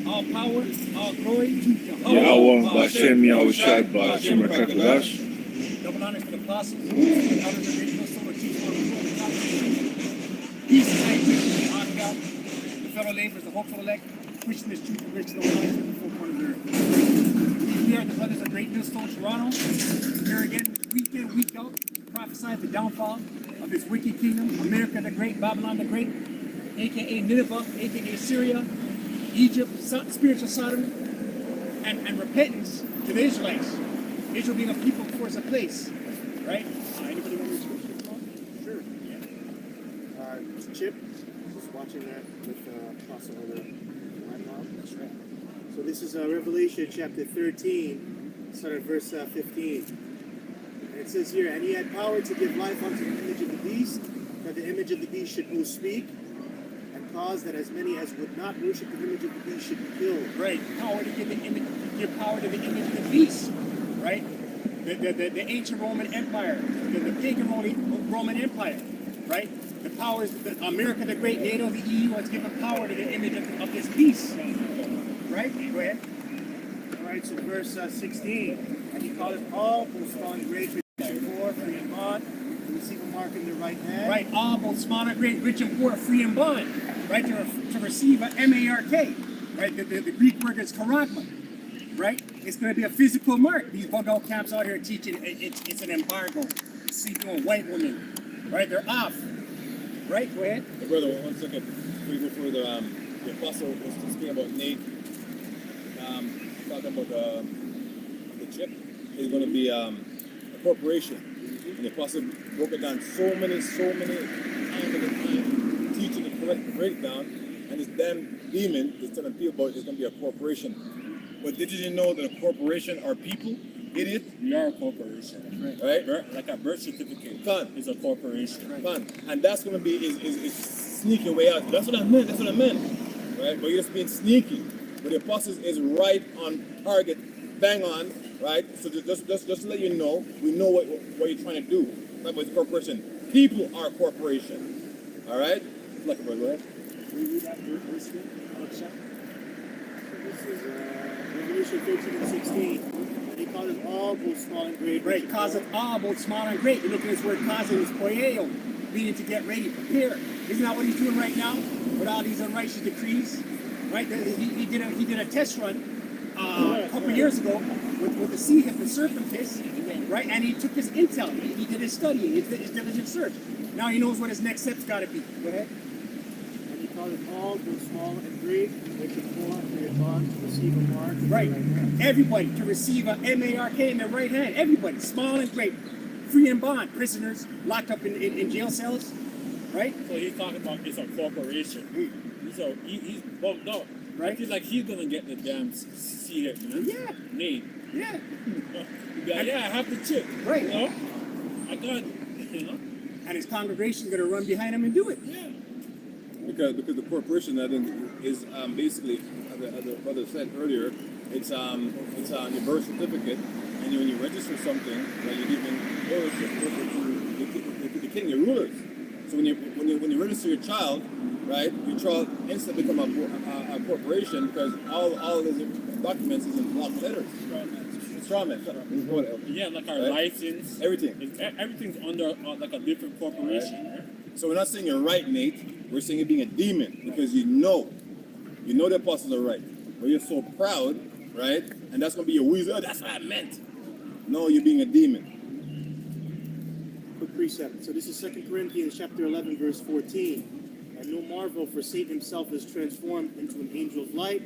All power, all glory to Yahweh Bashem Yahushai Bashem Rakakadash. Double honors to the apostles, elders of the great Muslim, chief of the peace and sanctity, honor God, the fellow laborers, the hopeful elect, preaching this truth and rich to the life of the full corner of the earth. We are the brothers of Great Millstone, Toronto. Here again, week in, week out, prophesy the downfall of this wicked kingdom, America the Great, Babylon the Great, aka Nineveh, aka Syria, Egypt, spiritual Sodom, and repentance to the Israelites. Israel being a people before it's a place, right? Anybody want to read scripture? Sure. Yeah. Chip, just watching that with Apostle Elder. That's right. So this is Revelation chapter 13, start at verse 15. And it says here, and he had power to give life unto the image of the beast, that the image of the beast should both speak, and cause that as many as would not worship the image of the beast should be killed. Right. Power to give the image, give power to the image of the beast. Right? The ancient Roman Empire, the pagan Roman Empire, right? The powers, America the Great, NATO, the EU has given power to the image of this beast. Right? Go ahead. All right, so verse 16. And he calleth all, both small and great, rich and poor, free and bond, to receive a mark in their right hand. Right, all, both small and great, rich and poor, free and bond. Right, to receive a M-A-R-K. Right, the Greek word is charagma. Right? It's going to be a physical mark. These bug out camps out here teaching it's an embargo. Sleeping on white women. Right? They're off. Right? Go ahead. Hey, brother, 1 second. Before we go further, the apostle was speaking about Nate. Talking about the chip is going to be a corporation. And the apostle broke it down so many times at a time, teaching the correct breakdown. And this damn demon is telling people about it's going to be a corporation. But did you know that a corporation are people? Idiot? We are a corporation. Right? Like a birth certificate Fun. is a corporation. Fun. And that's going to be is sneaking way out. That's what I meant. Right? But you're just being sneaky. But the apostles is right on target, bang on, right? So just to let you know, we know what you're trying to do. Talk about the corporation. People are a corporation. All right? Look, brother, go ahead. Will you read that verse again? So this is Revelation 13 and 16. And he calleth all, both small and great. Right, causeth all, both small and great. You look at this word causing is poieo, meaning to get ready, prepare. Isn't that what he's doing right now with all these unrighteous decrees? Right, he did a test run a couple years ago with the sea hip, the serpent piss, right? And he took his intel, he did his studying, his diligent search. Now he knows what his next step's got to be. Go ahead. And he calleth all, both small and great, rich and poor, free and bond, to receive a mark in Right, their right hand. everybody to receive a M-A-R-K in their right hand. Everybody, small and great, free and bond, prisoners locked up in jail cells, right? So he's talking about it's a corporation. So he's bugged out. Right. I feel like he's gonna get the damn seat, man. Yeah. Nate. Yeah. Yeah, I have the chip. Right. You know? I got, And his congregation's going to run behind him and do it. Yeah. Because the corporation I think is basically, as the brother said earlier, it's on your birth certificate, and when you register something, that you're giving ownership to the king, your rulers. So when you register your child, right, your child instantly become a corporation because all these documents is in block letters. Strawman. Yeah, like our right? license. Everything. Everything's under like a different corporation. Right. So we're not saying you're right, Nate. We're saying you're being a demon because you know the apostles are right. But you're so proud, right? And that's going to be your weasel. Oh, that's what I meant. No, you're being a demon. Quick precept. So this is 2 Corinthians chapter 11, verse 14. And no marvel, for Satan himself is transformed into an angel of light.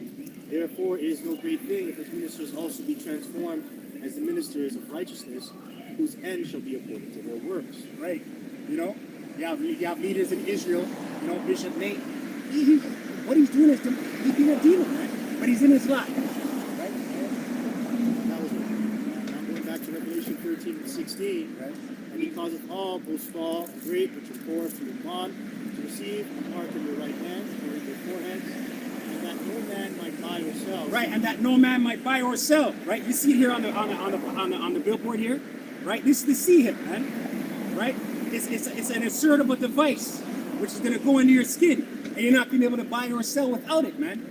Therefore, it is no great thing if his ministers also be transformed as the ministers of righteousness, whose end shall be according to their works. Right. You know, you have leaders in Israel, you know, Bishop Nate. What he's doing is he's being a demon, right? But he's in his lot. Right? That was it. Now going back to Revelation 13 and 16. Right. And he causeth all, both small and great, rich and poor, free and bond, to receive a mark in their right hand, or in their foreheads, and that no man might buy or sell. Right, and that no man might buy or sell. Right, you see it here on the billboard here. Right, this is the sea hip, man. Right, it's an insertable device which is going to go into your skin, and you're not going to be able to buy or sell without it, man.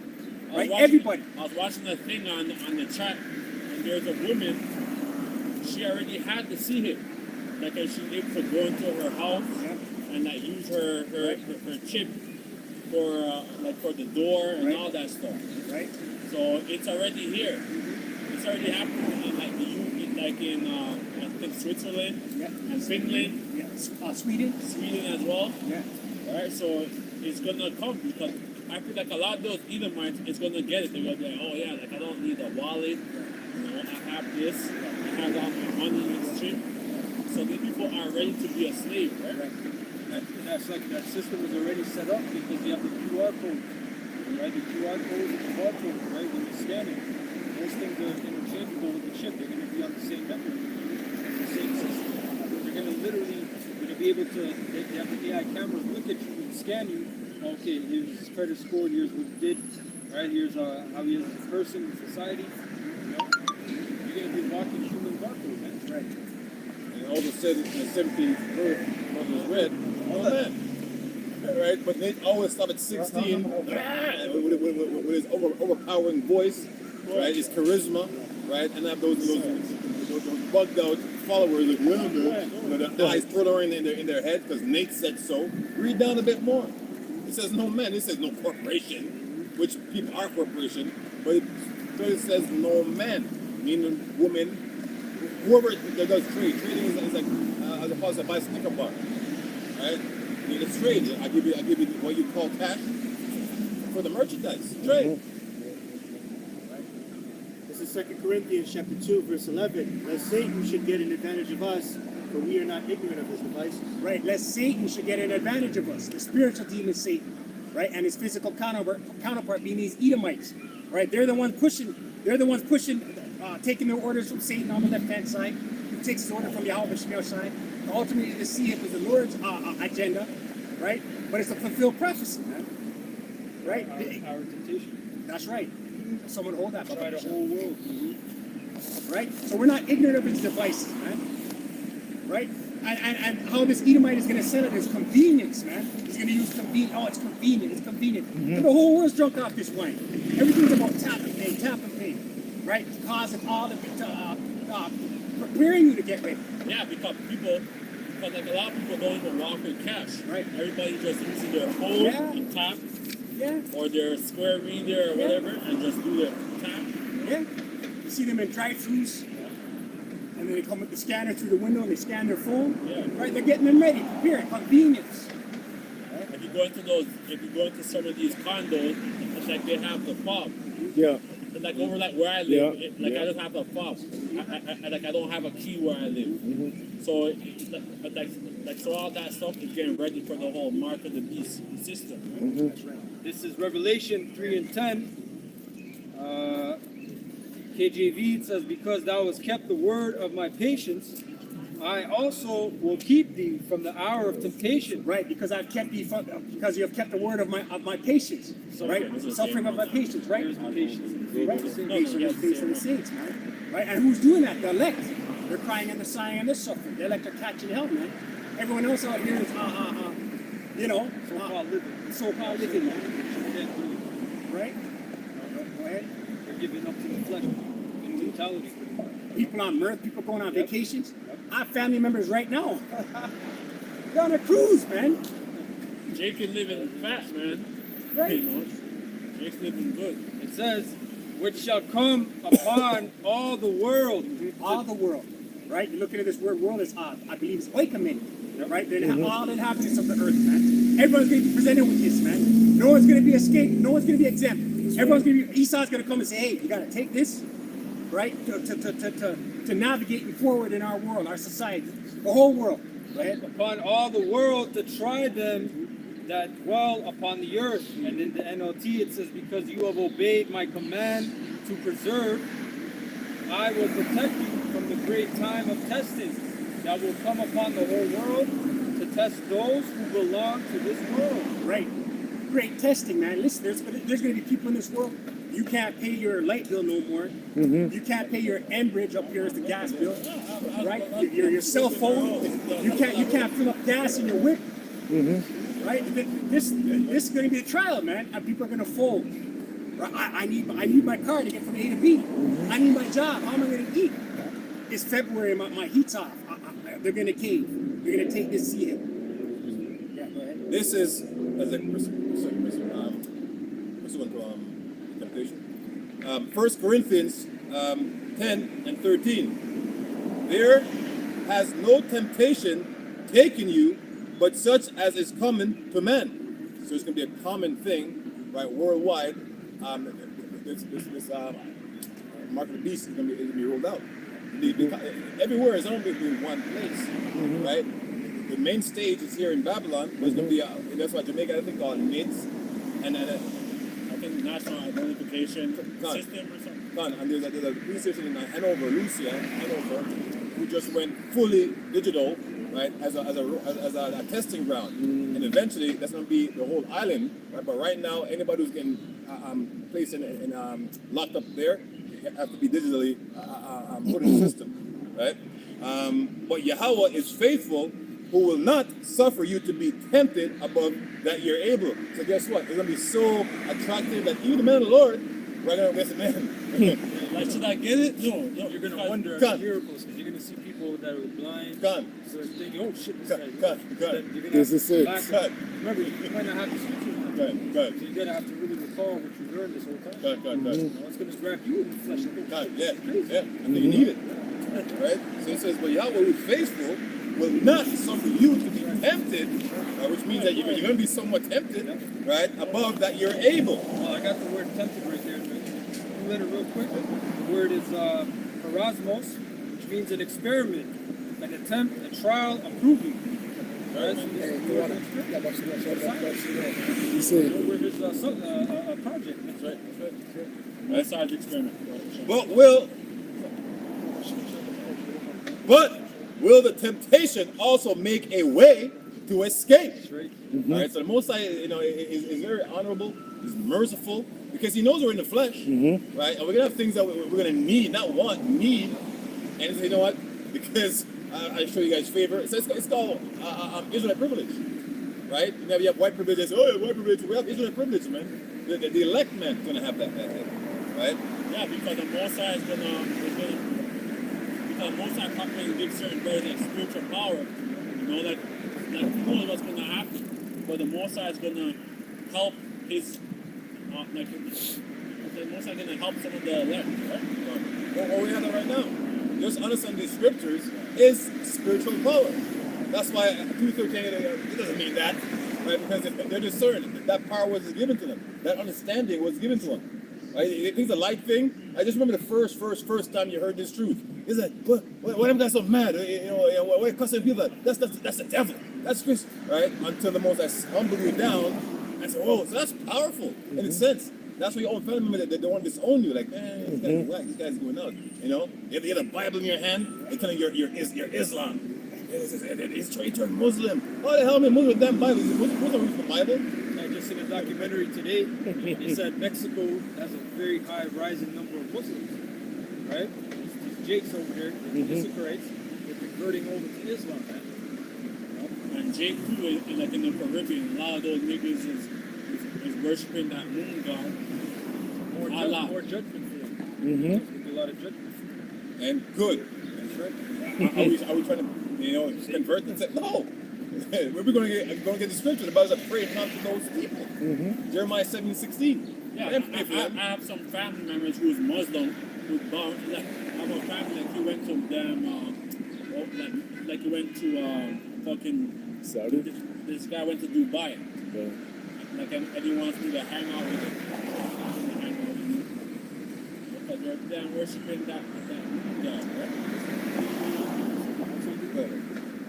right? Everybody. I was watching a thing on the chat, and there's a woman. She already had the CHIP, like she able to go into her house and like use her chip for like for the door and all that stuff. Right. So it's already here. It's already happening like in I think Switzerland and Finland. Sweden as well. Yeah. Alright, so it's gonna come because I feel like a lot of those Edomites is gonna get it. They're gonna be like, oh yeah, like I don't need a wallet. You know, I have this. I have all my money in this chip. So these people are ready to be a slave, right? That's like that system is already set up because you have the QR code, right? The QR code and the barcode, right? When you scan it, those things are interchangeable with the chip. They're going to be on the same network, the same system. They're going to literally be able to. They have the AI cameras look at you and scan you. Okay, here's his credit score. Here's what he did. Right? Here's how he is as a person in society. You know, you're going to be walking human barcode, man. Right. And all of a sudden, in the 17th verse, what was read, oh man. Right? But they always stop at 16 with his overpowering voice, right? His charisma, right? And have those bugged out followers like, the eyes fluttering in their head because Nate said so. Read down a bit more. It says no men, it says no corporation, which people are corporation, but it says no men, meaning woman. Whoever that does trading is like as opposed to buy a Snicker bar, right? It's trade. I give you what you call cash for the merchandise. Trade. This is 2 Corinthians chapter 2, verse 11. Lest Satan should get an advantage of us, for we are not ignorant of his devices. Right. Lest Satan should get an advantage of us. The spiritual demon Satan, right, and his physical counterpart being these Edomites, right? They're the ones pushing. Taking their orders from Satan on the left-hand side, who takes his order from Yahweh Shemel side. Ultimately, to see it was the Lord's agenda, right? But it's a fulfilled prophecy, man. Right? Our temptation. That's right. Someone hold that. Try the whole world. Right? So we're not ignorant of his devices, man. Right? And how this Edomite is going to set it is convenience, man. He's going to use convenience. Oh, it's convenient. It's convenient. And the whole world's drunk off this wine. Everything's about tap and pay. Right? Causing all the preparing you to get ready. Yeah, because like a lot of people don't even walk with cash. Right. Everybody just using their phone and tap, or their Square Reader or whatever, and just do their tap. Yeah. You see them in drive-thrus, and then they come with the scanner through the window and they scan their phone. Yeah. Right. They're getting them ready. Preparing. Convenience. If you go into some of these condos, it's like they have the fob. Yeah. Like over like where I live, Yeah. I just have a fob. I don't have a key where I live. So so all that stuff is getting ready for the whole mark of the beast system. That's right. This is Revelation 3 and 10. KJV, it says, because thou hast kept the word of my patience, I also will keep thee from the hour of temptation. Right, because I've kept because you have kept the word of my patience. Right? Suffering of my patience, right? There's patience. Right? Patience of the saints, man. Right? And who's doing that? The elect. They're crying and they're sighing and they're suffering. The elect are catching hell, man. Everyone else out here is so-called living, man. Right? Go ahead. They're giving up to the flesh in totality. People on mirth, people going on vacations. I have family members right now. They're on a cruise, man. Jake is living fast, man. Right. You know, Jake's living good. It says, which shall come upon all the world. All the world. Right? You're looking at this word world is I believe it's oikomen. Right? They're all inhabitants of the earth, man. Everyone's going to be presented with this, man. No one's going to be escaped. No one's going to be exempt. Everyone's going to be, Esau's going to come and say, hey, you got to take this, right? To navigating forward in our world, our society, the whole world. Go ahead. Upon all the world to try them that dwell upon the earth. And in the NLT it says, because you have obeyed my command to preserve, I will protect you from the great time of testing that will come upon the whole world to test those who belong to this world. Right. Great testing, man. Listen, there's going to be people in this world. You can't pay your light bill no more. You can't pay your Enbridge up here as the gas bill, right? Your cell phone. You can't fill up gas in your whip, right? This is going to be a trial, man, and people are going to fold. Right? I need my car to get from A to B. I need my job. How am I going to eat? It's February. My heat's off. They're going to cave. They're going to take this sea hit. Yeah, go ahead. This is as a pursuant to temptation. 1 Corinthians 10 and 13. There has no temptation taken you, but such as is common to man. So it's going to be a common thing, right, worldwide. This mark of the beast is going to be rolled out. Everywhere is only in one place, right? The main stage is here in Babylon, but it's going to be, that's why Jamaica, I think, called NIDS, and I think National Identification System or something. And there's a police station in Hanover, Lucia, Hanover, who just went fully digital, right, as a testing ground. And eventually, that's going to be the whole island, right? But right now, anybody who's getting placed in locked up there have to be digitally put in the system, right? But Yahweh is faithful, who will not suffer you to be tempted above that you're able. So guess what? It's going to be so attractive that even the man of the Lord, right now, guess the man. Like, should I get it? No. You're going to wonder at the miracles because you're going to see people that are blind. So they're thinking, oh shit, this guy. This is it. Remember, you might not have the scripture. So you're going to have to really recall what you learned this whole time. It's going to grab you in the flesh. Yeah. And you need it. Right? So it says, but Yahweh who is faithful will not suffer you to be tempted, which means that you're going to be somewhat tempted, right, above that you're able. Well, I got the word tempted right there. You read it real quick. The word is parasmos, which means an experiment, an attempt, a trial, a proving. Right? So this is the word is a project. That's right. That's our experiment. But will the temptation also make a way to escape? Right. All right. So the Most High, is very honorable. He's merciful because He knows we're in the flesh, right? And we're gonna have things that we're gonna need, not want, need. And he said, you know what? Because I show you guys favor. So it's called Israelite privilege, right? You have white privilege. Oh, white privilege. We have Israelite privilege, man. The elect man is gonna have that thing, right? Yeah, because the Most High is gonna Most High going to give certain birds like spiritual power. Like who knows what's gonna happen, but the Most High is gonna help His the Most High gonna help some of the elect, right? What we have that right now. Just understand these scriptures is spiritual power. That's why 2:13 it doesn't mean that, right? Because they're discerned. That power was given to them. That understanding was given to them. Right? You think it's a light thing? I just remember the first time you heard this truth. It's like, why them guys so mad? Why cussing people? That's the devil. That's Chris, right? Until the Most High humble you down and say, oh, so that's powerful in a sense. That's why your own family members, they don't want to disown you. Like, man, this guy's black, this guy's going out. You have the Bible in your hand, they're telling you you're Islam. It's trying to turn Muslim. Oh, the hell, I'm a Muslim with that Bible. Muslim read the Bible. I just seen a documentary today. They said Mexico has a very high rising number of Muslims, right? These Jakes over there, the Issacharites, they're converting over to Islam, man. And Jake too, like in the Caribbean, a lot of those niggas is worshiping that moon god. More judgment for them. There's a lot of judgment. And good. That's right. Are we trying to, convert them? No. We're going to get the scripture. The Bible says, pray not to those people. Jeremiah 17:16. Yeah, I have some family members who's Muslim, who's bound. I have a family like he went to them, like he went to fucking Saudi? This guy went to Dubai. Yeah. Like, and he wants me to hang out with him. Because they're damn worshiping that moon god, right?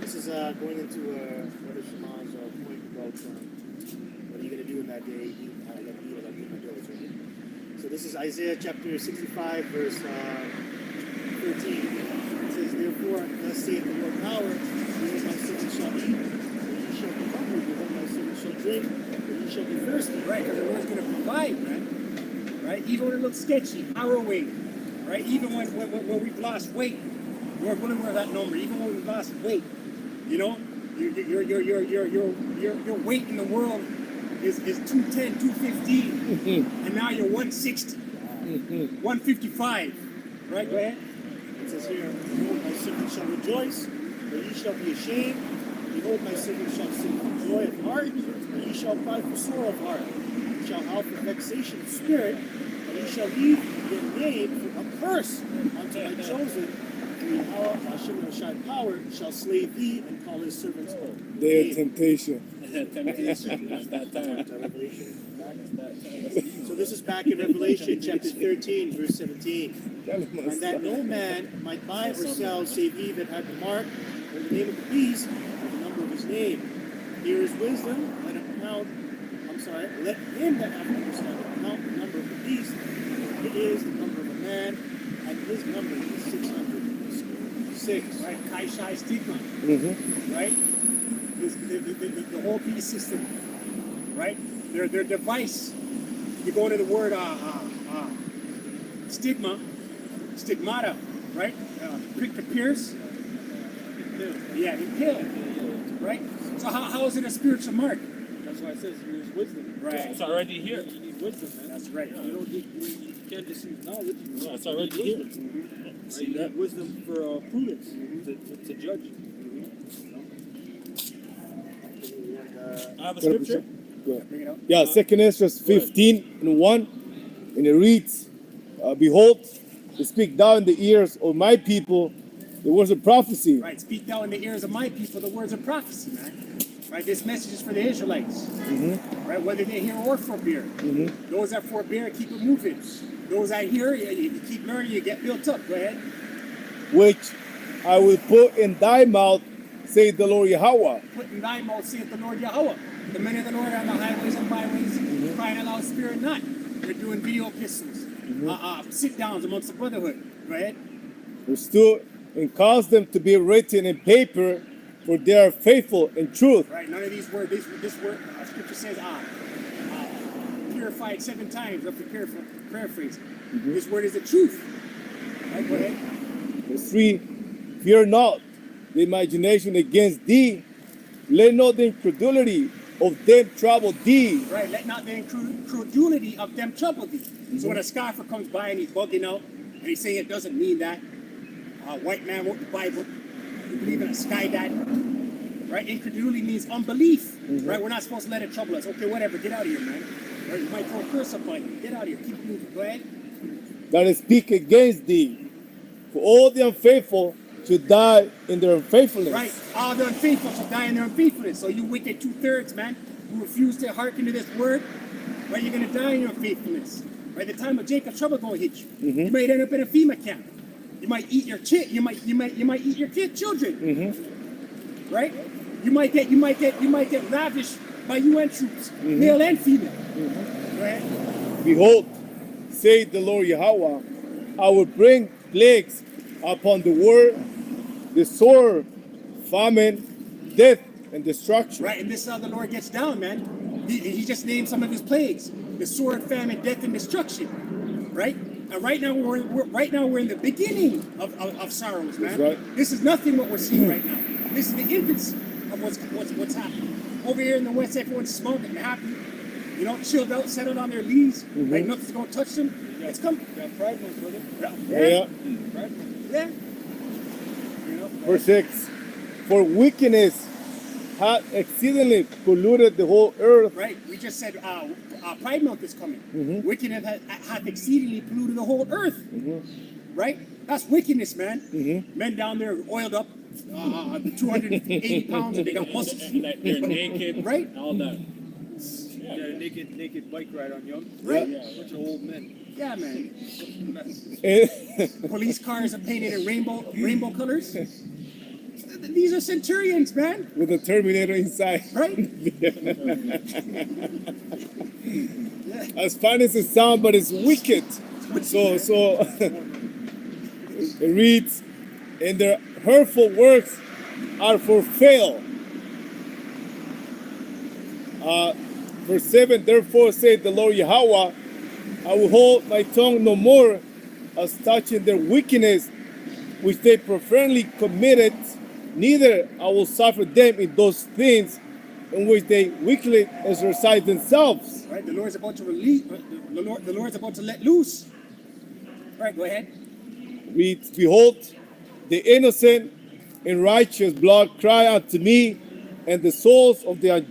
This is going into Brother Shema's point about what are you going to do in that day? So this is Isaiah chapter 65, verse 13. It says, therefore, thus saith the Lord power, behold, my servant shall eat, and ye shall be hungry, behold, my servant shall drink, and ye shall be thirsty. Right, because the Lord's going to provide, right? Even when it looks sketchy, our way, right? Even when we've lost weight, we're going to wear that number. Even when we've lost weight, your weight in the world is 210, 215, and now you're 160, 155. Right? Go ahead. It says here, behold, my servant shall rejoice, but ye shall be ashamed. Behold, my servant shall sing for joy of heart, but ye shall cry for sorrow of heart. Ye shall howl for vexation of spirit, and ye shall leave your name for a curse unto my chosen. And Yahweh Hashem Rashai power shall slay thee and call his servants Day of name. temptation. Temptation. That's that time. Revelation. That's that time. So this is back in Revelation chapter 13, verse 17. And that no man might buy or sell save he that had the mark or the name of the beast or the number of his name. Here is wisdom, let him that hath understanding count the number of the beast. It is the number of a man, and his number is 606. Right? Kai Shai Stigma. Mm-hmm. Right? The whole beast system. Right? Their device. You go to the word stigma, stigmata, right? Prick to pierce. Yeah, to kill. Right? So how is it a spiritual mark? That's why it says use wisdom. Right. It's already here. You need wisdom, man. That's right. You can't just use knowledge. No, it's already here. Right? See You that? need wisdom for prudence to judge. I have a scripture. Go ahead. Bring it up. Yeah, 2 Ezra 15:1, and it reads, Behold, I speak thou in the ears of my people the words of prophecy. Right. Speak thou in the ears of my people the words of prophecy, man. Right. This message is for the Israelites. Right. Whether they hear or forbear. Those that forbear, keep it moving. Those that hear, you keep learning, you get built up. Go ahead. Which I will put in thy mouth, saith the Lord Yahweh. Put in thy mouth, saith the Lord Yahweh. The men of the Lord are on the highways and byways, crying aloud, spirit not. They're doing video epistles, sit downs amongst the brotherhood. Go ahead. Stood and caused them to be written in paper, for they are faithful in truth. Right. None of these words. This word, scripture says, purified 7 times. Up to paraphrase. This word is the truth. Right. Go ahead. Verse 3, fear not the imagination against thee, let not the incredulity of them trouble thee. Right. Let not the incredulity of them trouble thee. So when a scoffer comes by and he's bugging out, and he's saying it doesn't mean that, white man wrote the Bible, you believe in a sky dad, right? Incredulity means unbelief, right? We're not supposed to let it trouble us. Okay, whatever, get out of here, man. Right? You might throw a curse up on you. Get out of here, keep it moving. Go ahead. That I speak against thee, for all the unfaithful should die in their unfaithfulness. Right. All the unfaithful shall die in their unfaithfulness. So you wicked 2/3, man, who refuse to hearken to this word, right? You're gonna die in your unfaithfulness. Right? The time of Jacob's trouble gonna hit you. You might end up in a FEMA camp. You might eat your you might eat your children. Right? You might get ravished by UN troops, male and female. Go ahead. Behold, saith the Lord Yahweh, I will bring plagues upon the world, the sword, famine, death, and destruction. Right, and this is how the Lord gets down, man. He just named some of his plagues: the sword, famine, death, and destruction. Right? And right now we're in the beginning of sorrows, man. That's right. This is nothing what we're seeing right now. This is the infancy of what's happening. Over here in the West, everyone's smoking, happy, chilled out, settled on their leaves. Like nothing's gonna touch them. It's coming. Got pride month, brother. Yeah. Pride month. Yeah. Verse 6, for wickedness hath exceedingly polluted the whole earth. Right. We just said Pride Month is coming. Wickedness hath exceedingly polluted the whole earth. Right? That's wickedness, man. Men down there oiled up, 280 pounds, and they got muscles. Like they're naked, Right? all that. You got a naked bike ride on young. Right. Yeah, a bunch of old men. Yeah, man. Mess. Police cars are painted in rainbow colors. These are centurions, man. With a Terminator inside. Right? As fine as it sounds, but it's wicked. So it reads, and their hurtful works are for fail. Verse 7, therefore saith the Lord Yahweh, I will hold my tongue no more as touching their wickedness, which they profanely committed, neither I will suffer them in those things in which they wickedly exercise themselves. Right? The Lord's about to release. The Lord's about to let loose. Right? Go ahead. Reads, behold, the innocent and righteous blood cry unto me, and the souls of the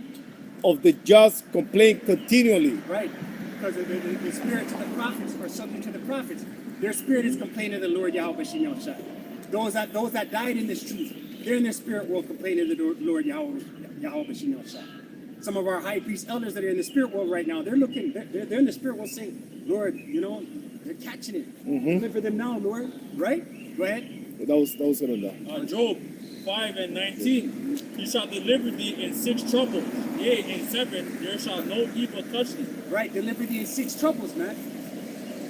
just complain continually. Right? Because the spirits of the prophets are subject to the prophets. Their spirit is complaining to the Lord Yahweh Shem Shai. Those that died in this truth, they're in their spirit world complaining to the Lord Yahweh Shem Shai. Some of our high priest elders that are in the spirit world right now, they're in the spirit world saying, Lord, they're catching it. Deliver them now, Lord. Right? Go ahead. That was gonna Job 5 and 19. He shall deliver thee in 6 troubles. Yea, in 7 there shall no evil touch thee. Right? Deliver thee in 6 troubles, man.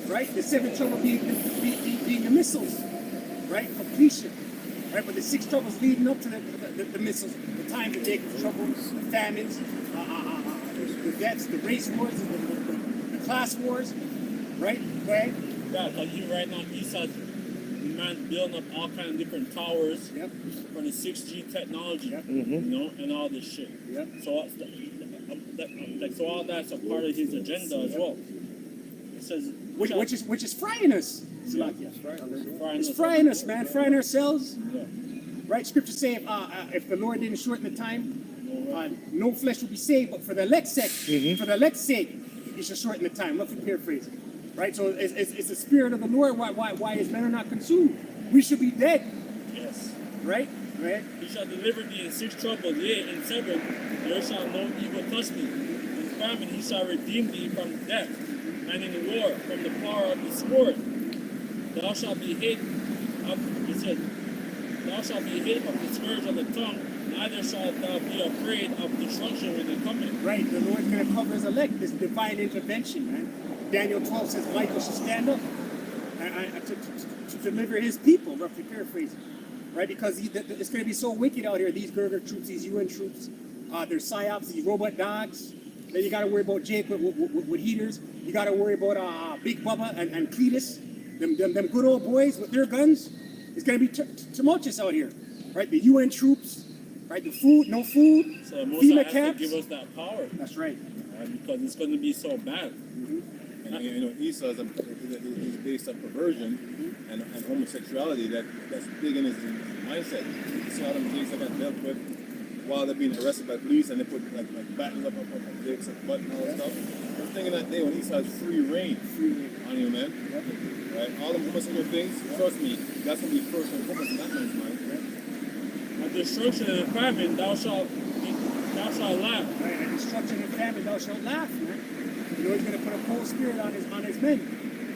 Right? The 7th trouble being the missiles. Right? Completion. Right? But the 6 troubles leading up to the missiles, the time to take the trouble, the famines, the deaths, the race wars, the class wars. Right? Go ahead. Yeah, because you right now Esau's man building up all kind of different towers Yep. for the 6G technology, Yep. and all this shit. Yep. So, so all that's a part of his agenda as well. It says, Which is frying us. Salakia. frying It's us frying us, man. Frying ourselves. Yeah. Right? Scripture say if the Lord didn't shorten the time, no flesh will be saved. But for the elect's sake, He shall shorten the time. Let me paraphrase it. Right? So it's the spirit of the Lord. Why His men are not consumed? We should be dead. Yes. Right? Right? He shall deliver thee in 6 troubles, yea, in 7 there shall no evil touch thee. In famine he shall redeem thee from death, and in war from the power of the sword. Thou shalt be hid of, he said, thou shalt be hid of the scourge of the tongue, neither shalt thou be afraid of destruction when it cometh. Right? The Lord's going to cover His elect. This divine intervention, man. Daniel 12 says Michael should stand up to deliver His people. Roughly paraphrasing. Right? Because it's going to be so wicked out here. These Gerger troops, these UN troops, there's psyops, these robot dogs. Then you got to worry about Jake with heaters. You got to worry about Big Bubba and Cletus. Them good old boys with their guns. It's going to be tumultuous out here. Right? The UN troops. Right? The food, no food. So Most FEMA High has to camps. give us that power, That's right. because it's going to be so bad. And Esau is based on perversion and homosexuality that's big in his mindset. You saw them things that got dealt with while they're being arrested by police, and they put like battles up dicks and butt and all that stuff. I was thinking that day when Esau has free reign on you, man. Right? All them homosexual things, trust me, that's gonna be first and foremost in that man's mind. Of destruction and famine thou shalt laugh. Right? And destruction and famine, thou shalt laugh, man. You know, He's going to put a cold spirit on his men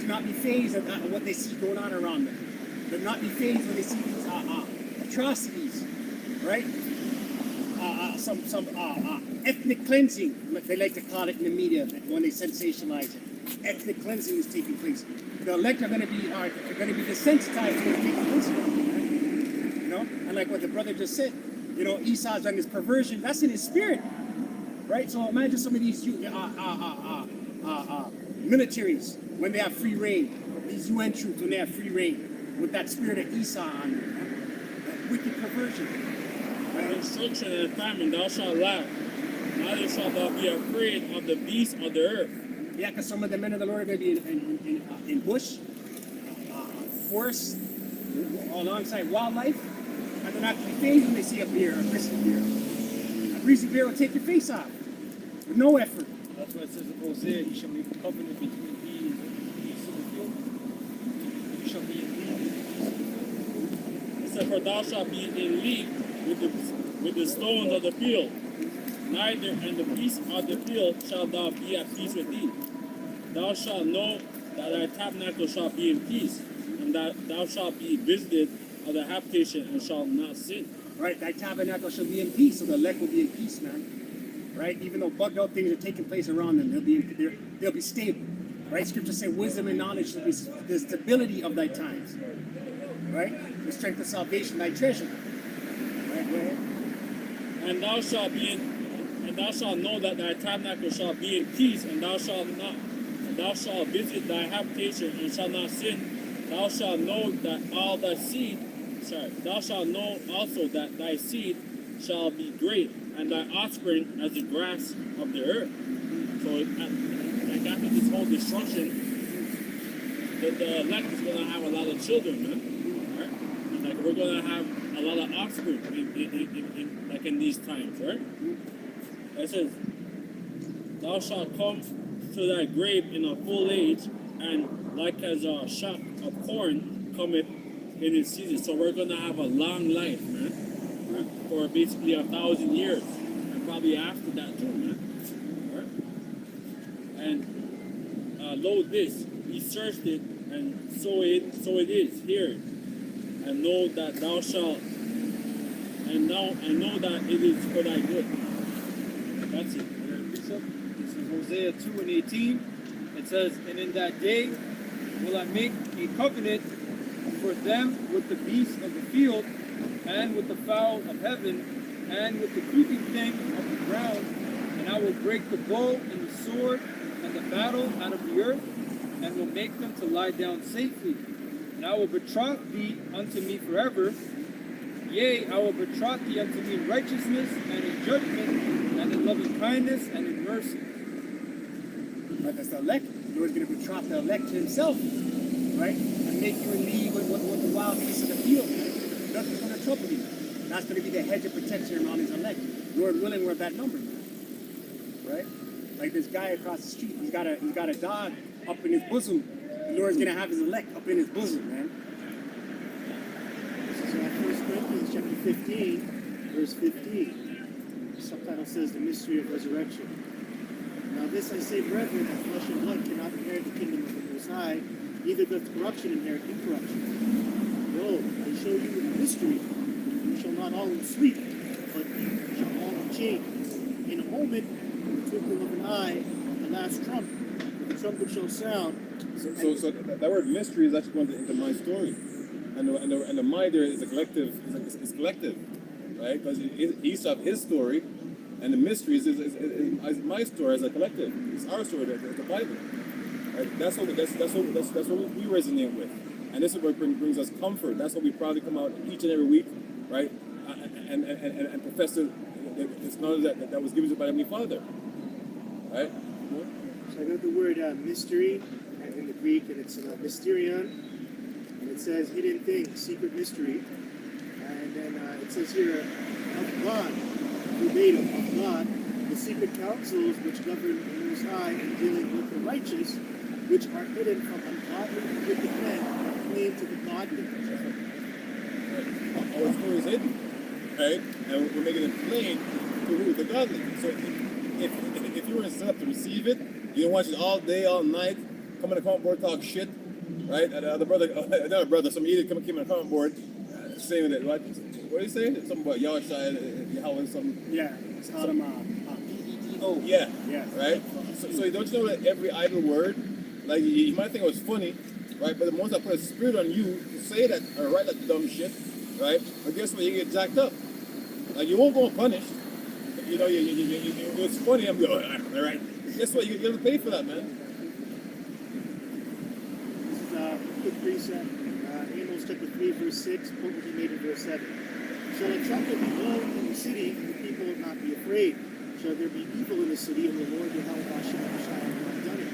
to not be fazed at what they see going on around them. To not be fazed when they see these atrocities, right? Some ethnic cleansing, they like to call it in the media when they sensationalize it. Ethnic cleansing is taking place. The elect are going to be desensitized to what's taking place. Right? You know, and like what the brother just said, Esau's on his perversion. That's in his spirit. Right? So imagine some of these militaries when they have free reign, these UN troops when they have free reign, with that spirit of Esau on them, that wicked perversion. Right? Destruction and famine thou shalt laugh, neither shalt thou be afraid of the beasts of the earth. Yeah, because some of the men of the Lord are going to be in bush, forests, alongside wildlife, and they're not going to be fazed when they see a bear, a grizzly bear. A grizzly bear will take your face off with no effort. That's why it says in Hosea, He shall make a covenant between thee and the beasts of the field. You shall be in league. It said, for thou shalt be in league with the stones of the field, neither in the beasts of the field shalt thou be at peace with thee. Thou shalt know that thy tabernacle shall be in peace, and that thou shalt be visited of the habitation and shalt not sin. Right? Thy tabernacle shall be in peace, so the elect will be in peace, man. Right? Even though bugged out things are taking place around them, they'll be stable. Right? Scripture say wisdom and knowledge shall be the stability of thy times. Right? The strength of salvation, thy treasure. Right? Go ahead. And thou shalt know that thy tabernacle shall be in peace, and thou shalt visit thy habitation and shalt not sin. Thou shalt know also that thy seed shall be great, and thy offspring as the grass of the earth. So, like after this whole destruction, the elect is going to have a lot of children, man. Right? And like we're going to have a lot of offspring like in these times, right? It says, thou shalt come to thy grave in a full age, and like as a shock of corn cometh in its season. So we're going to have a long life, man, right? For basically 1,000 years, and probably after that too, man. Right? And lo, this he searched it, and so it is here, and know that thou shalt, and know that it is for thy good. That's it. This is Hosea 2 and 18. It says, and in that day will I make a covenant for them with the beasts of the field, and with the fowl of heaven, and with the creeping thing of the ground, and I will break the bow and the sword and the battle out of the earth, and will make them to lie down safely. And I will betroth thee unto me forever. Yea, I will betroth thee unto me in righteousness and in judgment and in loving kindness and in mercy. But that's the elect. The Lord's going to betroth the elect to himself, right? And make you in league with the wild beasts of the field, man. Nothing's going to trouble you. That's going to be the hedge of protection around his elect. Lord willing, we're at that number, right? Like this guy across the street, he's got a dog up in his bosom. The Lord's going to have his elect up in his bosom, man. This is 1 Corinthians chapter 15, verse 15. The subtitle says, The Mystery of Resurrection. Now this I say, brethren, that flesh and blood cannot inherit the kingdom of the Most High, neither doth corruption inherit incorruption. Behold, I show you a mystery. You shall not all sleep, but you shall all be changed. In a moment, in the twinkling of an eye, at the last trump, the trumpet shall sound. So that word mystery is actually going into my story, and the my there is a collective. It's collective, right? Because Esau his story, and the mystery is my story as a collective. It's our story. It's the Bible. Right? That's what we resonate with, and this is what brings us comfort. That's what we probably come out each and every week, right? And profess it's knowledge that was given to us by Heavenly Father, right? So I got the word mystery in the Greek, and it's mysterion, and it says hidden thing, secret mystery, and then it says here of God, verbatim, of God, the secret counsels which govern the Most High in dealing with the righteous, which are hidden from ungodly and wicked men that claim to the godliness. Our story is hidden, right? And we're making it plain to who the godly. So if you were set up to receive it, you don't watch it all day, all night, come on the comment board, talk shit, right? And another brother, some idiot came on the comment board saying that, what are you saying? Something about Yahshua, Yahweh, something. Yeah, it's called him Oh, yeah. Yeah. Right? So don't you know that every idle word, like you might think it was funny, right? But the moment I put a spirit on you to say that or write that dumb shit, right? But guess what? You get jacked up. Like you won't go unpunished. You know, it's funny. I'm going, all right. Guess what? You have to pay for that, man. This is a quick precept. Amos chapter 3, verse 6, quote what he made in verse 7. Shall a trumpet be blown in the city, and the people will not be afraid? Shall there be evil in the city, and the Lord will help Hashem shall have not done it?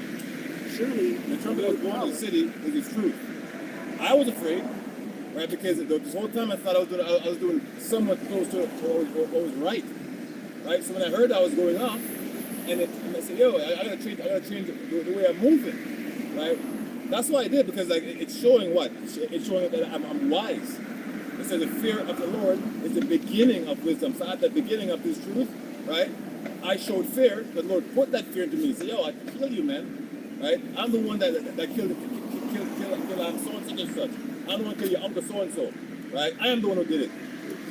Surely The trumpet was born in the city is the truth. I was afraid, right? Because this whole time I thought I was doing somewhat close to what was right. Right? So when I heard that I was going off, and I said, yo, I gotta change the way I'm moving. Right? That's what I did, because like it's showing what? It's showing that I'm wise. It says the fear of the Lord is the beginning of wisdom. So at the beginning of this truth, right? I showed fear, the Lord put that fear into me. He said, yo, I can kill you, man. Right? I'm the one that killed so and such. I'm the one who killed your uncle so and so. Right? I am the one who did it.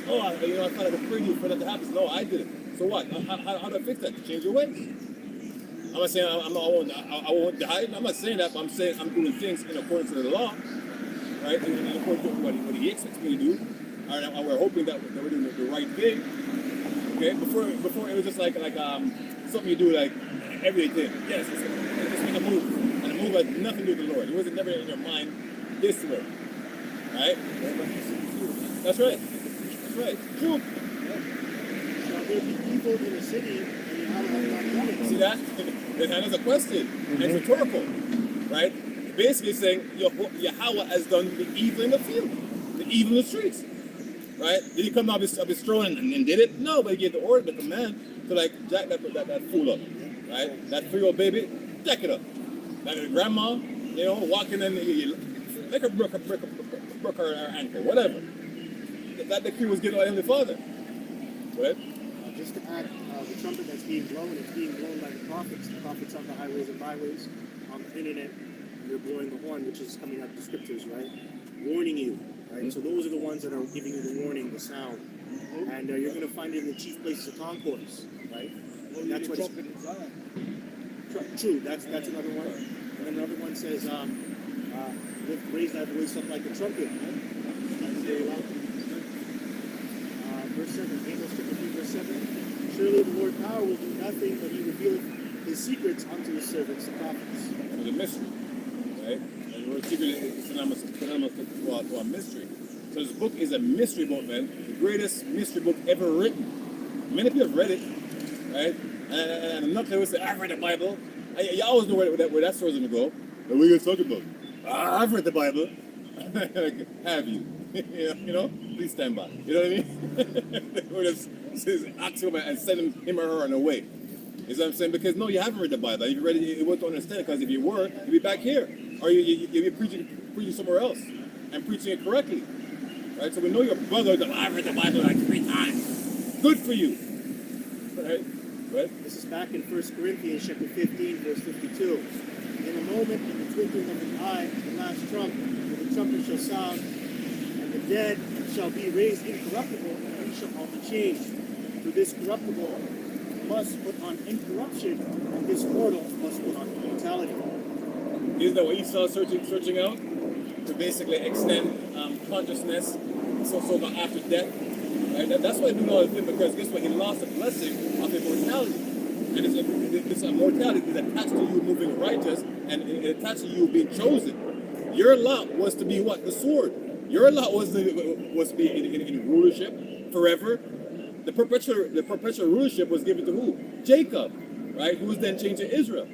Oh, I thought I could pray you for that to happen. No, I did it. So what? How do I fix that? Change your ways. I'm not saying I won't die. I'm not saying that, but I'm saying I'm doing things in accordance to the law, right? And according to what he expects me to do. And we're hoping that we're doing the right thing. Okay? Before it was just like something you do like everyday thing. Yes, it's just make a move. And a move had nothing to do with the Lord. It wasn't never in your mind this way. Right? That's right. That's right. True. Shall there be evil in a city and Yahweh hath not done it? See that? Then that is a question. And it's rhetorical. Right? Basically saying Yahweh has done the evil in the field, the evil in the streets. Right? Did he come out of his throne and did it? No, but he gave the order, the command to like jack that fool up. Right? That 3-year-old baby, jack it up. Like a grandma, you know, walking in, like a broke her ankle, whatever. That decree was given by the Father. Right? Just to add, the trumpet that's being blown, it's being blown by the prophets on the highways and byways, on the internet. They're blowing the horn, which is coming out of the scriptures, right? Warning you, right? So those are the ones that are giving you the warning, the sound. And you're going to find it in the chief places of concourse, right? That's what trumpet in Zion. True, that's another one. And then another one says, raise thy voice up like a trumpet. Verse 7, Amos chapter 3, verse 7. Surely the Lord power will do nothing, but he revealeth his secrets unto his servants, the prophets. It was a mystery. Right? And the word secret is synonymous to a mystery. So this book is a mystery book, man. The greatest mystery book ever written. Many people have read it, right? And I'm not going to say, I've read the Bible. You always know where that story's going to go. What are you going to talk about? I've read the Bible. Have you? You know? Please stand by. You know what I mean? Or just ask him and send him or her on the way. You know what I'm saying? Because no, you haven't read the Bible. If you read it, you wouldn't understand it. Because if you were, you'd be back here. Or you'd be preaching somewhere else. And preaching it correctly. Right? So we know your brother that I've read the Bible like 3 times. Good for you. Right? Right? This is back in 1 Corinthians chapter 15, verse 52. In a moment, in the twinkling of an eye, the last trump, when the trumpet shall sound, and the dead shall be raised incorruptible, and we shall all be changed. For this corruptible must put on incorruption, and this mortal must put on immortality. Isn't that what Esau is searching out? To basically extend consciousness, so that after death. Right? That's why he doing all this thing, because guess what? He lost the blessing of immortality. And this immortality is attached to you moving righteous, and it attached to you being chosen. Your lot was to be what? The sword. Your lot was to be in rulership forever. The perpetual rulership was given to who? Jacob, right? Who was then changed to Israel,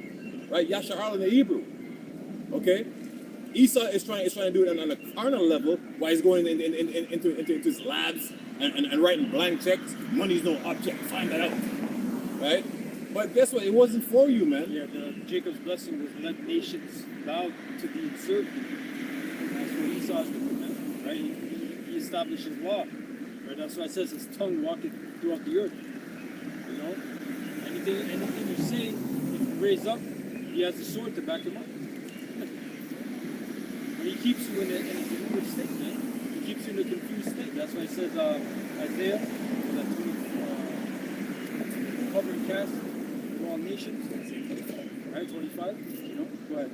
right? Yashar in the Hebrew. Okay, Esau is trying to do it on a carnal level, while he's going into his labs and writing blank checks. Money's no object. Find that out, right? But guess what? It wasn't for you, man. Yeah, Jacob's blessing was let nations bow to thee and serve thee. And that's what Esau's doing, man. Right? He establishes law. Right? That's why it says his tongue walketh throughout the earth. You know? Anything you say, if you raise up, he has a sword to back him up. And he keeps you in a confused state, man. He keeps you in a confused state. That's why it says Isaiah, that 20, cover and cast all nations, right? 25, you know, go ahead.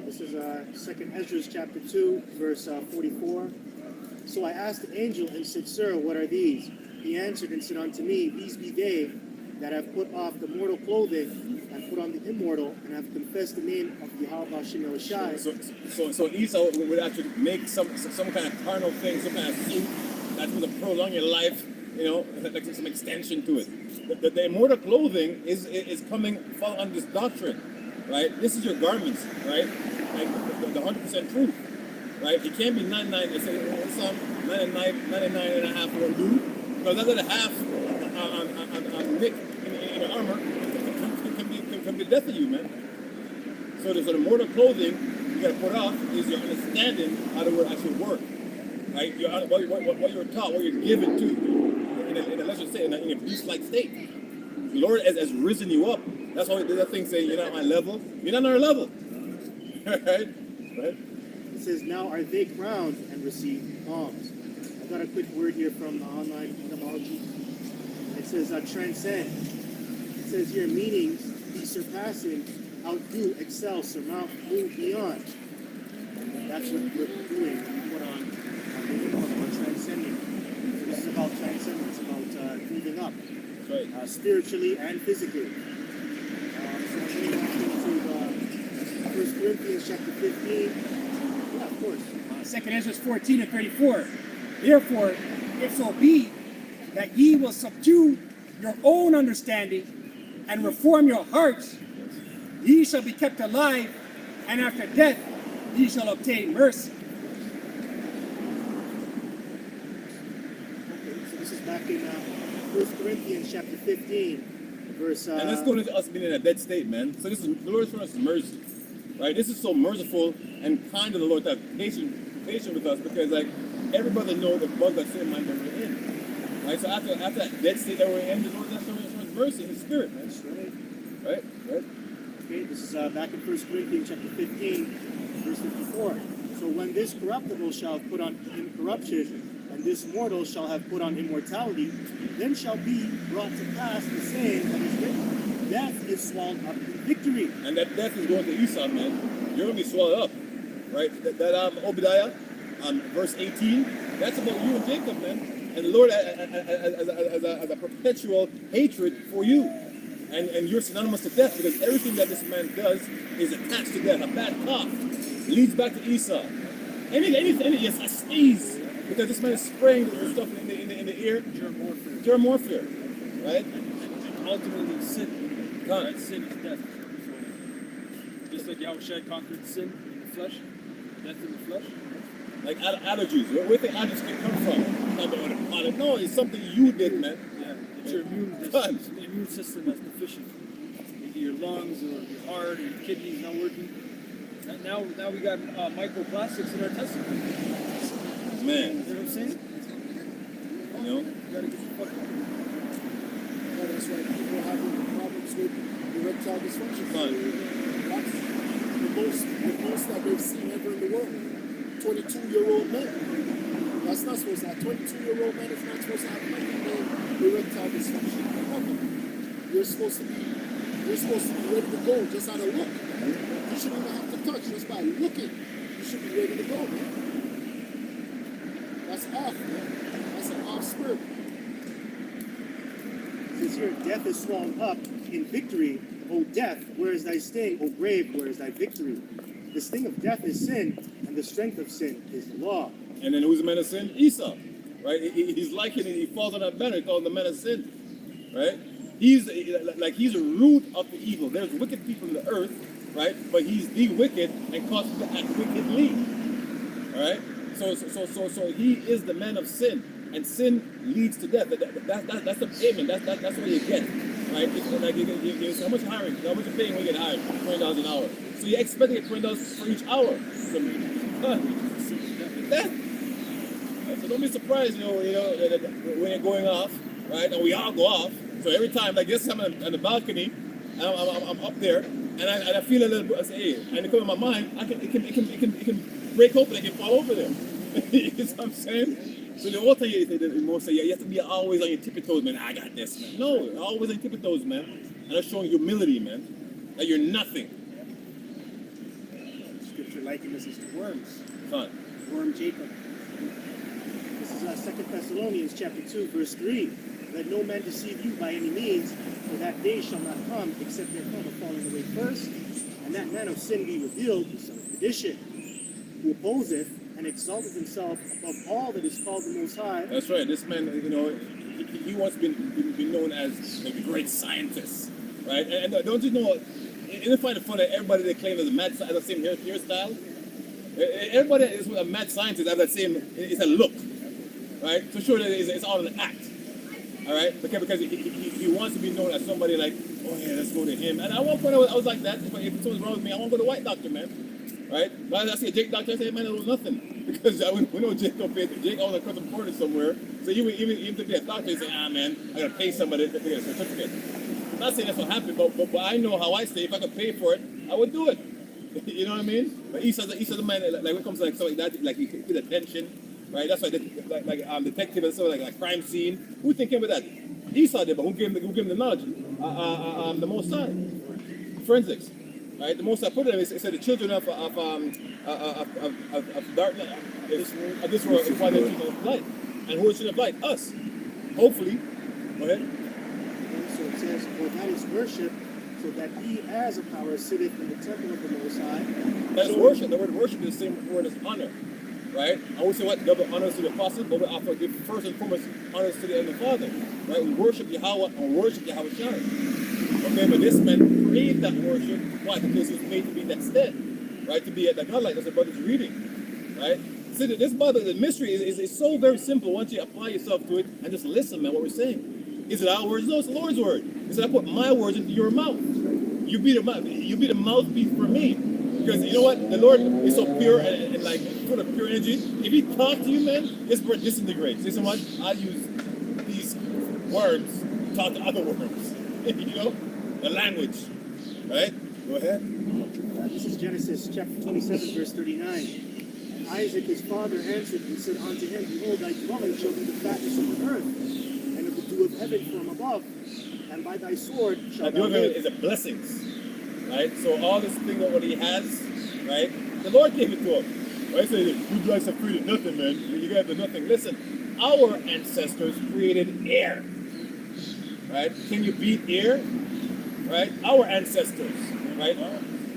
This is 2nd Ezra chapter 2, verse 44. So I asked the angel and said, Sir, what are these? He answered and said unto me, These be they that have put off the mortal clothing and put on the immortal, and have confessed the name of Yahweh Shem Eloshai. So Esau would actually make some kind of carnal thing, some kind of suit that's going to prolong your life, you know, like some extension to it. The immortal clothing is coming follow on this doctrine, right? This is your garments, right? Like the 100% truth, right? It can't be 99. It's some 99 and a half will do, because that's the half on Nick in your armor can be death to you, man. So the mortal clothing you got to put off is your understanding how the word actually work, right? What you're taught, what you're given to, in a let's just say in a beast-like state. The Lord has risen you up. That's why that thing say you're not on my level. You're not on our level, right? It says, Now are they crowned and receive palms. I've got a quick word here from the online etymology. It says transcend. It says here meanings, be surpassing, outdo, excel, surmount, move beyond. And that's what we're doing. We put on we're transcending. So this is about transcendence, about moving up, Right. spiritually and physically. So I'm going to 1 Corinthians chapter 15. Yeah, of course. 2nd Ezra 14 and 34. Therefore, if so be that ye will subdue your own understanding and reform your hearts, ye shall be kept alive, and after death ye shall obtain mercy. Okay, so this is back in 1 Corinthians chapter 15, verse. And let's go into us being in a dead state, man. So this is the Lord showing us mercy, right? This is so merciful and kind of the Lord to have patient with us, because like everybody knows the bug that sin mind that we're in, right? So after that dead state that we're in, the Lord is showing us mercy in the spirit, man. That's right. Right? Okay, this is back in 1 Corinthians chapter 15, verse 54. So when this corruptible shall have put on incorruption, and this mortal shall have put on immortality, then shall be brought to pass the saying that is written, death is swallowed up in victory. And that death is going to Esau, man. You're gonna be swallowed up, right? That Obadiah, verse 18, that's about you and Jacob, man. And the Lord as a perpetual hatred for you. And you're synonymous to death, because everything that this man does is attached to death. A bad cough leads back to Esau. Anything, yes, a sneeze, because this man is spraying the stuff in the ear. Germ warfare, right? And ultimately, sin. God. Sin is death. So, just like Yahushua conquered sin in the flesh, death in the flesh. Like allergies. Where do you think allergies can come from? Not about a pollen. No, it's something you did, man. Yeah, it's your immune system that's deficient. Maybe your lungs or your heart or your kidneys not working. And now we got microplastics in our testicles. Man, You know what I'm saying? you know? You gotta get the fuck out. Yeah, that's right. People having problems with erectile dysfunction. Fine. That's the most that they've seen ever in the world. 22-year-old men. That's not supposed to have. 22-year-old men is not supposed to have nothing but erectile dysfunction. Nothing. You're supposed to be ready to go just out of look. You shouldn't even have to touch just by looking. You should be ready to go, man. That's off, man. That's an off spirit. It says here, death is swallowed up in victory. O death, where is thy sting? O grave, where is thy victory? The sting of death is sin, and the strength of sin is the law. And then who's the man of sin? Esau, right? He's like it, and he falls on that banner. He calls him the man of sin, right? He's a root of the evil. There's wicked people in the earth, right? But he's the wicked and causes people to act wickedly, all right? So he is the man of sin, and sin leads to death. That's the payment. That's what you get, right? It's like you how much hiring? How much you paying when you get hired? $20 an hour. So you expect to get $20 for each hour. Death. So don't be surprised, you know, when you're going off, right? And we all go off. So every time, like this, I'm on the balcony, and I'm up there, and I feel a little. I say, hey, and it comes in my mind, it can break open, it can fall over there. You know what I'm saying? So the whole thing the most say, yeah, you have to be always on your tippy toes, man. I got this, man. No, always on your tippy toes, man. And that's showing humility, man. That you're nothing. Scripture likened us to worms. Fun. Worm Jacob. This is 2 Thessalonians chapter 2, verse 3. Let no man deceive you by any means, for that day shall not come, except there come a falling away first, and that man of sin be revealed, the son of perdition, who opposeth and exalteth himself above all that is called the Most High. That's right. This man, you know, he wants to be known as the great scientist, right? And don't you know, isn't it funny that everybody they claim is a mad scientist, the same hairstyle? Everybody is a mad scientist have that same, it's a look, right? For sure that it's all an act, all right? Because he wants to be known as somebody like, oh yeah, let's go to him. And at one point I was like that. If something's wrong with me, I want to go to the white doctor, man, right? But I see a Jake doctor, I say, man, there was nothing. Because we know Jake don't pay. Jake owns a custom corner somewhere. So even to get a doctor, he say, ah man, I gotta pay somebody to get a certificate. I'm not saying that's what happened, but I know how I say if I could pay for it, I would do it. You know what I mean? But Esau's the man, like when it comes to like stuff like that, like you get attention, right? That's why detective and stuff like crime scene. Who think him with that? Esau did, but who gave him the knowledge? The Most High. Forensics. Right? The Most High put it, it said the children of darkness, of this world, is why they're children of light. And who is children of light? Us. Hopefully. Go ahead. And so it says, for that is worship, so that he as a power sitteth in the temple of the Most High. That's So- worship. The word worship is the same word as honor. right? And we say what? Double honors to the apostles, but we offer give first and foremost honors to the Heavenly Father, right? We worship Yahweh and worship Yahweh Shai. Okay, but this man craved that worship. Why? Because he was made to be that stead, right? To be at the godlike. That's what brother's reading, right? See, this Bible, the mystery is so very simple once you apply yourself to it and just listen, man, what we're saying. Is it our words? No, it's the Lord's word. He said, I put my words into your mouth. You be the mouthpiece for me. Because you know what? The Lord is so pure and like full of pure energy. If he talks to you, man, his word disintegrates. You know what? I use these words to talk to other words. You know? The language. Right? Go ahead. This is Genesis chapter 27, verse 39. And Isaac his father answered and said unto him, Behold, thy dwelling shall be the fatness of the earth, and of the dew of heaven from above, and by thy sword shall thou Doing live. is a blessings. Right? So all this thing that what he has, right? The Lord gave it to him. Right? So you guys have created nothing, man. You guys have nothing. Listen, our ancestors created air. Right? Can you beat air? Right? Our ancestors. Right?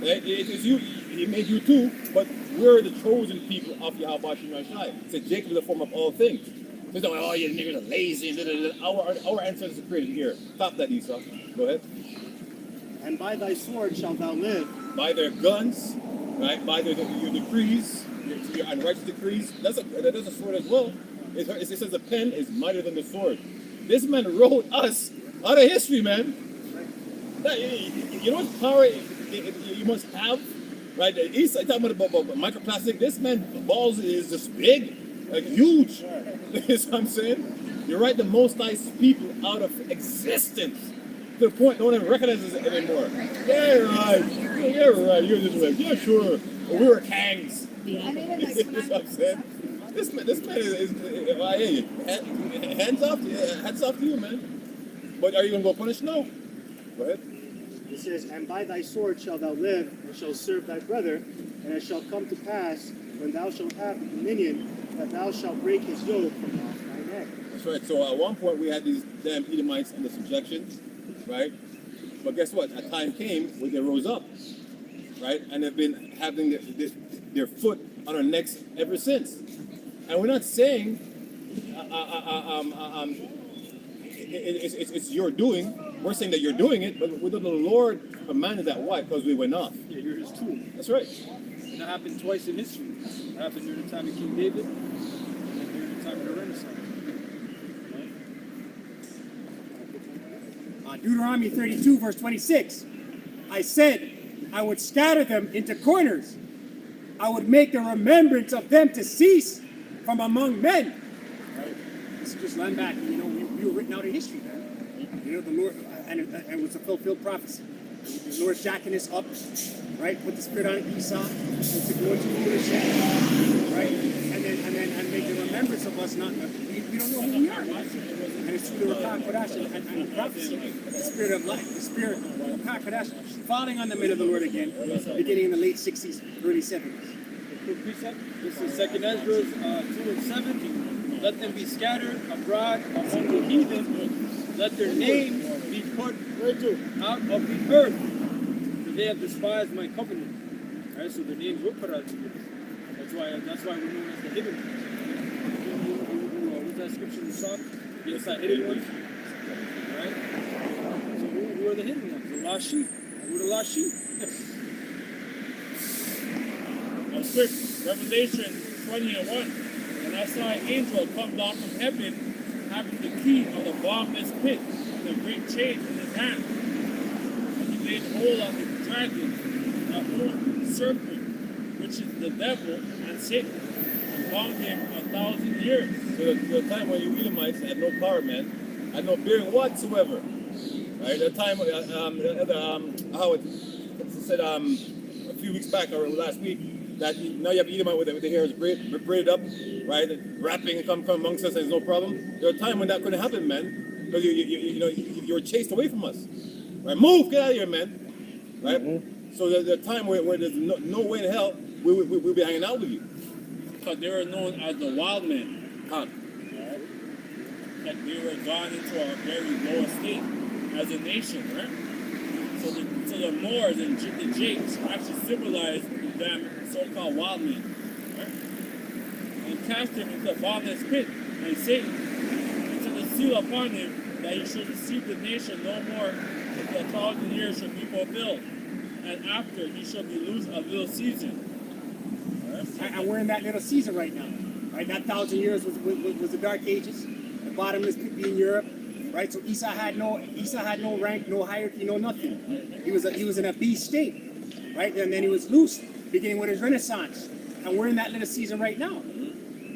It is you. He made you too, but we're the chosen people of Yahweh Shai. Said Jacob is the form of all things. So it's not like, oh, you niggas are lazy. Our ancestors created air. Stop that, Esau. Go ahead. And by thy sword shalt thou live. By their guns, right? By your decrees, your unrighteous decrees. That's a sword as well. It says the pen is mightier than the sword. This man wrote us out of history, man. You know what power you must have, right? He's talking about microplastic. This man balls is just big, like huge. That's what I'm saying. You write the Most High people out of existence. To the point no one even recognizes it anymore. Yeah, right. Yeah, right. You're just like, yeah, sure. We were kangs. That's what I'm saying. This man is hey, hands off to you, man. But are you gonna go punish? No. Go ahead. It says, And by thy sword shalt thou live, and shalt serve thy brother, and it shall come to pass, when thou shalt have dominion, that thou shalt break his yoke from off thy neck. That's right. So at one point we had these damn Edomites under subjection, right? But guess what? A time came when they rose up, right? And they've been having their foot on our necks ever since. And we're not saying it's your doing. We're saying that you're doing it, but the Lord commanded that. Why? Because we went off. Yeah, you're his tool. That's right. And that happened twice in history. It happened during the time of King David and during the time of the Renaissance. Right? Deuteronomy 32, verse 26. I said, I would scatter them into corners. I would make the remembrance of them to cease from among men. Right? This is just land back. You know, we were written out of history, man. You know, the Lord, and it was a fulfilled prophecy. The Lord's jacking us up, right? Put the spirit on Esau, to go into leadership, right? And make the remembrance of us not. We don't know who we are, right? And it's through the Rakah Kodash and the prophecy, the spirit of life, the spirit of Rakah Kodash, falling on the men of the Lord again, beginning in the late 60s, early 70s. Quick precept. This is 2nd Ezra 2 and 7. Let them be scattered abroad among the heathen. Let their names be put out of the earth. For they have despised my covenant. Right? So their names were put out of the earth. That's why we're known as the hidden ones. What was that scripture in Psalm? Yes, the hidden ones. Right? So who are the hidden ones? The lost sheep. Who are the lost sheep? Now, quick, Revelation 20 and 1. And I saw an angel come down from heaven, having the key of the bottomless pit, and a great chain in his hand. And he laid hold of the dragon, the old serpent, which is the devil and Satan, and bound him 1,000 years. So the time when you Edomites had no power, man, had no bearing whatsoever. Right? The time, how it said a few weeks back or last week, that now you have Edomite with the hairs braided up, right? Rapping and come amongst us, and there's no problem. There was a time when that couldn't happen, man, because you were chased away from us. Right? Move, get out of here, man. Right? Mm-hmm. So there's a time where there's no way in hell we'll be hanging out with you. Because they were known as the wild men. Huh. That they were gone into a very low state as a nation, right? So the Moors and the Jakes actually symbolized them so-called wild men. Right? cast him into the bottomless pit, and Satan took a seal upon him that he should deceive the nation no more until 1,000 years should be fulfilled. And after he shall be loosed a little season. And we're in that little season right now. Right, that 1,000 years was the Dark Ages. The bottomless pit being Europe. Right, so Esau had no rank, no hierarchy, no nothing. He was in a beast state. Right, and then he was loose, beginning with his Renaissance. And we're in that little season right now.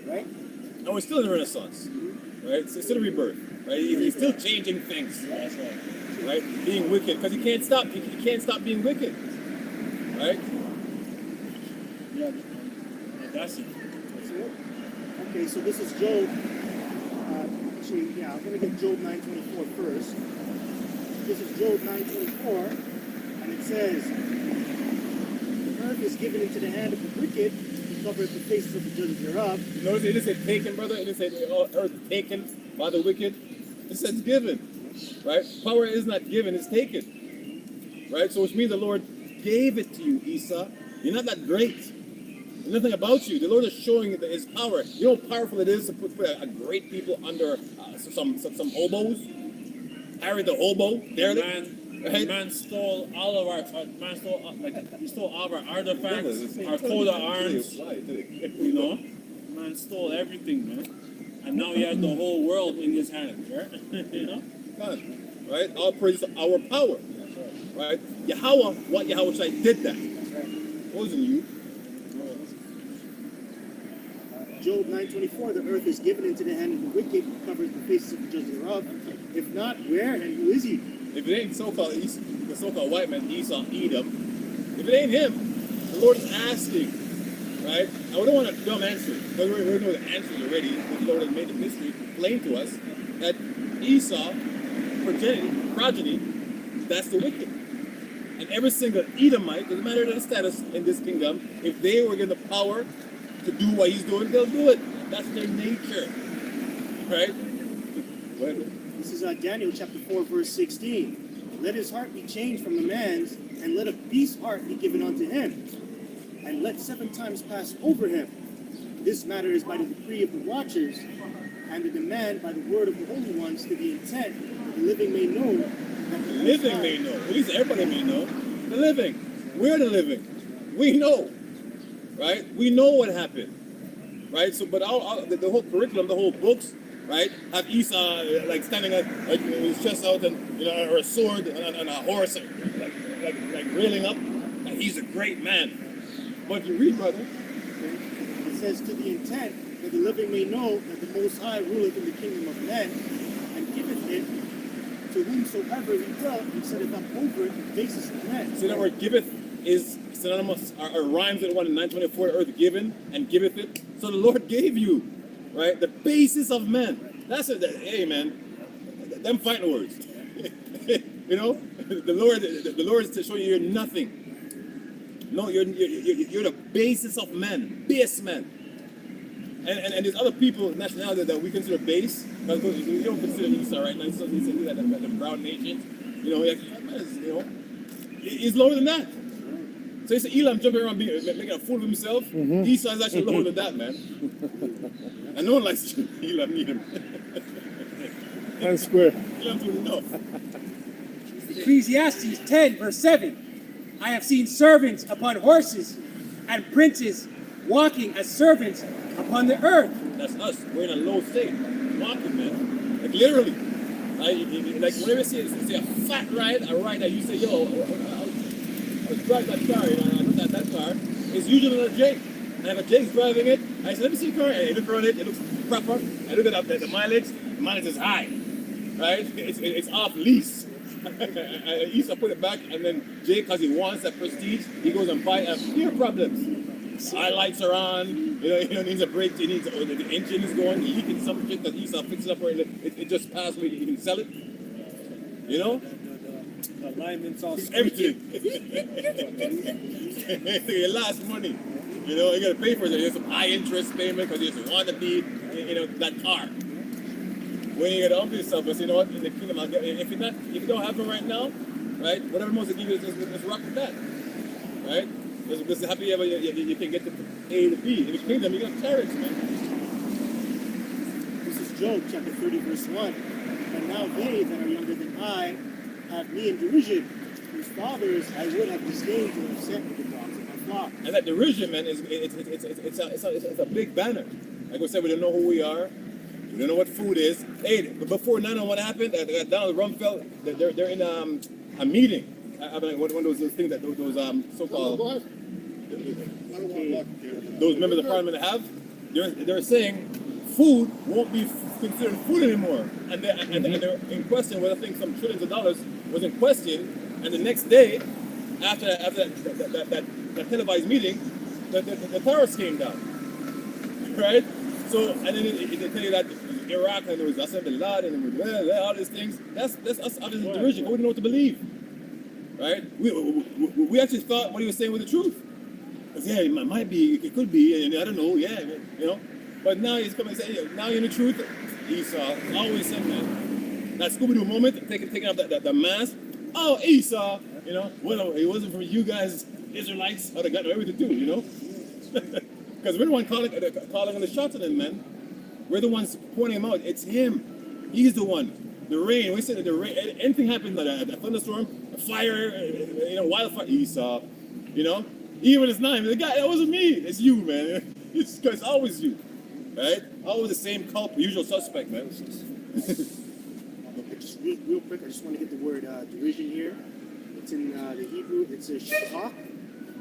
Right. And we're still in the Renaissance, right? It's still a rebirth, right? He's still changing things, right? Being wicked, because he can't stop. He can't stop being wicked, right? Yeah, that's it. Okay, so this is Job. Actually, yeah, I'm going to get Job 9:24 first. This is Job 9:24, and it says, "The earth is given into the hand of the wicked, who covereth the faces of the judges thereof." Notice it didn't say taken, brother. It didn't say earth taken by the wicked. It says given, right? Power is not given; it's taken, right? So which means the Lord gave it to you, Esau. You're not that great. There's nothing about you. The Lord is showing His power. You know how powerful it is to put a great people under some hobos. Harry the hobo, barely. Man stole all of our. He stole all of our artifacts, our coat of arms. You know, man stole everything, man. And now he has the whole world in his hands, right? You know. God, right? All praise to our power, right? Yahweh, what Yahweh did that. It wasn't you. Job 9:24, "The earth is given into the hand of the wicked, who covers the faces of the judges thereof. If not, where and who is he?" If it ain't the so-called white man, Esau, Edom, if it ain't him, the Lord is asking, right? And we don't want a dumb answer, because we know the answers already. The Lord has made the mystery plain to us that Esau, progeny, that's the wicked. And every single Edomite, doesn't matter their status in this kingdom, if they were given the power to do what he's doing, they'll do it. That's their nature, right? This is Daniel chapter 4, verse 16. "Let his heart be changed from the man's, and let a beast's heart be given unto him. And let 7 times pass over him. This matter is by the decree of the watchers, and the demand by the word of the holy ones, to the intent the living may know that The living may know. At least everybody may know. The living. We're the living. We know. Right? We know what happened. Right? So, but the whole curriculum, the whole books, right, have Esau like standing like with his chest out and or a sword and a horse like railing up. Like he's a great man. But if you read, brother, It says, "To the intent that the living may know that the Most High ruleth in the kingdom of men, and giveth it to whomsoever he will, and setteth up over it the basis of men." so that word giveth is synonymous or rhymes with one in 9:24, earth given and giveth it. So the Lord gave you, right, the basis of men. That's it. Hey man, them fighting words. You know, the Lord is to show you you're nothing. No, you're the basis of men, base men. And there's other people, nationality that we consider base, because we don't consider Esau right now. So he's that the brown nations. He's lower than that. So you see Elam jumping around making a fool of himself. Esau is actually lower than that, man. And no one likes Elam neither. And square. Elam's good enough. Ecclesiastes 10, verse 7. "I have seen servants upon horses and princes walking as servants upon the earth." That's us. We're in a low state. Walking, man. Like literally. Like whenever you see a fat ride, a ride that you say, yo, I was driving that car, I looked at that car. It's usually not a Jake. And if a Jake's driving it, I said, let me see the car. And I look around it looks proper. I look at the mileage is high. Right? It's off lease. I used to put it back, and then Jake, because he wants that prestige, he goes and buy ear problems. Eye lights are on, needs a brake, the engine is going, leaking some shit that he's fixing up where it just passed where he can sell it. You know? The alignment's all Everything. You lost money. You gotta pay for it. There's some high interest payment because you just want to be, that car. When you gotta humble yourself and say, you know what, in the kingdom, if you don't have it right now, right, whatever most of you just rock with that. Right? Just happy you can get to A to B. In the kingdom, you got chariots, man. Job chapter 30, verse 1. And now they that are younger than I have me in derision, whose fathers I would have disdained to have sent with the dogs of my flock. And that derision, man, it's a big banner. Like I said, we don't know who we are. We don't know what food is. Hey, but before 9/11, what happened? Donald Rumsfeld, they're in a meeting. I mean, one of those things that those so-called Go ahead. I don't want to block you. those members of parliament have. They're saying food won't be considered food anymore, and they're in question whether I think some trillions of dollars was in question. And the next day, after that televised meeting, the towers came down, right? So and then they tell you that Iraq and there was Osama bin Laden and all these things. That's us obviously derision. We didn't know what to believe, right? We actually thought what he was saying was the truth. Yeah, it might be, it could be, and I don't know, yeah, you know. But now he's coming and saying, yeah, now you know the truth. Esau always said, man, that Scooby-Doo moment, taking off the mask. Oh, Esau, you know, well, it wasn't for you guys, Israelites, I'd have gotten everything to do, you know. Because we're the one calling on the shots of them, man. We're the ones pointing him out. It's him. He's the one. The rain. We said that the rain. Anything happens like a thunderstorm, a fire, you know, wildfire. Esau, you know. Even it's not him. The guy, that wasn't me. It's you, man. It's always you, right? Always the same culprit, usual suspect, man. Just real quick, I just want to get the word derision here. It's in the Hebrew. It says shachak,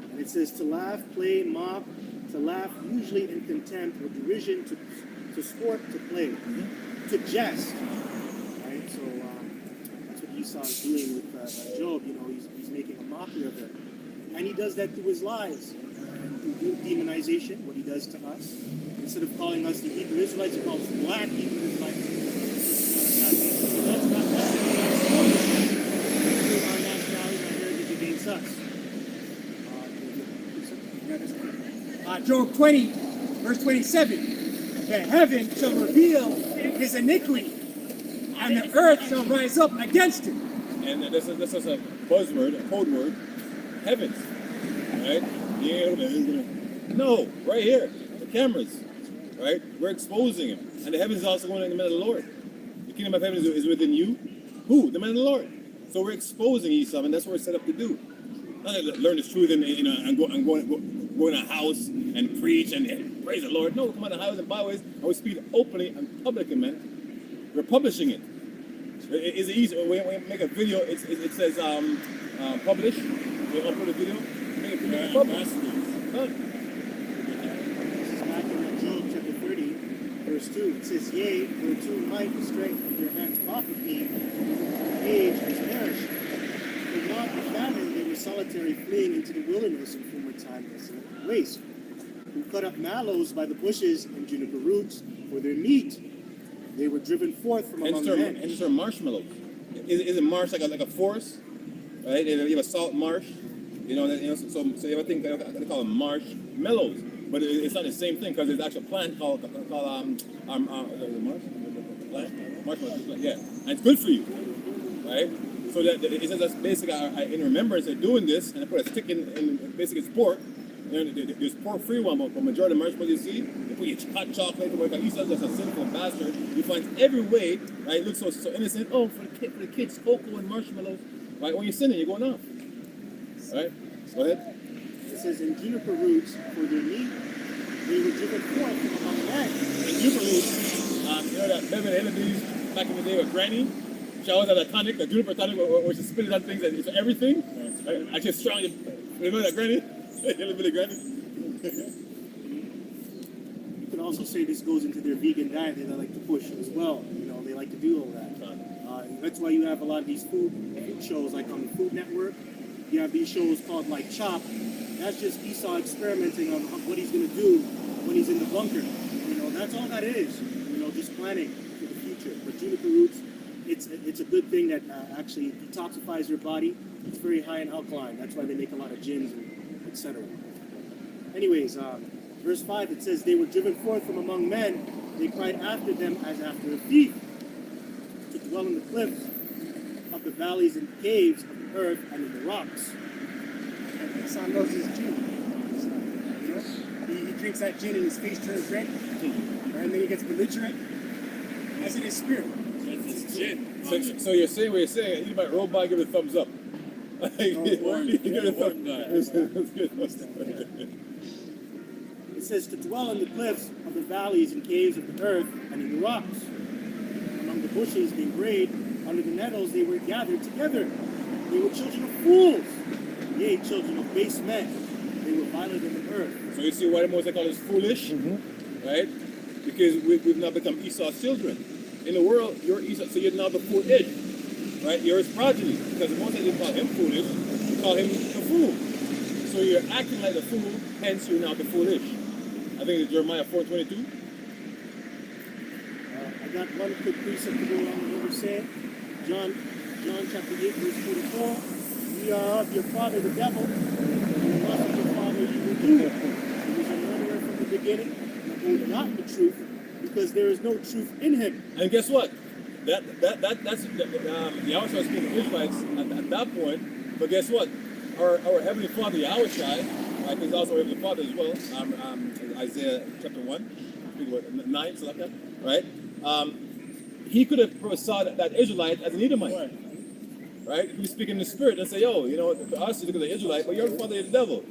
and it says to laugh, play, mock, to laugh, usually in contempt or derision, to sport, to play, to jest. Right. So that's what Esau is doing with Job. You know, he's making a mockery of it. And he does that through his lies, through demonization, what he does to us. Instead of calling us the Hebrew Israelites, he calls us black Hebrew Israelites. That's not our nationality and our heritage against us. Job 20, verse 27. The heaven shall reveal his iniquity, and the earth shall rise up against him. And this is a buzzword, a code word. Heavens, right? Yeah, no, right here, the cameras, right? We're exposing him, and the heavens is also going in the man of the Lord. The kingdom of heaven is within you. Who? The man of the Lord. So we're exposing Esau, and that's what we're set up to do. Not to learn this truth and go in a house and preach and praise the Lord. No, come on the highways and byways, and we speak openly and publicly, man. We're publishing it. It's easy. When we make a video, it says publish. We upload a video, make it public. This is back in Job chapter 30, verse 2. It says, yea, whereto might the strength of your hands profit me, age has perished. For not the famine, they were solitary, fleeing into the wilderness in former time, desolate waste. Who cut up mallows by the bushes and juniper roots for their meat. They were driven forth from among men. And these are marshmallows. Is it marsh like a forest? Right? You have a salt marsh. You know, so you ever think they call them marshmallows, but it's not the same thing because there's actually a plant called marshmallows. Yeah, and it's good for you, right? So that it says that's basically in remembrance of doing this, and I put a stick in basically it's pork. There's pork-free one, but the majority of marshmallows you see, they put your hot chocolate, because Esau's just a sinful bastard. He finds every way, right? It looks so innocent. Oh, for the kids, cocoa and marshmallows. Right? When you're sinning, you're going off. Right? Go ahead. It says, in juniper roots for their meat, they were driven forth from among men. And juniper roots, you know that Beverly Hillbillies back in the day with Granny? She always had a tonic, a juniper tonic, where she spit it on things and it's for everything. Right? Actually, strong. Remember that Granny? Hillbilly Granny? You could also say this goes into their vegan diet that they like to push as well. You know, they like to do all that. That's why you have a lot of these food shows, like on the Food Network. You have these shows called like Chop. That's just Esau experimenting on what he's going to do when he's in the bunker. You know, that's all that is. You know, just planning for the future. But juniper roots, it's a good thing that actually detoxifies your body. It's very high in alkaline. That's why they make a lot of gins and etc. Anyways, verse 5, it says, they were driven forth from among men. They cried after them as after a thief, to dwell in the cliffs of the valleys and caves of the earth and in the rocks. And Esau loves his gin. You know, he drinks that gin and his face turns red, and then he gets belligerent. as in his spirit. It's shit. So you're saying what you're saying, you might roll by and give it a thumbs up. Give it a thumbs It says to dwell in the cliffs of the valleys and caves of the earth and in the rocks. Among the bushes they brayed, under the nettles they were gathered together. They were children of fools, yea, children of base men. They were violent in the earth. So you see why the Most High call us foolish, right? Because we've now become Esau's children. In the world, you're Esau, so you're now the foolish, right? You're his progeny. Because the Most High didn't call him foolish, he called him the fool. So you're acting like the fool, hence you're now the foolish. I think it's Jeremiah 4:22. I got one quick precept to go along with what we're saying. John chapter 8, verse 44. Ye are of your father the devil, and the lust of your father you will do. He was a murderer from the beginning, and hold not the truth, because there is no truth in him. And guess what? That's Yahushua was speaking to Israelites at that point. But guess what? Our Heavenly Father Yahushua, right, is also our Heavenly Father as well. Isaiah chapter 1, speaking about 9, so like that, right? He could have saw that Israelite as an Edomite, right? He was speaking in the spirit and say, yo, you know, to us you look at the Israelite, but your father is the devil.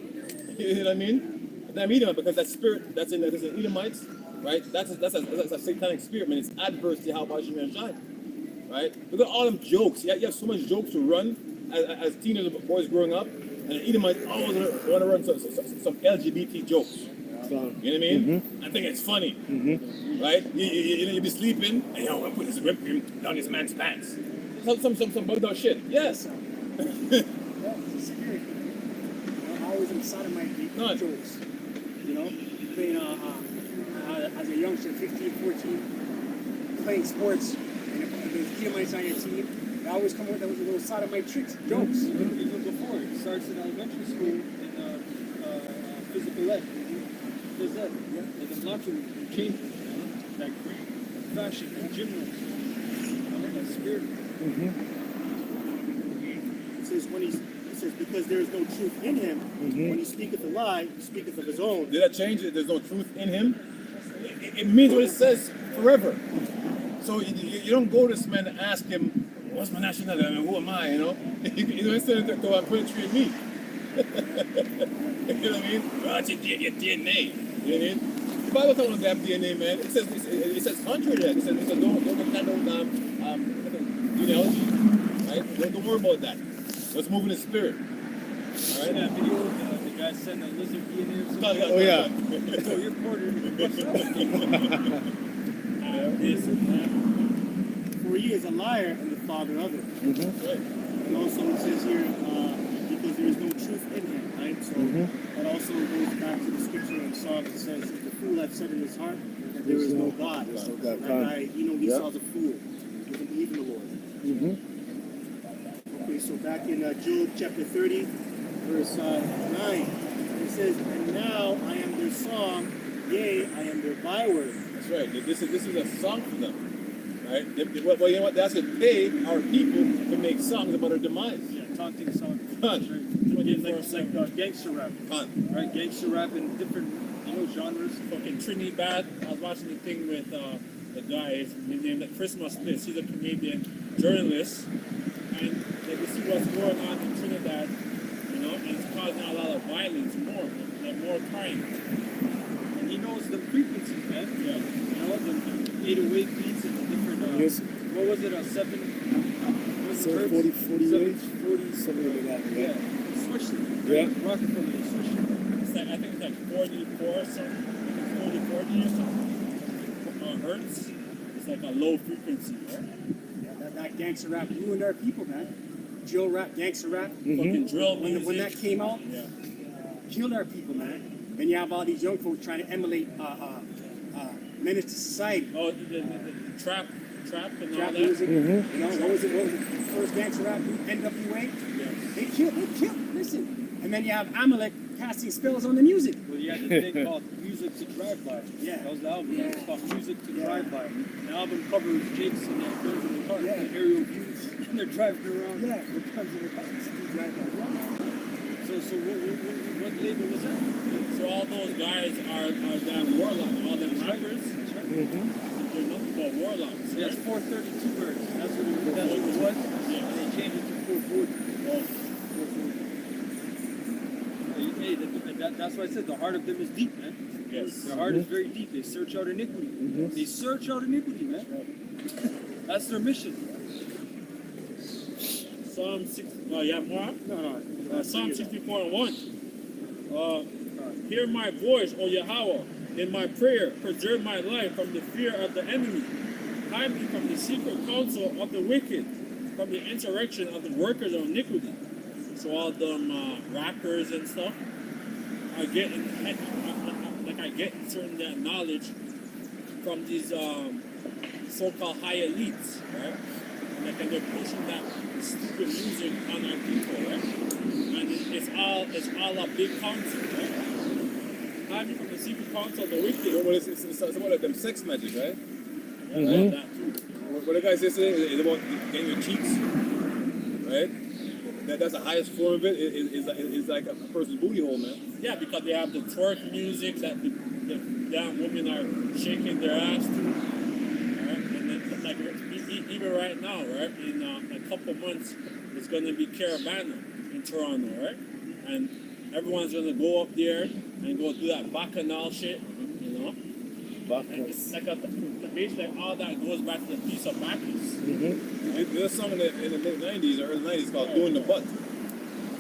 You know what I mean? Them Edomite, because that spirit that's in Edomites, right? That's a satanic spirit, man. It's adverse to how Hashem and shine, right? Look at all them jokes. You have so much jokes to run as teenage boys growing up, and the Edomites always want to run some LGBT jokes. You know what I mean? I think it's funny, right? You be sleeping, and yo, I'm putting this whip cream down this man's pants. Some bugged out shit. Yes. Yeah, it's a spirit. Always inside of my None. jokes. You know, playing as a youngster, 15, 14, playing sports, and if there's Edomites on your team, they always come with that was a little side of my tricks, jokes. Even before, it starts in elementary school in physical ed. Does that? Yeah. Like it's not to change that great fashion and gymnast. That spirit. It says because there is no truth in him, when he speaketh a lie, he speaketh of his own. Did that change it? There's no truth in him. It means what it says forever. So you don't go to this man and ask him, what's my nationality? I mean, who am I? You know, you don't send it to 23 and me. You know what I mean? Well, it's your DNA. You know what I mean? The Bible talks about damn DNA, man. It says contrary to that. It says don't kind of genealogy, right? Don't worry about that. Let's move in the spirit. All right. That video, the guy sent a lizard DNA or something. Oh yeah. So you're quartered. For he is a liar and the father of it. Right. And also it says here, because there is no truth in him, right? So that also goes back to the scripture in Psalms. It says, the fool hath said in his heart that there is no God. So that guy, Esau's a fool. He doesn't believe in the Lord. Okay, so back in Job chapter 30, verse 9, it says, and now I am their song, yea, I am their byword. That's right. This is a song for them, right? Well, you know what? That's to pay our people to make songs about our demise. Yeah, taunting song. Fun. Like gangster rap. Fun. Right? Gangster rap in different, genres. Fucking Trinidad. I was watching the thing with the guy. His name is Chris Muslis. He's a Canadian journalist, and they can see what's going on in Trinidad. You know, and it's causing a lot of violence, more crime. And he knows the frequencies, man. Yeah. You know, the 808 beats and the different, Yes. what was it, 7? 40, 48, 40, something like that. yeah. Switched it. Yeah. Rockefeller switched it. It's like, I think it's like 44 or something. I think 40 or something. Hertz. It's like a low frequency. Right? Yeah, that gangster rap ruined our people, man. Drill rap, gangster rap. Fucking drill music. When that came out, Yeah. killed our people, man. Then you have all these young folks trying to emulate menace to society. Oh, the trap and all Trap that. music. You know, what was it? First gangster rap group, NWA. Yes. They killed, listen. And then you have Amalek casting spells on the music. Well, you had the thing called Music to Drive By. Yeah. That was the album. Yeah. It was called Music to Drive By. The album covers Jake's and their friends in the car. Yeah. The aerial views. And they're driving around. Yeah, with guns in their pockets. So what label was that? So all those guys are damn warlocks, all them rappers. They're nothing but called warlocks. Yeah, it's 432 hertz. That's what it was. Yeah. And they changed it to 440. Well, 440. Hey, that's why I said the heart of them is deep, man. yes. Their heart is very deep. They search out iniquity. They search out iniquity, man. That's their mission. Psalm 6. Oh, yeah, more. No. Psalm 64:1. Hear my voice, O Yahweh, in my prayer. Preserve my life from the fear of the enemy. Hide me from the secret counsel of the wicked, from the insurrection of the workers of iniquity. So all them rappers and stuff are getting, like I get certain that knowledge from these so-called high elites, right? Like, and they're pushing that stupid music on our people, right? And it's all a big concept, right? Hiding from the secret counsel of the wicked. Well, it's about them sex magic, right? Yeah, that too. What the guy says today is about getting your cheeks, right? That's the highest form of it. Is like a person's booty hole, man. Yeah, because they have the twerk music that the damn women are shaking their ass to. Right? And then, like, even right now, right? In a couple months, it's going to be Caravana in Toronto, right? And everyone's going to go up there and go do that bacchanal shit, you know? And it's like basically all that goes back to the piece of Bacchus. There's a song in the mid '90s or early '90s called "Doing the Butt,"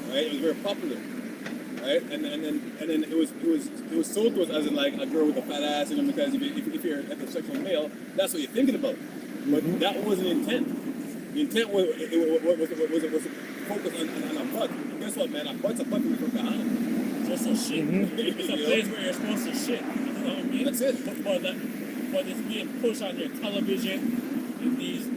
right? It was very popular, right? And then it was sold to us as in like a girl with a fat ass, you know, because if you're a heterosexual male, that's what you're thinking about. But that wasn't the intent. The intent was focused on a butt. Guess what, man? A butt's a butt from behind. Just a shit. It's a place where you're supposed to shit. You know what I mean? That's it. But it's being pushed on your television and these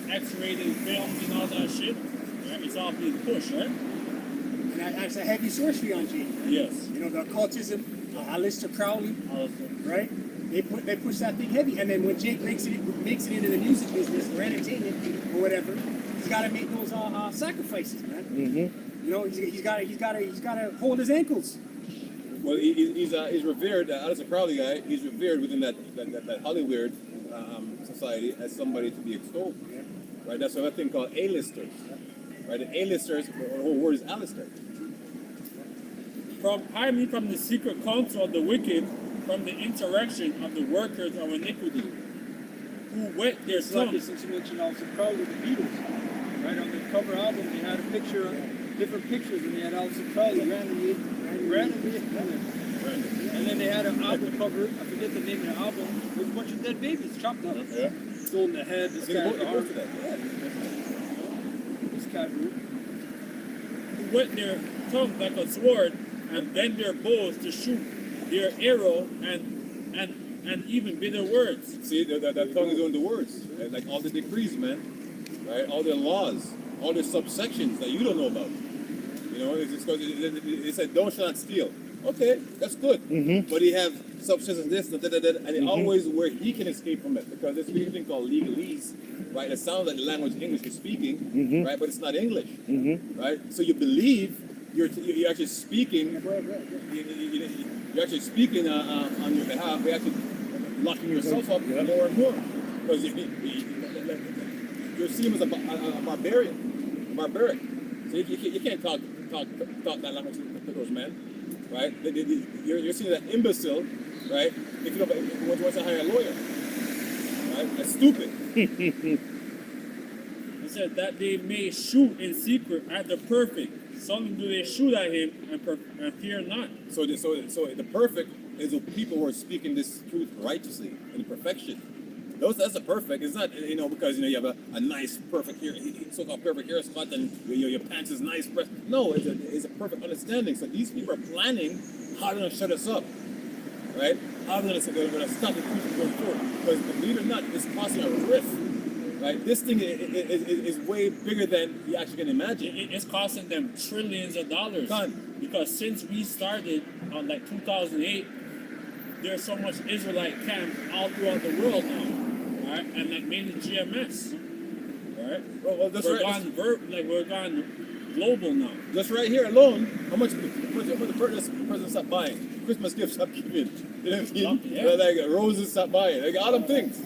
X-rated films and all that shit. Right? It's all being pushed, right? And that's a heavy sorcery on Jake. Yes. You know, the occultism, Aleister Crowley, Also, right? They push that thing heavy, and then when Jake makes it into the music business or entertainment or whatever, he's got to make those sacrifices, man. You know, he's got to hold his ankles. Well, he's revered. Aleister Crowley guy. He's revered within that Hollywood society as somebody to be extolled. Right. That's another thing called A-listers. Right. The A-listers. The whole word is Alistair. hide me from the secret counsel of the wicked, from the insurrection of the workers of iniquity, who wet their It's like tongue. since you mentioned also Crowley, the Beatles. Right on the cover album, they had a picture, different pictures, and they had Alistair Crowley randomly. And then they had an album cover, I forget the name of the album, with a bunch of dead babies chopped up. Yeah. Still in the head, this guy had the heart. that. Yeah. This cat group. Who wet their tongue like a sword, and bend their bows to shoot their arrow, and even bitter words. See, that tongue is on the words. Right? Like all the decrees, man. Right? All the laws, all the subsections that you don't know about. You know, it's because it said, "Don't shall not steal." Okay, that's good. But he have subsections this, and it always where he can escape from it, because there's a thing called legalese, right? It sounds like the language English is speaking, right? But it's not English, right? So you believe you're actually speaking. You're actually speaking on your behalf. You're actually locking yourself up more and more, because you're seen as a barbarian, barbaric. So you can't talk that language to those men, right? You're seen as an imbecile, right? If you don't want to hire a lawyer, right? That's stupid. He said that they may shoot in secret at the perfect. Some do they shoot at him and fear not. So the perfect is the people who are speaking this truth righteously in perfection. That's the perfect. It's not, because you have a nice perfect hair, so-called perfect haircut, and your pants is nice pressed. No, it's a perfect understanding. So these people are planning how they're going to shut us up, right? How they're going to stop the truth from going forward. Because believe it or not, it's causing a rift, right? This thing is way bigger than you actually can imagine. It's costing them trillions of dollars. Done. Because since we started on 2008, there's so much Israelite camps all throughout the world now. Right? And mainly GMS, right? Well, that's we're right. We're gone global now. Just right here alone, how much the person stopped buying? Christmas gifts stopped giving. You know what I mean? Yeah. Like roses stopped buying. Like all them things.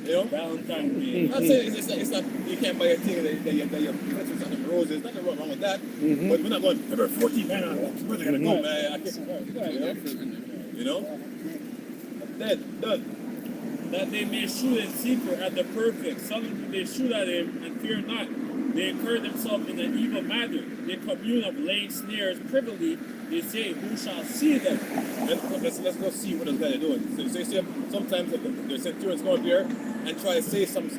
You know? Valentine's Day. I'm not saying it's not, you can't buy a thing that you're with something roses. Nothing wrong with that. But we're not going, February 14th, man, where's it gonna go, man? I can't, you know? Dead, done. That they may shoot in secret at the perfect. Suddenly they shoot at him and fear not. They incur themselves in an evil manner. They commune of laying snares privily. They say, who shall see them? Let's go see what those guys are doing. So you see, sometimes the centurions go up here and try to say some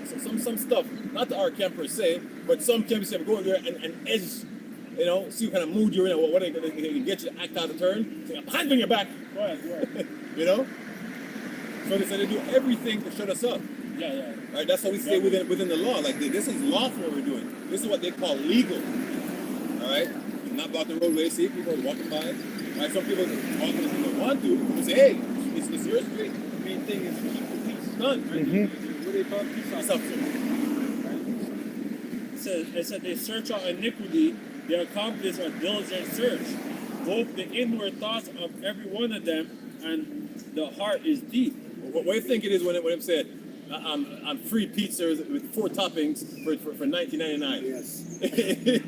stuff, not to our camp per se, but some camps have go there and edge, you know, see what kind of mood you're in, what they can get you to act out of turn. Say, hands on your back, you know. So they do everything to shut us up. Yeah. Right? That's how we stay within the law. Like this is lawful what we're doing. This is what they call legal. All right, not blocking the roadway. See people walking by. Right? Some people walking if they don't want to. They say, hey, it's your street. The main thing is keep the peace. Done. Right? What do they call peace Peace officer? It said they search out iniquity. They accomplish a diligent search. Both the inward thoughts of every one of them and the heart is deep. What do you think it is when it said on free pizzas with 4 toppings for $19.99? Yes.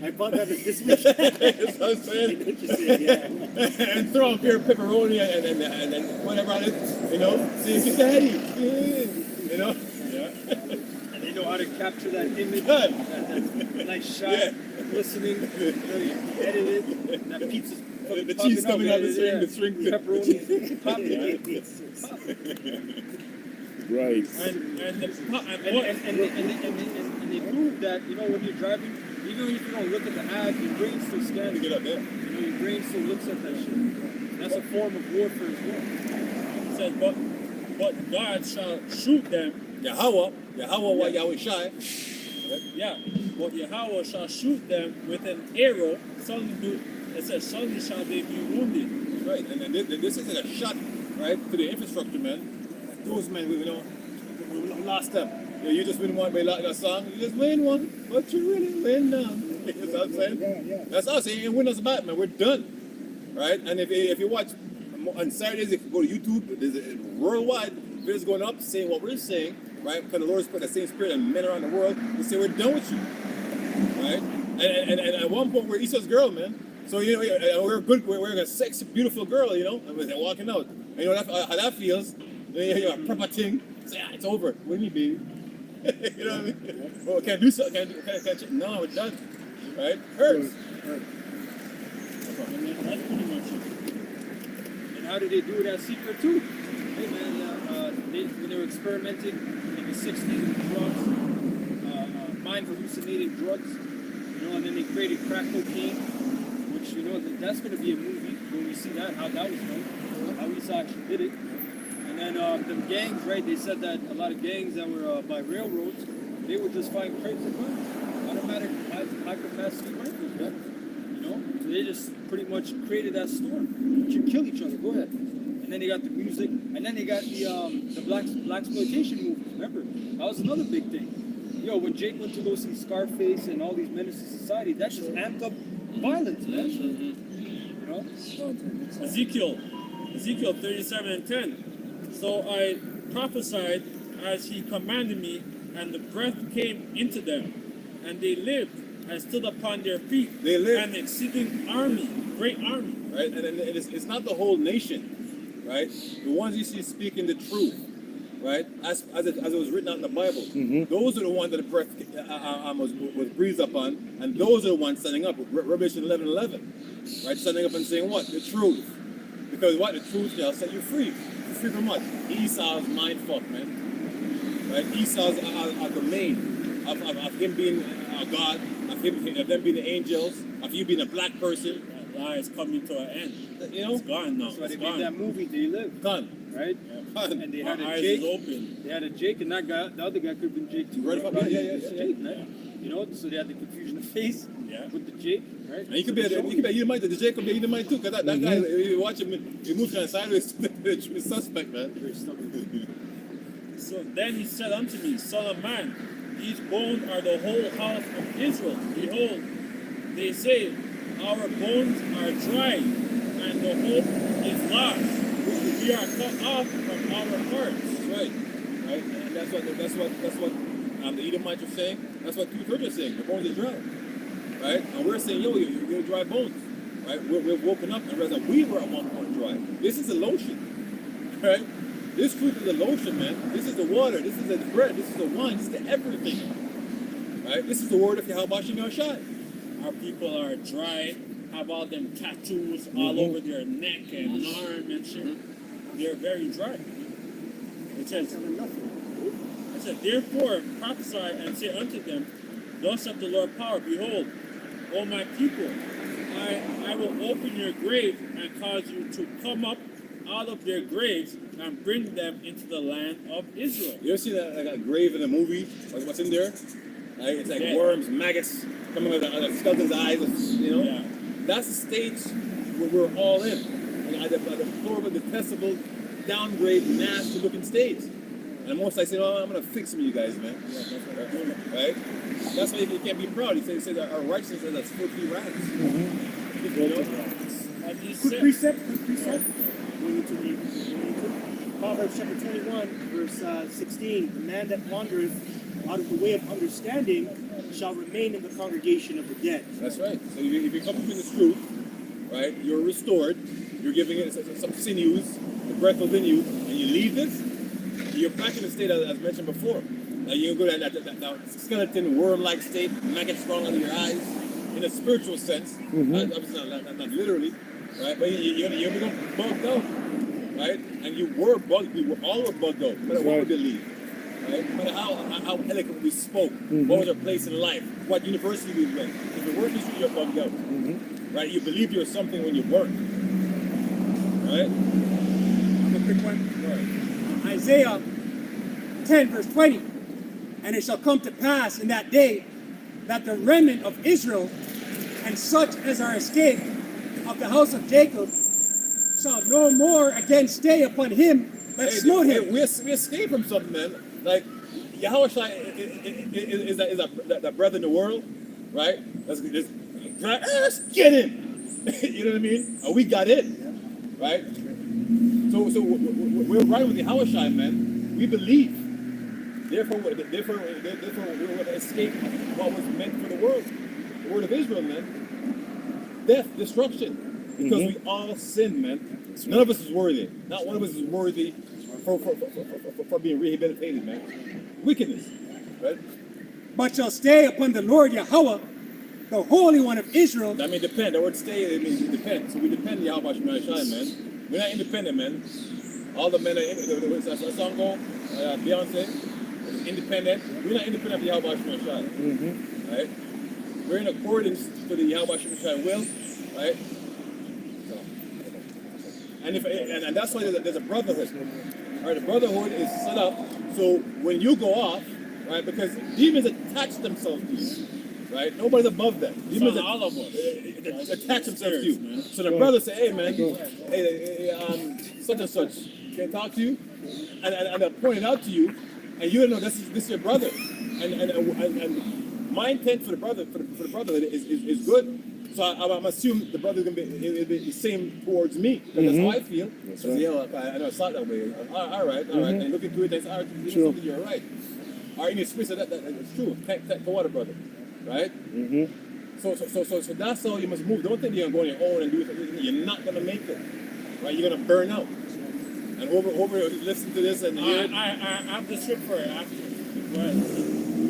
I bought that this week. That's what I'm saying. Interesting, yeah. And throw up here pepperoni and whatever on it, you know. See, daddy, you know. Yeah. And they know how to capture that image, Good. that nice shot, Yeah. listening, you edit it, that pizza's The cheese coming out the string, pepperoni, popping. Right. And they prove that, you know, when you're driving, even if you don't look at the ad, your brain still scans To it. get up there. You know, your brain still looks at that shit. That's a form of warfare as well. it said, but God shall shoot them. Yahweh, Yahweh Shai. Yeah, but Yahweh shall shoot them with an arrow. Suddenly, it says, suddenly shall they be wounded. Right, and this isn't a shot, right, to the infrastructure, man. Those men, you know, we lost them. Yeah, you just win one by like that song. You just win one, but you really win none. You know what I'm saying? Yeah. That's us. It ain't win us back, man. We're done. Right? And if you watch on Saturdays, if you go to YouTube, there's a worldwide videos going up saying what we're saying, right? Because the Lord's put the same spirit in men around the world. They say we're done with you. Right? And at one point we're Esau's girl, man. So you know we're a sexy, beautiful girl, you know, and we're walking out. And you know how that feels. You're a proper thing. Say, it's over. What do you mean, baby? You know what I mean? Well, can't do something. Can't. No, we're done. Right? Hurts. That's pretty much it. And how did they do it at secret too? Hey man, when they were experimenting in the 60s with drugs, mind hallucinating drugs, you know, and then they created crack cocaine, which, you know, that's going to be a movie when we see that, how that was done, how Esau actually did it. And then the gangs, right, they said that a lot of gangs that were by railroads, they would just find crates of guns, automatic high capacity rifles, right? You know, so they just pretty much created that storm. You kill each other, go ahead. And then they got the music, and then they got the blaxploitation movies. Remember, that was another big thing. Yo, when Jake went to go see Scarface and all these menaces to society, that just amped up violence, man. You know? Ezekiel 37:10. So I prophesied as he commanded me, and the breath came into them, and they lived and stood upon their feet. They lived. An exceeding army, great army. Right? And it's not the whole nation, right? The ones you see speaking the truth, right? As it was written out in the Bible. Those are the ones that the breath was breathed upon, and those are the ones standing up. Revelation 11:11, right? Standing up and saying what? The truth. Because what? The truth shall set you free. Free from what? Esau's mind fuck, man. Right? Esau's domain of him being a god, of them being the angels, of you being a black person. That lie is coming to an end. You know? It's gone now. That's why It's they made that gone. movie, They Live, Done. right? Done. And they Our had a eyes Jake. is open. They had a Jake, and that guy, the other guy could have been Jake too. Right, Right? yeah. Jake, right? You know, so they had the confusion of face Yeah. with the Jake, right? And you could be Edomite, the Jacob be Edomite too, because that guy, you watch him, he moves kind of sideways to the suspect, man. Very stubborn. So then he said unto me, Son of man, these bones are the whole house of Israel. Behold, they say, our bones are dry, and the hope is lost. We are cut off from our hearts. Right. right? And that's what the Edomites are saying. That's what 2/3 are saying. The bones are dry, right? And we're saying, yo, you're dry bones, right? We're woken up and realize that we were at one point dry. This is the lotion, right? This fruit is the lotion, man. This is the water. This is the bread. This is the wine. This is the everything, right? This is the word of Yahweh Shem Yahshai. Our people are dry, have all them tattoos all over their neck and arm and shit. They're very dry. It says, therefore prophesy and say unto them, thus saith the Lord power, behold, O my people, I will open your grave and cause you to come up out of their graves and bring them into the land of Israel. You ever see that like a grave in a movie? Like what's in there? Like, it's like Yeah. worms, maggots coming out of the skeleton's eyes. You know, Yeah. that's the stage where we're all in. And at the horrible, detestable, downgrade, nasty-looking stage. And most I say, oh, I'm gonna fix some of you guys, man. Right? That's why you can't be proud. He says our righteousness is as filthy rags. You know? And he Quick said, precept. We need to read Proverbs chapter 21, verse 16. The man that wandereth out of the way of understanding shall remain in the congregation of the dead. That's right. So if you come up in this truth, right, you're restored, you're giving it some sinews, the breath within you, and you leave this, you're back in the state as mentioned before. Now you go to that skeleton, worm-like state, maggots crawling under your eyes, in a spiritual sense, obviously not literally, right? But you become bugged out, right? And you were bugged. We were all bugged out, no matter what we believe. Right? No matter how eloquent we spoke, what was our place in life, what university we went. If you weren't history, you're bugged out. Right? You believed you were something when you weren't. Right? A quick one. Isaiah 10, verse 20. And it shall come to pass in that day that the remnant of Israel and such as are escaped of the house of Jacob shall no more again stay upon him that smote him. We escaped from something, man. Like, Yahweh Shai is that breath in the world, right? Let's get him. You know what I mean? And we got in, right? So we're right with Yahweh Shai, man. We believe. Therefore, we will escape what was meant for the world. The word of Israel, man. Death, destruction. Because we all sin, man. None of us is worthy. Not one of us is worthy for being rehabilitated, man. Wickedness, right? But shall stay upon the Lord Yahweh, the Holy One of Israel. I mean, depend. The word stay, it means we depend. So we depend on Yahweh Shai, man. We're not independent, man. All the men are independent. That song go, Beyonce, independent. We're not independent of Yahweh Shai, right? We're in accordance to the Yahweh Shai will, right? And that's why there's a brotherhood. All right, the brotherhood is set up so when you go off, right, because demons attach themselves to you, right? Nobody's above that. Demons all of us. attach themselves to you. So the brother say, hey man, such and such, can I talk to you? And they're pointing out to you, and you don't know this is your brother. And my intent for the brotherhood is good. So I'm assuming the brother's gonna be the same towards me. That's how I feel. So yeah, I know it's not that way. All right. And look into it, and say, all right, you know something, you're right. All right, in your spirit, that's true. Thank the water, brother. Right? So that's how you must move. Don't think you're gonna go on your own and do it. You're not gonna make it. Right? You're gonna burn out. And over listen to this and hear it. I have the script for it. Go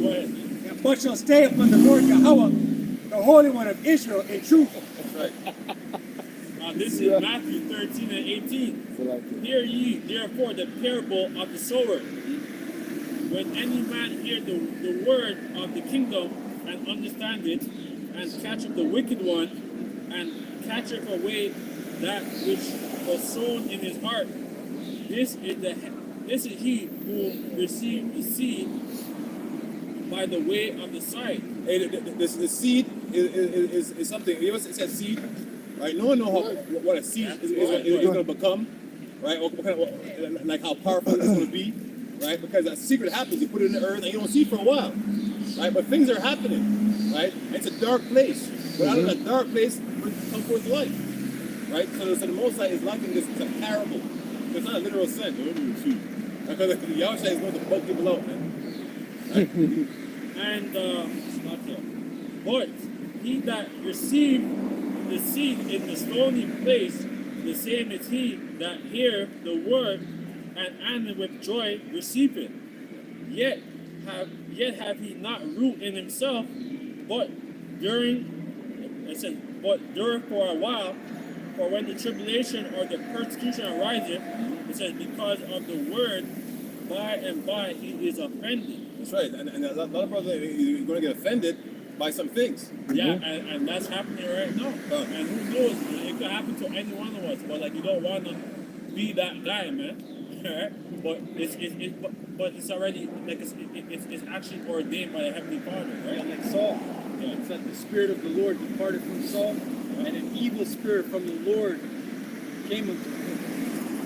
ahead. But shall stay upon the Lord Yahweh, the Holy One of Israel, in truth. That's right. This is Matthew 13 and 18. Hear ye therefore the parable of the sower. When any man hear the word of the kingdom and understand it, and catch up the wicked one, and catcheth away that which was sown in his heart, this is he who received the seed by the way of the side. Hey, the seed is something. You ever said seed? Right? No one knows what a seed is going to become, right? Or like how powerful it's going to be, right? Because that secret happens. You put it in the earth and you don't see it for a while, right? But things are happening, right? It's a dark place. But out of that dark place, come forth light, right? So the Most High is liking this. It's a parable. It's not a literal sense. A because Yahweh is going to bug people out, man. And not there. But he that received the seed in the stony place, the same is he that hear the word and with joy receive it. Yet have he not root in himself, but endure for a while. For when the tribulation or the persecution ariseth, it says, because of the word, by and by he is offended. That's right. And a lot of brothers, you're going to get offended by some things. Yeah, and that's happening right now. And who knows, it could happen to any one of us. But like, you don't want to be that guy, man. Right? But it's already like it's actually ordained by the Heavenly Father, right? Like Saul. It said the Spirit of the Lord departed from Saul, and an evil spirit from the Lord came unto him.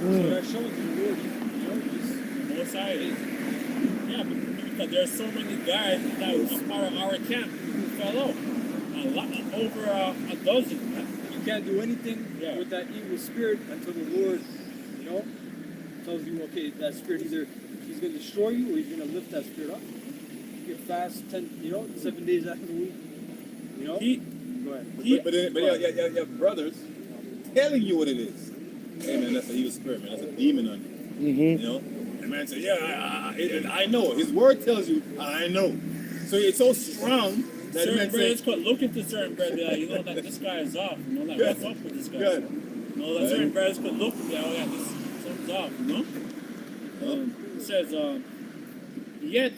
So that shows the Lord, he's Most High is. Yeah, because there are so many guys that were a part of our camp who fell out. Over a dozen. You can't do anything with that evil spirit until the Lord, tells you, okay, that spirit either he's going to destroy you or he's going to lift that spirit up. You can fast 7 days after the week. Go ahead. But you have brothers telling you what it is. Hey, man, that's an evil spirit, man. That's a demon on you. You know? And man says, yeah, I know. His word tells you, I know. So it's so strong that certain man brothers says, could look into certain brothers, like, that this guy is off. Like, what's up with this guy? good. That certain brothers could look and be like, oh yeah, something's off, It says, yet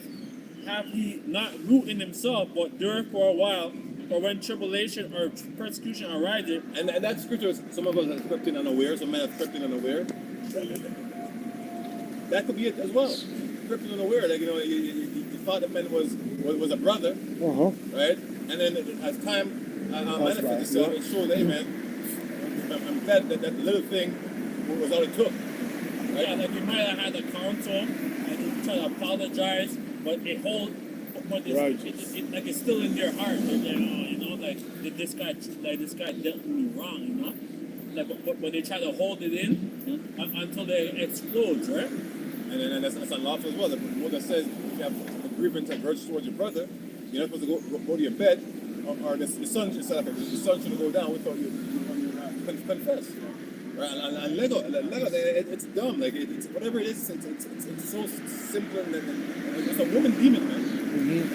have he not root in himself, but endure for a while, for when tribulation or persecution arises. And that scripture, some of us have crept in unaware, some men have crept in unaware. That could be it as well. Crept in unaware, like, you thought that man was a brother, right? And then as time manifested itself, it showed, hey man, I'm glad that little thing was all it took. Right? Yeah, like you might have had a counsel and you try to apologize, but it's like it's still in their heart. They're like, this guy dealt with me wrong, Like, but they try to hold it in until they explode, right? And that's unlawful as well. The Moses says, if you have a grievance and grudge towards your brother, you're not supposed to go to your bed, or the sun shouldn't go down without you confess. Right? And Lego, it's dumb. Like it's whatever it is, it's so simple. And it's a woman demon, man.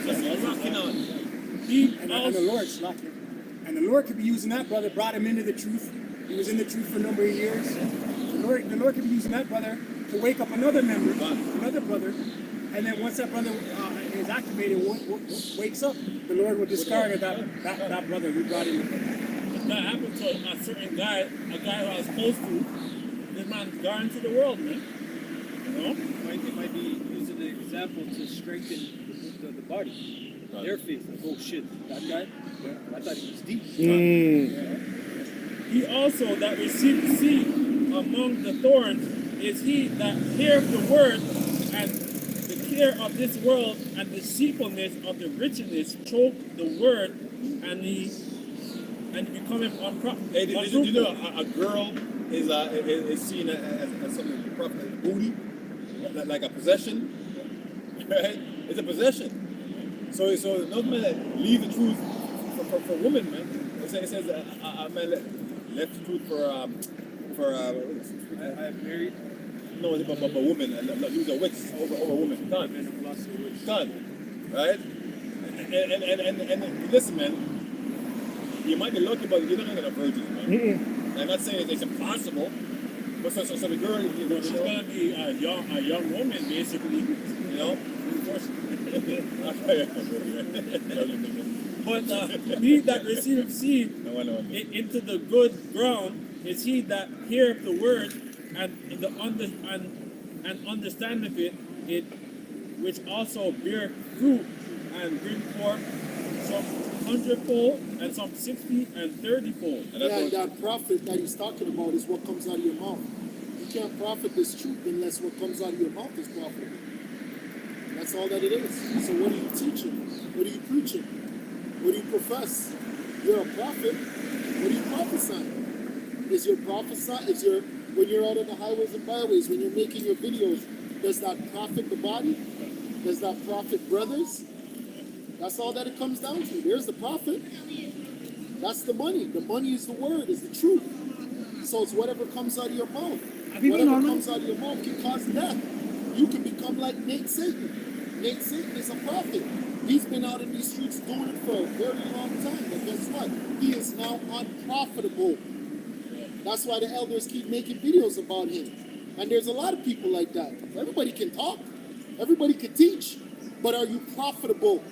It's rocking on. And the Lord's locking. And the Lord could be using that brother, brought him into the truth. He was in the truth for a number of years. The Lord could be using that brother to wake up another member, another brother, and then once that brother is activated, wakes up, the Lord will discard that brother who brought him in. That happened to a certain guy, a guy who I was close to. This man's gone into the world, man. It might be using the example to strengthen the body. Their faith. Like, oh shit, that guy? I thought he was deep. He also that received seed among the thorns is he that heareth the word, and the care of this world and the deceitfulness of the richness choke the word, and becoming unprofitable. Hey, did you know a girl is seen as something booty, like a possession, right? It's a possession. So those men that leave the truth for women, man. It says a man left the truth for I have married. No, but woman, lose a witch over a woman. Done. Right? And listen, man. You might be lucky, but you're not gonna virgin, man. I'm not saying it's impossible, but so the girl, She's gonna be a young woman, basically. But he that receiveth seed into the good ground is he that heareth the word and understandeth it, which also bear fruit and bring forth some 100-fold and some 60 and 30-fold. And that profit that he's talking about is what comes out of your mouth. You can't profit this truth unless what comes out of your mouth is profitable. That's all that it is. So what are you teaching? What are you preaching? What do you profess? You're a prophet. What are you prophesying? Is your when you're out on the highways and byways, when you're making your videos, Does that profit the body? Does that profit brothers? That's all that it comes down to. There's the profit. That's the money. The money is the word, is the truth. So it's whatever comes out of your mouth. Have you been Whatever Norman? comes out of your mouth can cause death. You can become like Nate Satan. Nate Satan is a prophet. He's been out in these streets doing it for a very long time. But guess what? He is now unprofitable. That's why the elders keep making videos about him. And there's a lot of people like that. Everybody can talk. Everybody can teach. But are you profitable?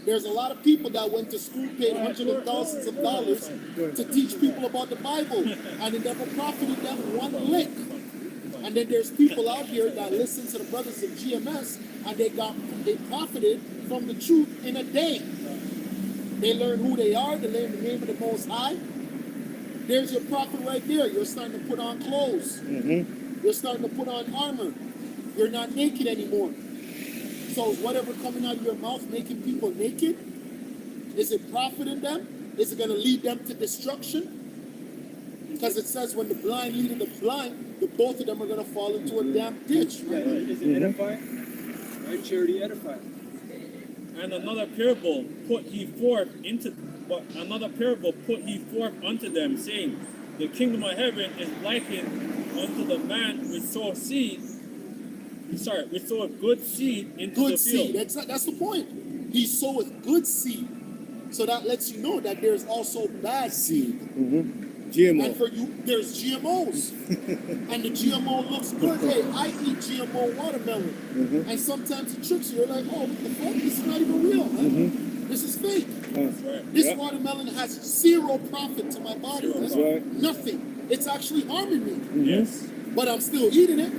There's a lot of people that went to school, paid hundreds of thousands of dollars to teach people about the Bible, and it never profited them one lick. And then there's people out here that listen to the brothers of GMS, and they profited from the truth in a day. They learn who they are, they learn the name of the Most High. There's your profit right there. You're starting to put on clothes. You're starting to put on armor. You're not naked anymore. So is whatever coming out of your mouth making people naked? Is it profiting them? Is it going to lead them to destruction? Because it says when the blind leading the blind, the both of them are going to fall into a damn ditch. Right. Is it edifying? Right? Charity edifying. And another parable put he forth unto them, saying, the kingdom of heaven is likened unto the man which sowed good seed into Good the seed. field. That's the point. He soweth good seed. So that lets you know that there's also bad seed. And GMO. for you, there's GMOs. And the GMO looks good. Hey, I eat GMO watermelon. And sometimes it tricks you. You're like, oh, what the fuck? This is not even real, man. This is fake. That's right. This watermelon has zero profit to my body. Man. That's right. Nothing. It's actually harming me. Yes. But I'm still eating it.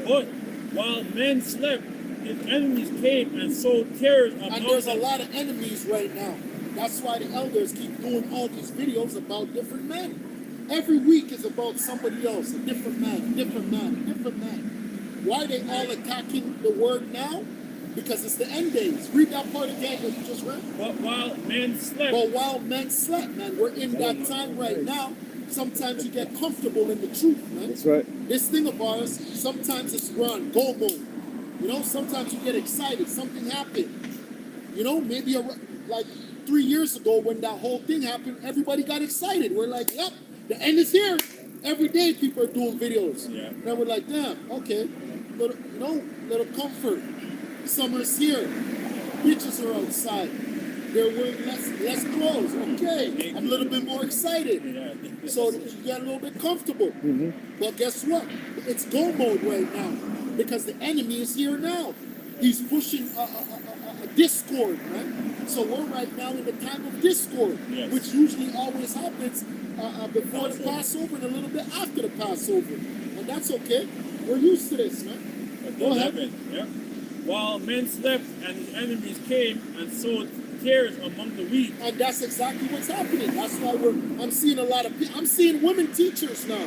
But while men slept, his enemies came and sowed terrors among And there's a them. lot of enemies right now. That's why the elders keep doing all these videos about different men. Every week is about somebody else, a different man, different man, different man. Why are they all attacking the word now? Because it's the end days. Read that part again that you just read. But while men slept, But while men slept, man, we're in that time right now. Sometimes you get comfortable in the truth, man. That's right. This thing of ours, sometimes it's we're on go mode. You know, sometimes you get excited. Something happened. You know, maybe like 3 years ago when that whole thing happened, everybody got excited. We're like, yep, the end is here. Every day people are doing videos. Yeah. And then we're like, damn, okay. Little comfort. Summer's here. Bitches are outside. They're wearing less clothes. Okay. I'm a little bit more excited. yeah. So you get a little bit comfortable. But guess what? It's go mode right now because the enemy is here now. He's pushing a discord, right? So we're right now in the time of discord, Yes. which usually always happens before the Passover and a little bit after the Passover. And that's okay. We're used to this, man. Go ahead. Yeah. While men slept and his enemies came and sowed tares among the wheat. And that's exactly what's happening. That's why I'm seeing a lot of I'm seeing women teachers now.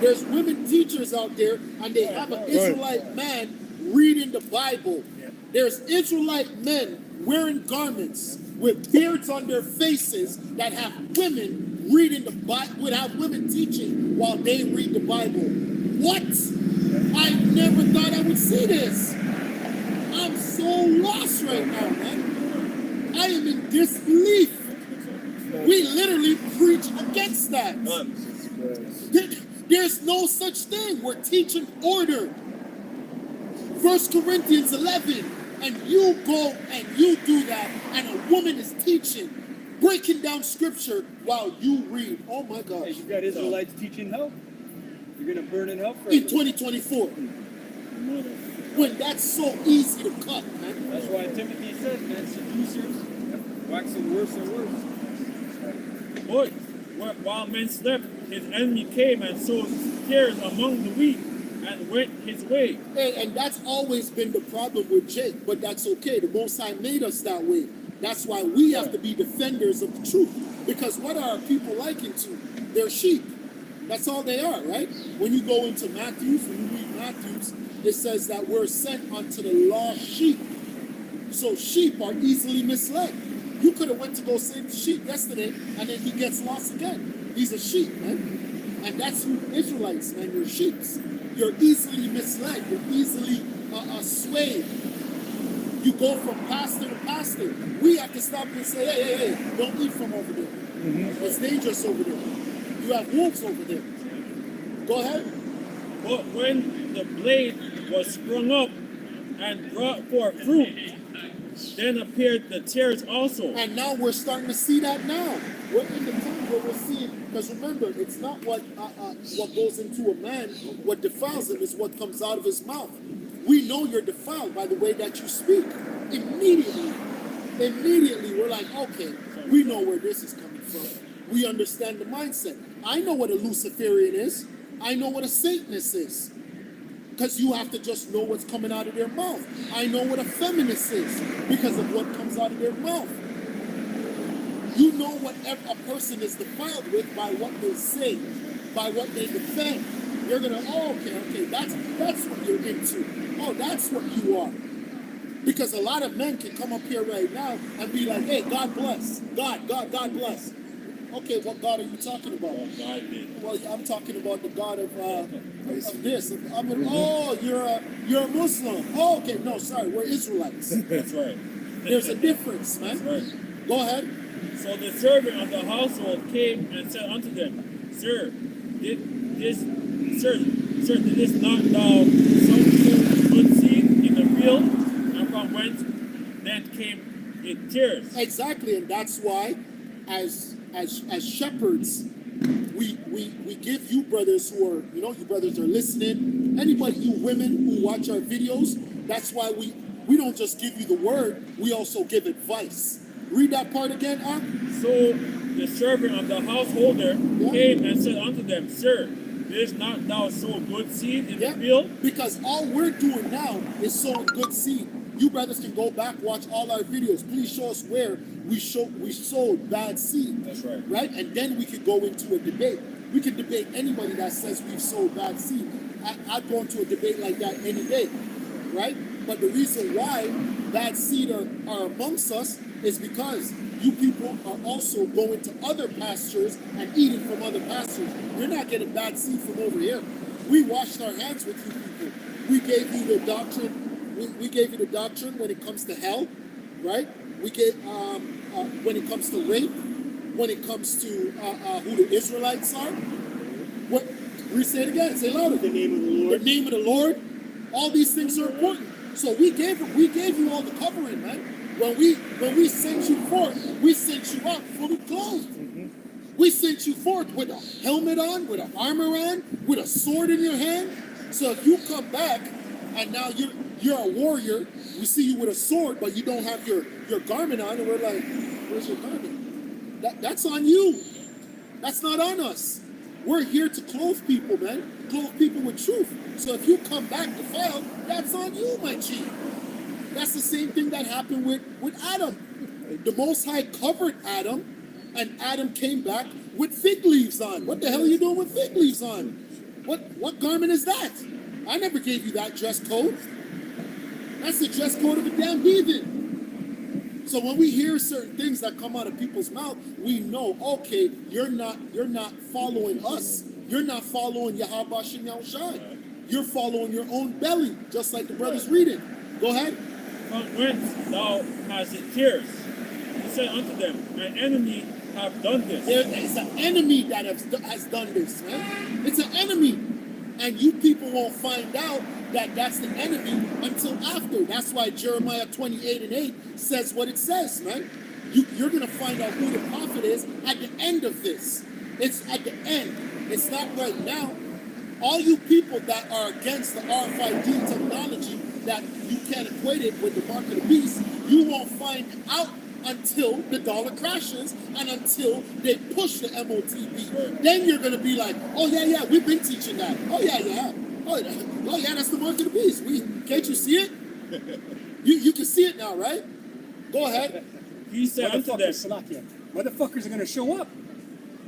There's women teachers out there, and they have an Israelite man reading the Bible. There's Israelite men wearing garments with beards on their faces that have women reading the Bible, would have women teaching while they read the Bible. What? I never thought I would see this. I'm so lost right now, man. I am in disbelief. We literally preach against that. There's no such thing. We're teaching order. 1 Corinthians 11. And you go and you do that, and a woman is teaching, breaking down scripture while you read. Oh my Hey, gosh. you got Israelites teaching hell. You're gonna burn in hell forever. In 2024. When that's so easy to cut, man. That's why Timothy says, man, seducers waxing worse and worse. But while men slept, his enemy came and sowed tares among the wheat and went his way. And that's always been the problem with Jake, but that's okay. The Most High made us that way. That's why we have to be defenders of the truth. Because what are people likened to? They're sheep. That's all they are, right? When you go into Matthews, when you read Matthews, it says that we're sent unto the lost sheep. So sheep are easily misled. You could have went to go save the sheep yesterday, and then he gets lost again. He's a sheep, man. And that's you Israelites, man. You're sheeps. You're easily misled. You're easily swayed. You go from pastor to pastor. We have to stop and say, hey, don't eat from over there. It's dangerous over there. You have wolves over there. Go ahead. But when the blade was sprung up and brought forth fruit, then appeared the tares also. And now we're starting to see that now. We're in the time where we're seeing, because remember, it's not what goes into a man, what defiles him is what comes out of his mouth. We know you're defiled by the way that you speak. Immediately, we're like, okay, we know where this is coming from. We understand the mindset. I know what a Luciferian is. I know what a Satanist is. Because you have to just know what's coming out of their mouth. I know what a feminist is because of what comes out of their mouth. You know what a person is defiled with by what they say, by what they defend. You're gonna, okay, that's what you're into. Oh, that's what you are. Because a lot of men can come up here right now and be like, hey, God bless. God bless. Okay, what God are you talking about? Well, I'm talking about the God of this. You're a Muslim. Oh, okay, no, sorry, we're Israelites. That's right. There's a difference, man. That's right. Go ahead. So the servant of the household came and said unto them, Sir, did this not thou sow good seed in the field, and from whence then came it tares? Exactly, and that's why, as shepherds, we give you brothers who are, you brothers are listening, anybody, you women who watch our videos, that's why we don't just give you the word, we also give advice. Read that part again, Ak. So the servant of the householder came and said unto them, Sir, didst not thou sow good seed in the field? Because all we're doing now is sowing good seed. You brothers can go back, watch all our videos. Please show us where we sowed bad seed. That's right. Right? And then we could go into a debate. We can debate anybody that says we've sowed bad seed. I'd go into a debate like that any day. Right? But the reason why bad seed are amongst us is because you people are also going to other pastures and eating from other pastures. You're not getting bad seed from over here. We washed our hands with you people. We gave you the doctrine. We gave you the doctrine when it comes to hell, right? We gave when it comes to rape, when it comes to who the Israelites are. What? Say it again. Say it louder. The name of the Lord. The name of the Lord. All these things are important. So we gave you all the covering, man. When we sent you forth, we sent you out fully clothed. We sent you forth with a helmet on, with an armor on, with a sword in your hand. So if you come back and now you're a warrior, we see you with a sword, but you don't have your garment on, and we're like, where's your garment? That's on you. That's not on us. We're here to clothe people, man. Clothe people with truth. So if you come back defiled, that's on you, my G. That's the same thing that happened with Adam. The Most High covered Adam, and Adam came back with fig leaves on. What the hell are you doing with fig leaves on? What garment is that? I never gave you that dress code. That's the dress code of a damn heathen. So when we hear certain things that come out of people's mouth, we know, okay, you're not following us. You're not following Yahweh Shem Yahushai. You're following your own belly, just like the brothers reading. Go ahead. From whence thou hast it tares? He said unto them, My enemy have done this. It's an enemy that has done this, man. It's an enemy. And you people won't find out that that's the enemy until after. That's why Jeremiah 28:8 says what it says, man. You're going to find out who the prophet is at the end of this. It's at the end. It's not right now. All you people that are against the RFID technology, that you can't equate it with the mark of the beast, you won't find out until the dollar crashes and until they push the MOTB. Then you're going to be like, oh, yeah, we've been teaching that. Oh, yeah. Oh, yeah, that's the mark of the beast. Can't you see it? You can see it now, right? Go ahead. He said unto them, Motherfuckers are going to show up,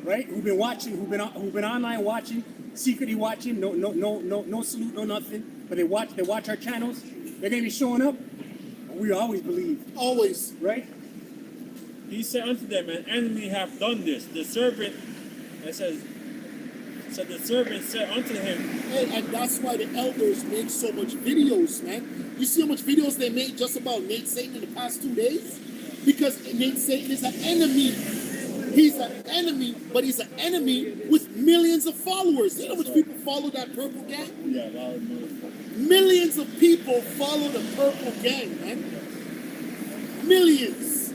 right? Who've been watching, who've been online watching, secretly watching, no salute, no nothing, but they watch our channels. They're going to be showing up. We always believe. Always. Right? He said unto them, An enemy hath done this. The servant, it says, So the servant said unto him, And that's why the elders make so much videos, man. You see how much videos they made just about Nate Satan in the past 2 days? Because Nate Satan is an enemy. He's an enemy, but he's an enemy with millions of followers. You know how much people follow that purple gang? yeah, well, no. Millions of people follow the purple gang, man. Millions.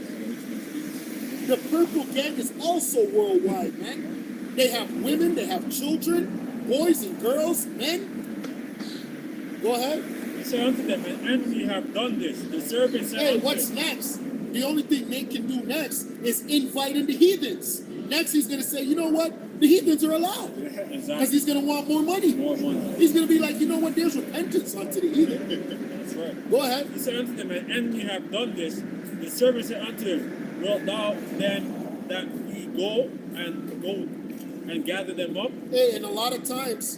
The purple gang is also worldwide, man. They have women, they have children, boys and girls, men. Go ahead. He said unto them, and ye have done this. The servant said Hey, unto what's him, next? The only thing Nate can do next is invite in the heathens. Next, he's going to say, you know what? The heathens are allowed. Because exactly, he's going to want more money. more money. He's going to be like, you know what? There's repentance unto the heathen. That's right. Go ahead. He said unto them, and ye have done this. The servant said unto him, wilt thou then that we go and gather them up? Hey, and a lot of times,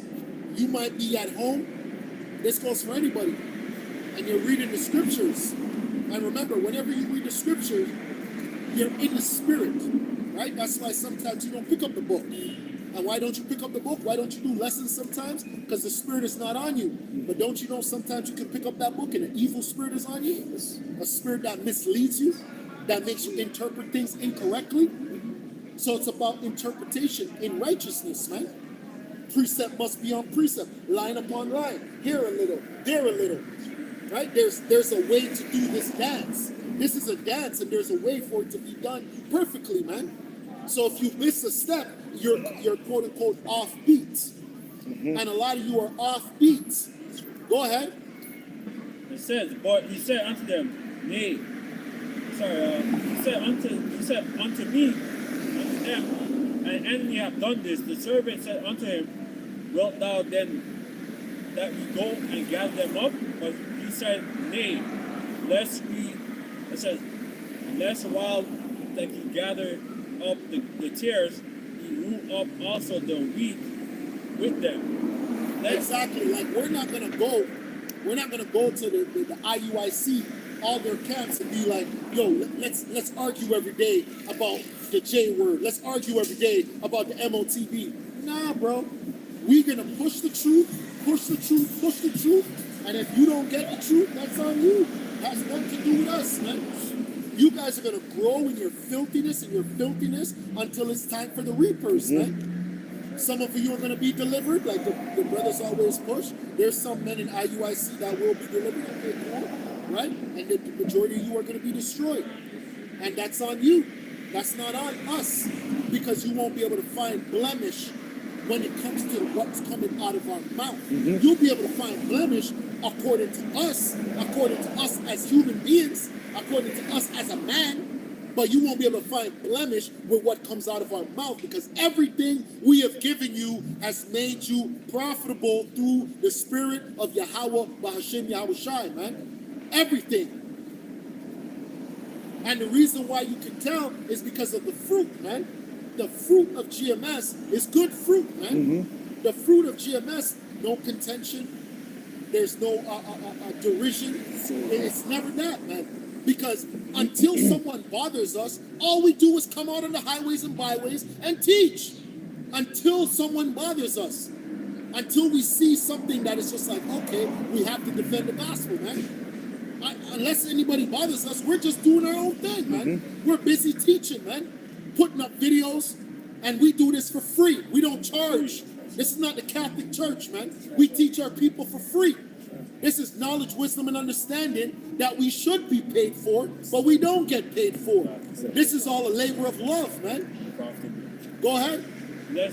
you might be at home. This goes for anybody. And you're reading the scriptures. And remember, whenever you read the scriptures, you're in the spirit, right? That's why sometimes you don't pick up the book. And why don't you pick up the book? Why don't you do lessons sometimes? Because the spirit is not on you. But don't you know sometimes you can pick up that book and an evil spirit is on you? A spirit that misleads you, that makes you interpret things incorrectly. So it's about interpretation in righteousness, man. Precept must be on precept, line upon line, here a little, there a little, right? There's a way to do this dance. This is a dance, and there's a way for it to be done perfectly, man. So if you miss a step, you're quote unquote off beat, and a lot of you are off beat. Go ahead. It says, but he said unto them, nay. Sorry, he said unto me, unto them, and ye have done this. The servant said unto him, wilt thou then that we go and gather them up? But he said, nay, lest while that you gather up the tares, you root up also the wheat with them. Exactly. Like we're not gonna go to the IUIC, all their camps, and be like, yo, let's argue every day about the J word. Let's argue every day about the MOTB. Nah, bro. We're gonna push the truth, and if you don't get the truth, that's on you. Has nothing to do with us, man. You guys are gonna grow in your filthiness until it's time for the reapers, man. Some of you are going to be delivered, like the brothers always push. There's some men in IUIC that will be delivered, okay, cool, right? And the majority of you are going to be destroyed. And that's on you. That's not on us, because you won't be able to find blemish when it comes to what's coming out of our mouth. You'll be able to find blemish according to us as human beings, according to us as a man. But you won't be able to find blemish with what comes out of our mouth, because everything we have given you has made you profitable through the spirit of Yahweh, Bahashem Yahweh Shai, man. Everything. And the reason why you can tell is because of the fruit, man. The fruit of GMS is good fruit, man. The fruit of GMS, no contention. There's no derision. It's never that, man. Because until someone bothers us, all we do is come out on the highways and byways and teach. Until someone bothers us. Until we see something that is just like, okay, we have to defend the gospel, man. Unless anybody bothers us, we're just doing our own thing, man. We're busy teaching, man. Putting up videos, and we do this for free. We don't charge. This is not the Catholic Church, man. We teach our people for free. This is knowledge, wisdom, and understanding that we should be paid for, but we don't get paid for. This is all a labor of love, man. Go ahead. Let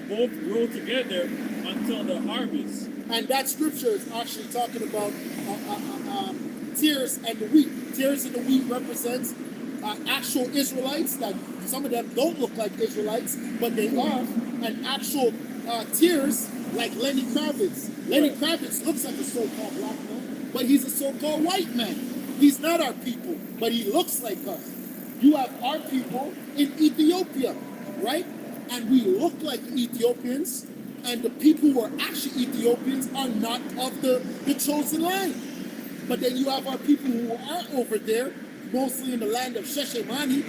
both grow together until the harvest. And that scripture is actually talking about tares and the wheat. Tares and the wheat represents actual Israelites, that some of them don't look like Israelites, but they are, and actual tares like Lenny Kravitz. Lenny Kravitz looks like a so-called black man, but he's a so-called white man. He's not our people, but he looks like us. You have our people in Ethiopia, right? And we look like Ethiopians, and the people who are actually Ethiopians are not of the chosen line. But then you have our people who are over there, mostly in the land of Sheshemani,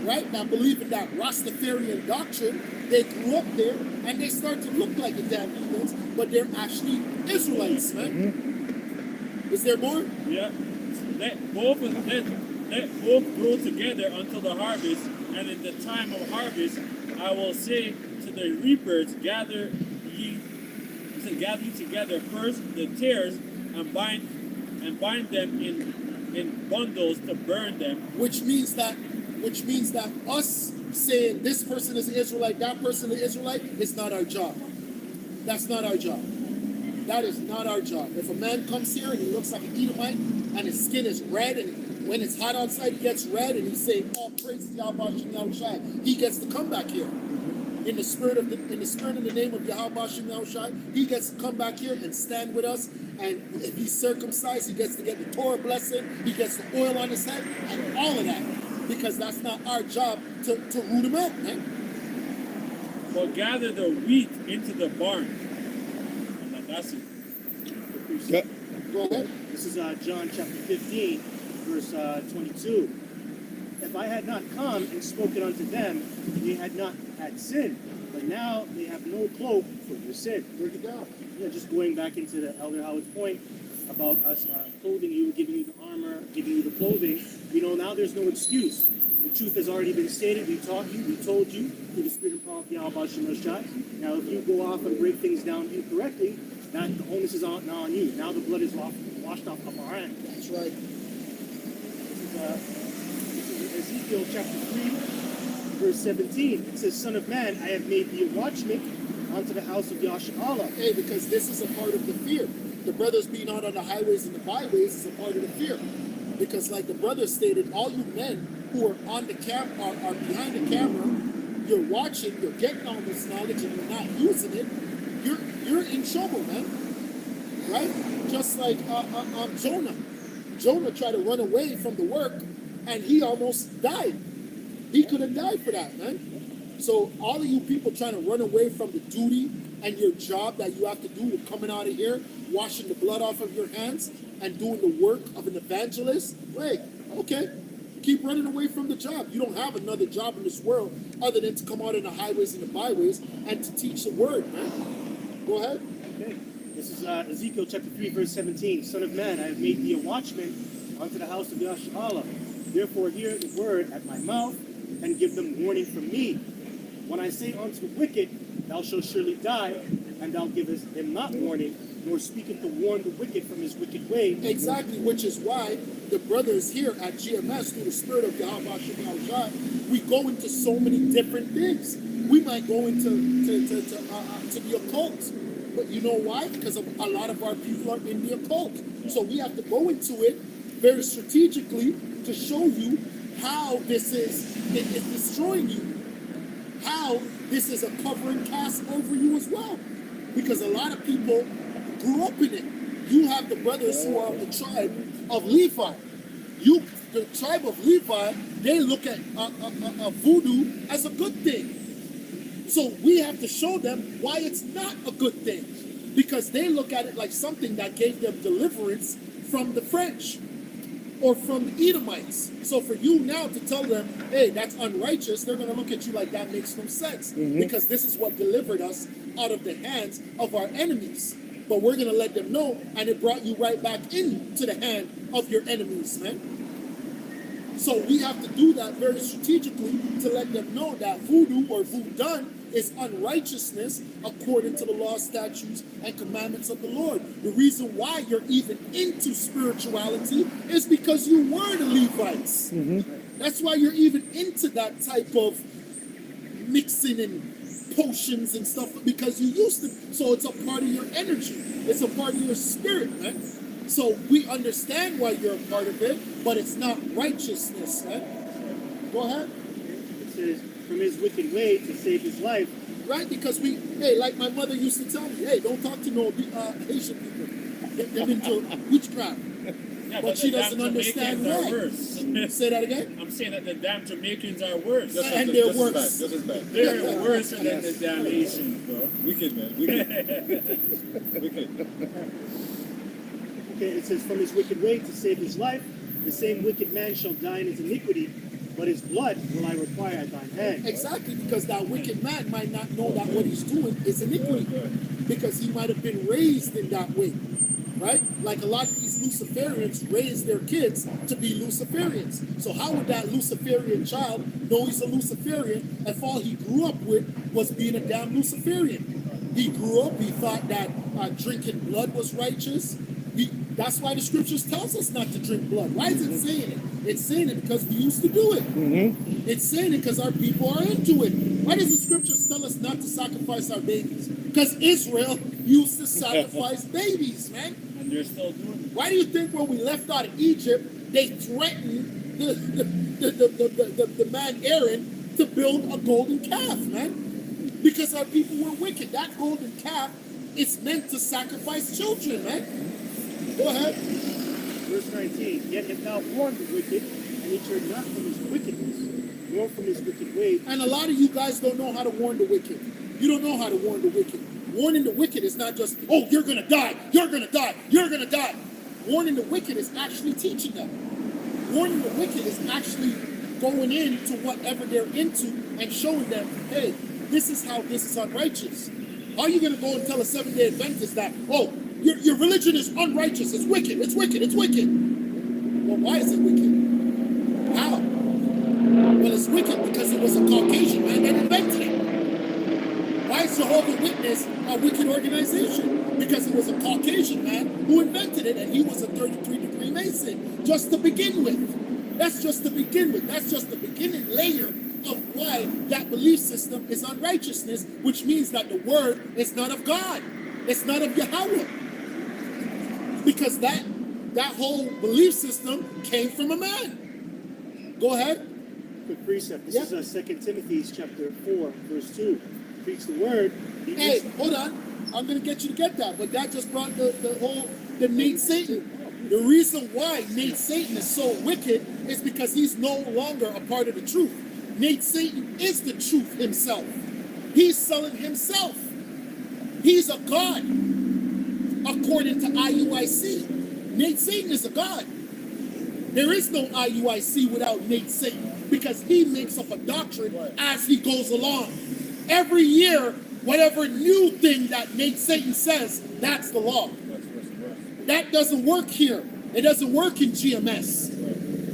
right? That believe in that Rastafarian doctrine. They grew up there and they start to look like the damn heathens, but they're actually Israelites, man. Is there more? Yeah. Let both grow together until the harvest, and in the time of harvest, I will say to the reapers, gather ye together first the tares and bind them in bundles to burn them. Which means that us saying this person is an Israelite, that person is an Israelite, is not our job. That's not our job. That is not our job. If a man comes here and he looks like an Edomite and his skin is red, and when it's hot outside he gets red, and he's saying, "Oh, praise Yahweh Shem Yahushai," he gets to come back here. In the spirit of the name of Yahweh Shem Yahushai, he gets to come back here and stand with us. And if he's circumcised, he gets to get the Torah blessing, he gets the oil on his head, and all of that. Because that's not our job to root him out, man. But gather the wheat into the barn. And that's it. Yeah. Go ahead. This is John chapter 15, verse 22. If I had not come and spoken unto them, they had not had sin. But now they have no cloak for your sin. Break it down. Yeah, just going back into the Elder Howard's point about us clothing you, giving you the armor, giving you the clothing. Now there's no excuse. The truth has already been stated. We taught you, we told you through the Spirit and power of Yahweh Shem Yahushai. Now, if you go off and break things down incorrectly, that the onus is now on you. Now the blood is washed off of our hands. That's right. This is Ezekiel chapter 3, verse 17. It says, "Son of man, I have made thee a watchman unto the house of Yasharallah." Hey, because this is a part of the fear. The brothers being out on the highways and the byways is a part of the fear. Because like the brother stated, all you men who are on the are behind the camera, you're watching, you're getting all this knowledge and you're not using it, you're in trouble, man. Right? Just like Jonah. Jonah tried to run away from the work and he almost died. He could have died for that, man. So all of you people trying to run away from the duty and your job that you have to do with coming out of here, washing the blood off of your hands and doing the work of an evangelist, wait, okay. Keep running away from the job. You don't have another job in this world other than to come out in the highways and the byways and to teach the word, man. Go ahead. Okay. This is Ezekiel chapter 3, verse 17. "Son of man, I have made thee a watchman unto the house of Yasharallah. Therefore hear the word at my mouth and give them warning from me. When I say unto the wicked, thou shalt surely die, and thou givest him not warning, nor speaketh to warn the wicked from his wicked way." Exactly, which is why the brothers here at GMS, through the Spirit of Yahweh Shem Yahushai, we go into so many different things. We might go into the occult. But you know why? Because a lot of our people are in the occult. So we have to go into it very strategically to show you how this is destroying you. How this is a covering cast over you as well. Because a lot of people grew up in it. You have the brothers who are of the tribe of Levi. The tribe of Levi, they look at voodoo as a good thing. So we have to show them why it's not a good thing. Because they look at it like something that gave them deliverance from the French or from the Edomites. So for you now to tell them, hey, that's unrighteous, they're going to look at you like that makes no sense. Because this is what delivered us out of the hands of our enemies. But we're going to let them know, and it brought you right back into the hand of your enemies, man. So we have to do that very strategically to let them know that voodoo or voodoo is unrighteousness according to the law, statutes, and commandments of the Lord. The reason why you're even into spirituality is because you were the Levites. That's why you're even into that type of mixing and potions and stuff, because you used to. So it's a part of your energy. It's a part of your spirit, man. So we understand why you're a part of it, but it's not righteousness, man. Go ahead. It says, "From his wicked way to save his life." Right? Because like my mother used to tell me, hey, don't talk to no Haitian people. Get them into witchcraft. Yeah, But she the doesn't damn understand Jamaicans are why. worse. Say that again? I'm saying that the damn Jamaicans are worse. And they're Just as worse. bad. Just as bad. They're worse than the damn Asians, bro. Wicked, man. Wicked. Wicked. Okay, it says, "From his wicked way to save his life, the same wicked man shall die in his iniquity, but his blood will I require at thine hand. Exactly, because that wicked man might not know that what he's doing is iniquity, because he might have been raised in that way, right? Like a lot of these Luciferians raise their kids to be Luciferians. So how would that Luciferian child know he's a Luciferian if all he grew up with was being a damn Luciferian? He grew up, he thought that drinking blood was righteous. That's why the scriptures tells us not to drink blood. Why is it saying it? It's saying it because we used to do it. It's saying it because our people are into it. Why does the scriptures tell us not to sacrifice our babies? Because Israel used to sacrifice babies, man. And they're still doing Why do you think when we left out of Egypt, they threatened the man Aaron to build a golden calf, man? Because our people were wicked. That golden calf is meant to sacrifice children, man. Go ahead. Verse 19, yet if thou warn the wicked, and he turn not from his wickedness, nor from his wicked ways. And a lot of you guys don't know how to warn the wicked. You don't know how to warn the wicked. Warning the wicked is not just, oh, you're going to die, you're going to die, you're going to die. Warning the wicked is actually teaching them. Warning the wicked is actually going into whatever they're into and showing them, hey, this is how this is unrighteous. How are you going to go and tell a Seventh-day Adventist that, oh, your religion is unrighteous, it's wicked, it's wicked, it's wicked? Well, why is it wicked? How? Well, it's wicked because it was a Caucasian man that invented it. Why is Jehovah's Witness a wicked organization? Because it was a Caucasian man who invented it, and he was a 33-degree Mason, just to begin with. That's just to begin with. That's just the beginning layer of why that belief system is unrighteousness, which means that the word is not of God. It's not of Yahweh. Because that whole belief system came from a man. Go ahead. Quick precept. This is 2 Timothy chapter 4, verse 2. Preach the word. Hey, hold on. I'm going to get you to get that. But that just brought the Nate Satan. The reason why Nate Satan is so wicked is because he's no longer a part of the truth. Nate Satan is the truth himself. He's selling himself. He's a god, according to IUIC. Nate Satan is a god. There is no IUIC without Nate Satan because he makes up a doctrine as he goes along. Every year, whatever new thing that Nate Satan says, that's the law. That doesn't work here. It doesn't work in GMS.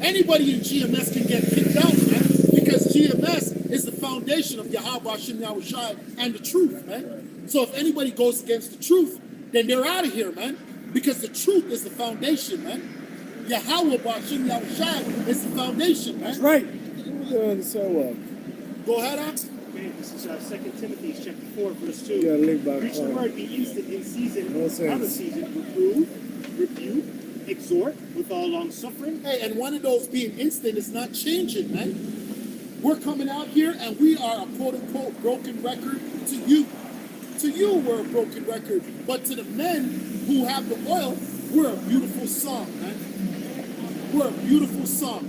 Anybody in GMS can get kicked out, man, because GMS is the foundation of Yahweh Hashem Yahushai and the truth, man. So if anybody goes against the truth, then they're out of here, man. Because the truth is the foundation, man. Yahweh Hashem Yahushai is the foundation, man. That's right. So Go ahead, Ox. Okay, this is 2 Timothy chapter 4, verse 2. You gotta link back Preach the on. word, be instant in season, No sense. out of season, reprove, rebuke, exhort, with all long suffering. Hey, and one of those being instant is not changing, man. We're coming out here and we are a quote-unquote broken record to you. To you, we're a broken record. But to the men who have the oil, we're a beautiful song, man. We're a beautiful song.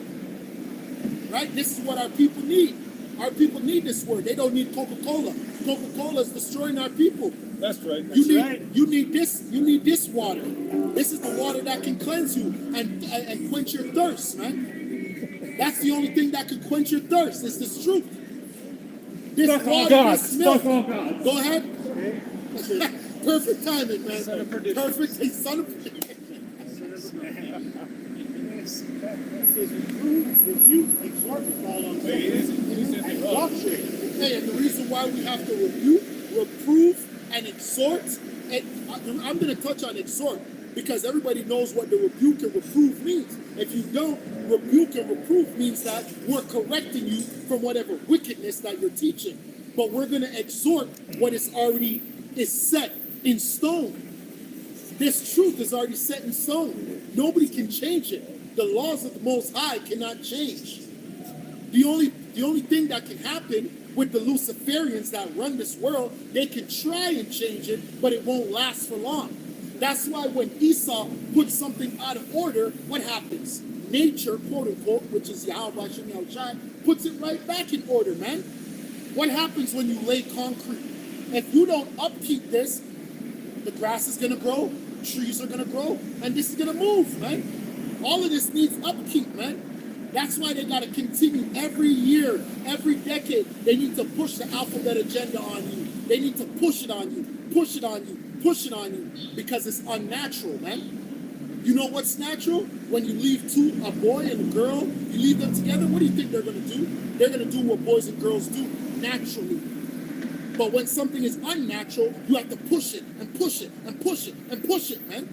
Right? This is what our people need. Our people need this word. They don't need Coca-Cola. Coca-Cola is destroying our people. That's right. You need this water. This is the water that can cleanse you and quench your thirst, man. That's the only thing that can quench your thirst. It's this truth. This Stuck on water, God. this milk. Stuck on God. Go ahead. Perfect timing, man. Son of perdition. Perfect. Hey, son of It says reprove, rebuke, exhort, with all long suffering, and doctrine. Hey, and the reason why we have to reprove, and exhort, and I'm going to touch on exhort because everybody knows what the rebuke and reprove means. If you don't, rebuke and reprove means that we're correcting you from whatever wickedness that you're teaching. But we're going to exhort what is already set in stone. This truth is already set in stone. Nobody can change it. The laws of the Most High cannot change. The only thing that can happen with the Luciferians that run this world, they can try and change it, but it won't last for long. That's why when Esau puts something out of order, what happens? Nature, quote unquote, which is Yahweh Hashem Yahushai, puts it right back in order, man. What happens when you lay concrete? If you don't upkeep this, the grass is gonna grow, trees are gonna grow, and this is gonna move, man. All of this needs upkeep, man. That's why they got to continue every year, every decade. They need to push the alphabet agenda on you. They need to push it on you, push it on you, push it on you, because it's unnatural, man. You know what's natural? When you leave a boy and a girl, you leave them together, what do you think they're going to do? They're going to do what boys and girls do naturally. But when something is unnatural, you have to push it and push it and push it and push it, man.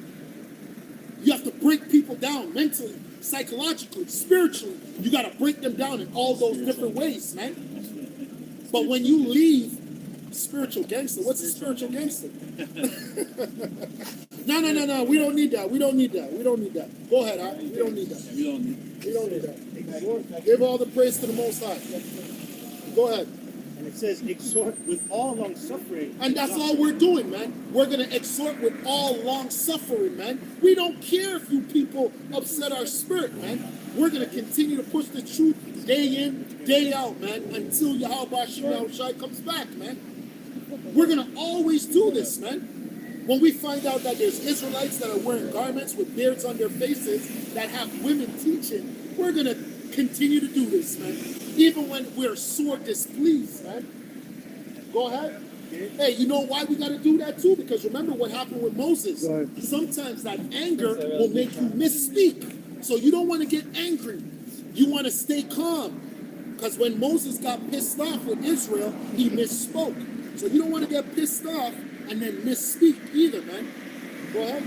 You have to break people down mentally, psychologically, spiritually. You got to break them down in all those different ways, man. But when you leave, spiritual gangster, what's a spiritual gangster? No, we don't need that. We don't need that. We don't need that. Go ahead, Art. We don't need that. We don't need. We don't need that. Give all the praise to the Most High. Go ahead. And it says, exhort with all long suffering. And that's all we're doing, man. We're going to exhort with all long suffering, man. We don't care if you people upset our spirit, man. We're going to continue to push the truth day in, day out, man, until Yahweh Shai comes back, man. We're going to always do this, man. When we find out that there's Israelites that are wearing garments with beards on their faces that have women teaching, we're going to continue to do this, man. Even when we're sore displeased, man. Go ahead. Hey, you know why we got to do that too? Because remember what happened with Moses. Sometimes that anger will make you misspeak. So you don't want to get angry. You want to stay calm. Because when Moses got pissed off with Israel, he misspoke. So you don't want to get pissed off and then misspeak either, man. Go ahead.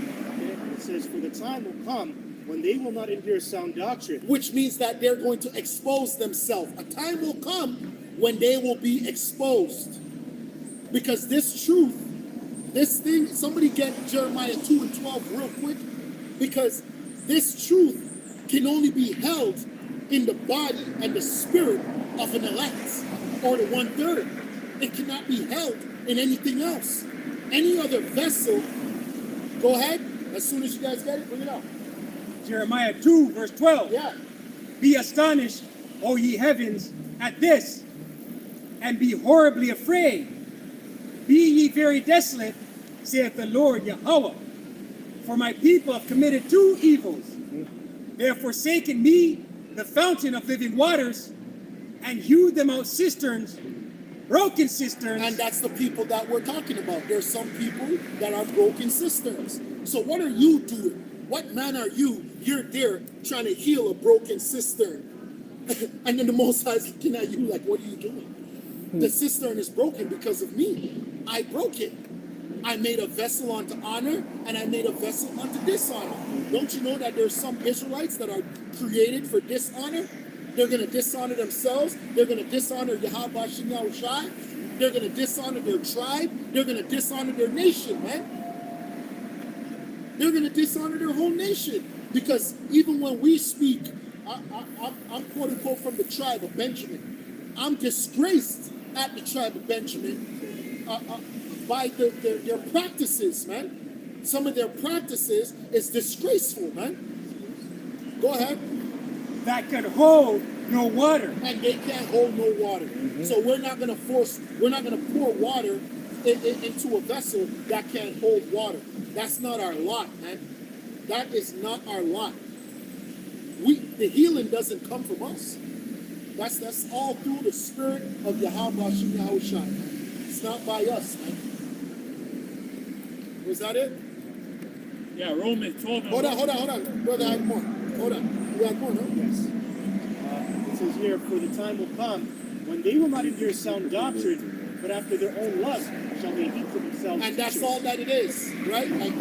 It says, for the time will come when they will not endure sound doctrine. Which means that they're going to expose themselves. A time will come when they will be exposed. Because this truth, this thing, somebody get Jeremiah 2 and 12 real quick. Because this truth can only be held in the body and the spirit of an elect, or the 1/3. It cannot be held in anything else. Any other vessel, go ahead. As soon as you guys get it, bring it out. Jeremiah 2, verse 12. Yeah. Be astonished, O ye heavens, at this, and be horribly afraid. Be ye very desolate, saith the Lord Yahweh. For my people have committed two evils. They have forsaken me, the fountain of living waters, and hewed them out cisterns, broken cisterns. And that's the people that we're talking about. There's some people that are broken cisterns. So what are you doing? What man are you? You're there trying to heal a broken cistern. And then the Most High is looking at you like, what are you doing? The cistern is broken because of me. I broke it. I made a vessel unto honor, and I made a vessel unto dishonor. Don't you know that there's some Israelites that are created for dishonor? They're going to dishonor themselves. They're going to dishonor Yahweh Shem Yahushai. They're going to dishonor their tribe. They're going to dishonor their nation, man. They're going to dishonor their whole nation. Because even when we speak, I'm quote unquote from the tribe of Benjamin. I'm disgraced at the tribe of Benjamin by their practices, man. Some of their practices is disgraceful, man. Go ahead. That can hold no water. And they can't hold no water. So we're not going to pour water into a vessel that can't hold water. That's not our lot, man. That is not our lot. The healing doesn't come from us. That's all through the spirit of Yahweh Shem Yahushai, man. It's not by us, man. Was that it? Yeah, Romans 12. Hold on. Brother, I have more. Hold on. You have more, no? Yes. It says here, for the time will come when they will not endure sound doctrine, but after their own lust shall they heap for themselves. And that's teachers. all that it is, right? Like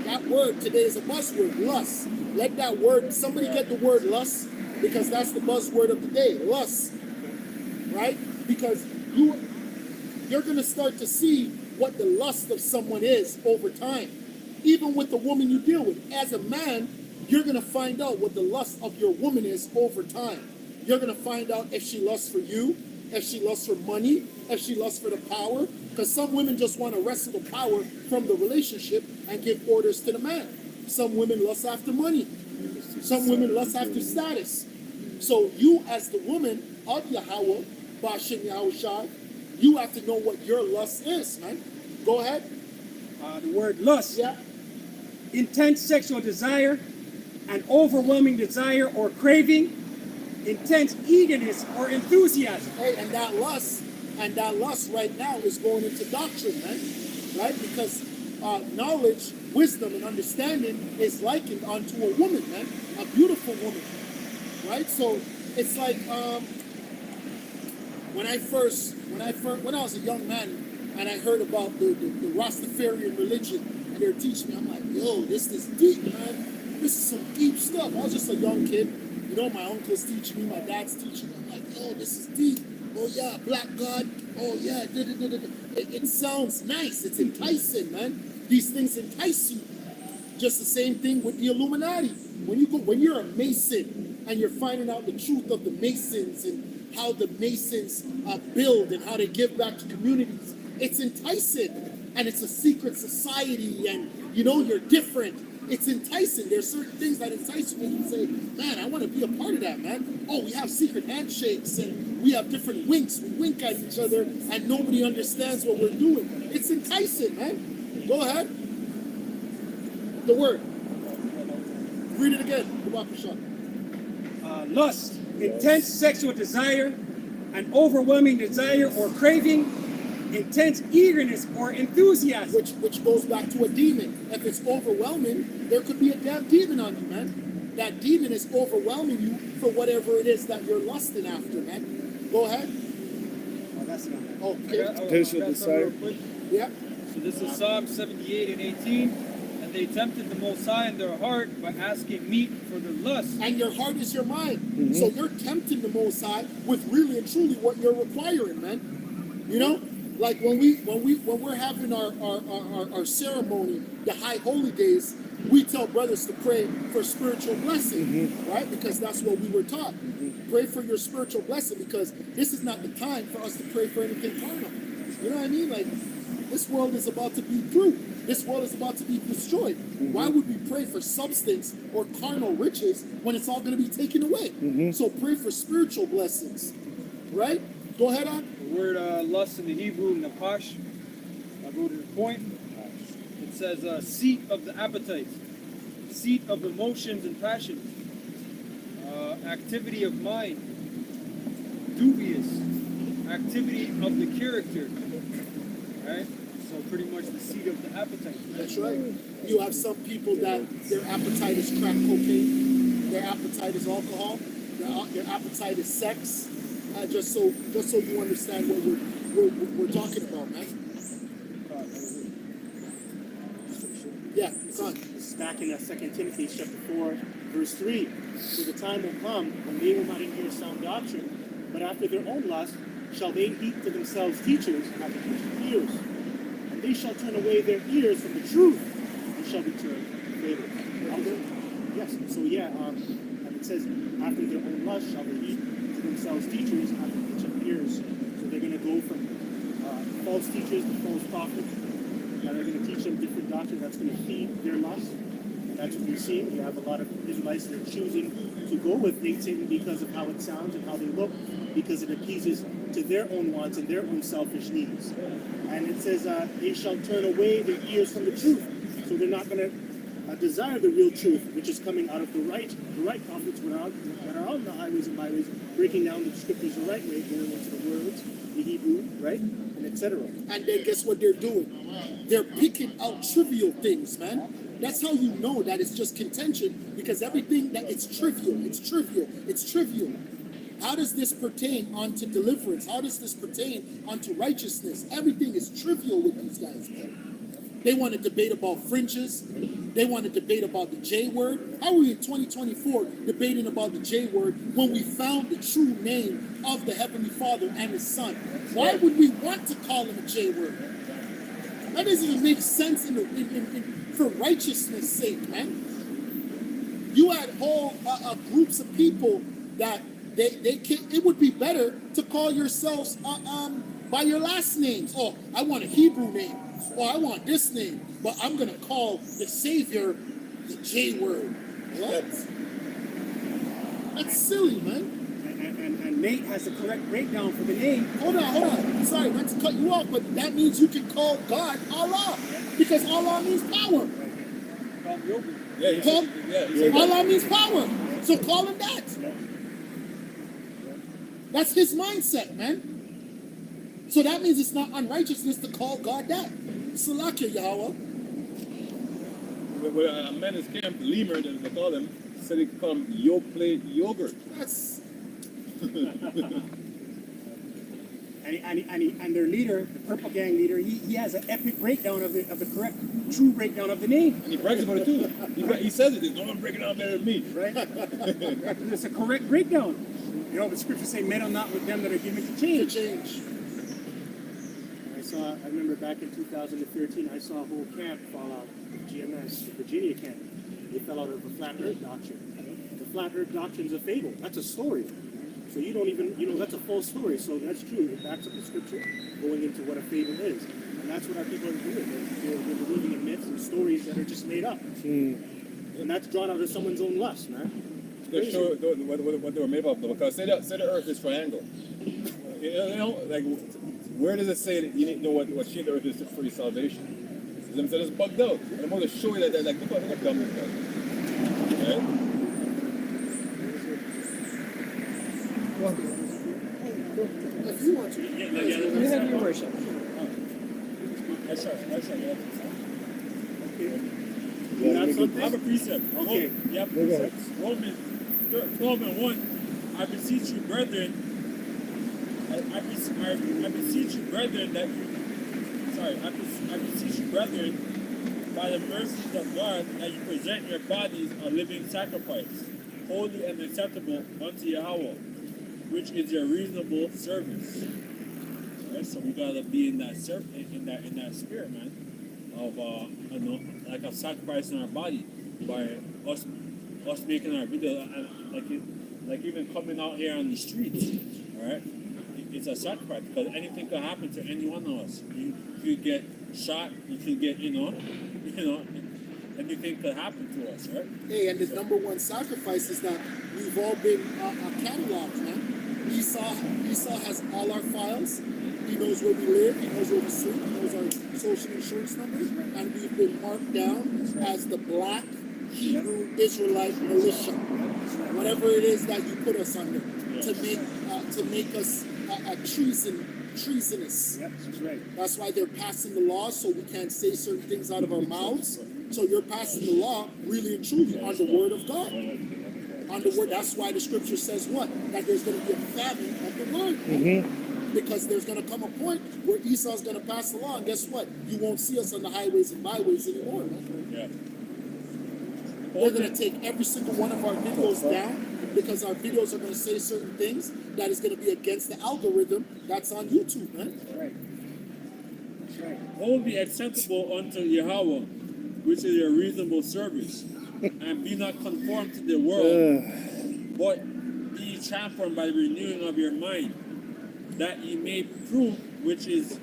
that word today is a buzzword, lust. Let that word, somebody get the word lust, because that's the buzzword of the day, lust. Right? Because you're going to start to see what the lust of someone is over time. Even with the woman you deal with. As a man, you're going to find out what the lust of your woman is over time. You're going to find out if she lusts for you, if she lusts for money, if she lusts for the power. Because some women just want to wrestle the power from the relationship and give orders to the man. Some women lust after money. Some women lust after status. So you as the woman of Yahweh, Bashem Yahushai, you have to know what your lust is, man. Go ahead. The word lust. Yeah. Intense sexual desire, an overwhelming desire or craving, intense eagerness or enthusiasm. Hey, and that lust right now is going into doctrine, man. Right? Because knowledge, wisdom, and understanding is likened unto a woman, man. A beautiful woman. Right? So it's like when I was a young man and I heard about the Rastafarian religion and they were teaching me, I'm like, yo, this is deep, man. This is some deep stuff. I was just a young kid. You know, my uncle's teaching me, my dad's teaching me. I'm like, yo, this is deep. Oh yeah, black God. Oh yeah, it sounds nice. It's enticing, man. These things entice you. Just the same thing with the Illuminati. When you're a Mason and you're finding out the truth of the Masons and how the Masons build and how they give back to communities, it's enticing. And it's a secret society, and you know you're different. It's enticing. There's certain things that entice you, and you say, man, I want to be a part of that, man. Oh, we have secret handshakes, and we have different winks. We wink at each other, and nobody understands what we're doing. It's enticing, man. Go ahead. The word. Read it again. Go back, Prashant. Lust, intense sexual desire, an overwhelming desire or craving, intense eagerness or enthusiasm. Which goes back to a demon. If it's overwhelming, there could be a damn demon on you, man. That demon is overwhelming you for whatever it is that you're lusting after, man. Go ahead. Oh, that's not that. Okay. Potential desire. Yeah. So this is Psalm 78 and 18. And they tempted the Most High in their heart by asking meat for their lust. And your heart is your mind. So you're tempting the Most High with really and truly what you're requiring, man. You know? Like when we're having our ceremony, the high holy days, we tell brothers to pray for spiritual blessing, right? Because that's what we were taught. Pray for your spiritual blessing, because this is not the time for us to pray for anything carnal. You know what I mean? Like, this world is about to be through. This world is about to be destroyed. Why would we pray for substance or carnal riches when it's all going to be taken away? So pray for spiritual blessings, right? Go ahead on. The word lust in the Hebrew, napash, I wrote it in point. It says seat of the appetite, seat of emotions and passions, activity of mind, dubious, activity of the character, right? So pretty much the seat of the appetite. That's right. You have some people that their appetite is crack cocaine, their appetite is alcohol, their appetite is sex. Just so you understand what we're talking about, man. Yeah, it's on. This is back in 2 Timothy chapter 4, verse 3. So the time will come when they will not endure sound doctrine, but after their own lust shall they heap to themselves teachers after teaching ears. And they shall turn away their ears from the truth and shall be turned fables. Yes, so yeah, and it says, after their own lust shall they heap to themselves teachers after teaching ears. So they're going to go from false teachers to false prophets. That are going to teach them different doctrine that's going to feed their lust. And that's what we're seeing. You have a lot of Israelites that are choosing to go with Satan because of how it sounds and how they look, because it appeases to their own wants and their own selfish needs. And it says, they shall turn away their ears from the truth. So they're not going to desire the real truth, which is coming out of the right prophets that are on the highways and byways, breaking down the scriptures the right way, going into the words, the Hebrew, right? And etc. And then guess what they're doing? They're picking out trivial things, man. That's how you know that it's just contention, because everything that it's trivial. How does this pertain onto deliverance? How does this pertain onto righteousness? Everything is trivial with these guys, man. They want to debate about fringes. They want to debate about the J word. How are we in 2024 debating about the J word when we found the true name of the Heavenly Father and His Son? Why would we want to call him a J word? That doesn't even make sense for righteousness' sake, man. You had whole groups of people that they can't. It would be better to call yourselves by your last names. Oh, I want a Hebrew name. Oh, I want this name, but I'm going to call the Savior the J word. What? That's silly, man. And Nate has the correct breakdown for the name. Hold on. Sorry, not to cut you off, but that means you can call God Allah, because Allah means power. Yeah, Allah means power. So call him that. That's his mindset, man. So that means it's not unrighteousness to call God that. Salakia Yahweh. When a man is camp, lemur, as they call him, said he could call him plate yogurt. That's And their leader, the Purple Gang leader, he has an epic breakdown of the correct, true breakdown of the name. And he brags about it too. He says it. There's no one breaking out better than me. Right? It's a correct breakdown. You know, the scriptures say, "Men are not with them that are given to the change." change. I remember back in 2013, I saw a whole camp fall out. GMS, the Virginia camp. They fell out of the flat earth doctrine. The flat earth doctrine is a fable. That's a story. So you don't even, that's a false story. So that's true. It backs up the scripture going into what a fable is. And that's what our people are doing. They're believing in myths and stories that are just made up. And that's drawn out of someone's own lust, man. They show what they were made of. Because say the earth is triangle. You know, like, where does it say that you need to know what shape the earth is for your salvation? Them said it's bugged out. And I'm going to show you that, like, look how dumb this guy is. Right? If you want to. You have your worship. That's right. Okay. I have a precept. Okay. Yep. Precepts. Romans 12:1. I beseech you, brethren. I beseech you, brethren, that you. Sorry. I beseech you, brethren, by the mercies of God, that you present your bodies a living sacrifice, holy and acceptable unto Yahweh, which is your reasonable service. Right? So we gotta be in that in that spirit, man, of like a sacrifice in our body by us making our video, and like even coming out here on the streets, all right? It's a sacrifice because anything could happen to any one of us. You could get shot. You could get anything could happen to us, right? Hey, and the number one sacrifice is that we've all been cataloged, man. Esau has all our files. He knows where we live. He knows where we sleep. He knows our social insurance numbers. And we've been marked down as the black Hebrew Israelite militia. Whatever it is that you put us under to make us treasonous. Yep, that's right. That's why they're passing the law so we can't say certain things out of our mouths. So you're passing the law really and truly on the word of God. On the word. That's why the scripture says what? That there's going to be a famine of the word. Because there's going to come a point where Esau's going to pass the law, and guess what? You won't see us on the highways and byways anymore, man. Yeah. They're going to take every single one of our videos down because our videos are going to say certain things that is going to be against the algorithm that's on YouTube, man. That's right. That's right. What will be acceptable unto Yahweh, which is your reasonable service, and be not conformed to the world, but be ye transformed by the renewing of your mind, that ye may prove which is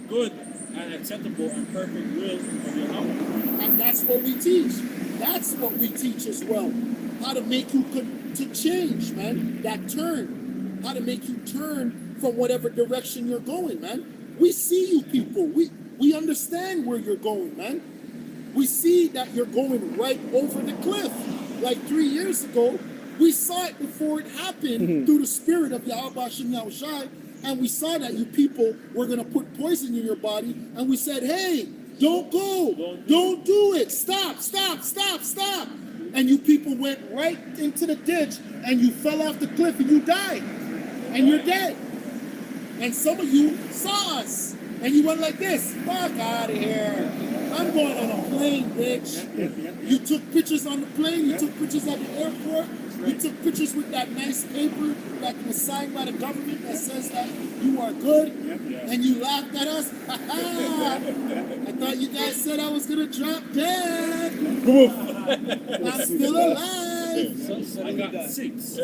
good and acceptable and perfect will of Yahweh. And that's what we teach. That's what we teach as well. How to make you to change, man. That turn. How to make you turn from whatever direction you're going, man. We see you people. We understand where you're going, man. We see that you're going right over the cliff. Like 3 years ago, we saw it before it happened through the spirit of Yahweh Shem Yahushai, and we saw that you people were going to put poison in your body, and we said, hey, don't go. Don't do it. Stop. And you people went right into the ditch, and you fell off the cliff, and you died. And you're dead. And some of you saw us, and you went like this. Fuck out of here. I'm going on a plane, bitch. You took pictures on the plane. You took pictures at the airport. You took pictures with that nice paper that was signed by the government that says that you are good. And you laughed at us. I thought you guys said I was going to drop dead. I'm still alive. I got six.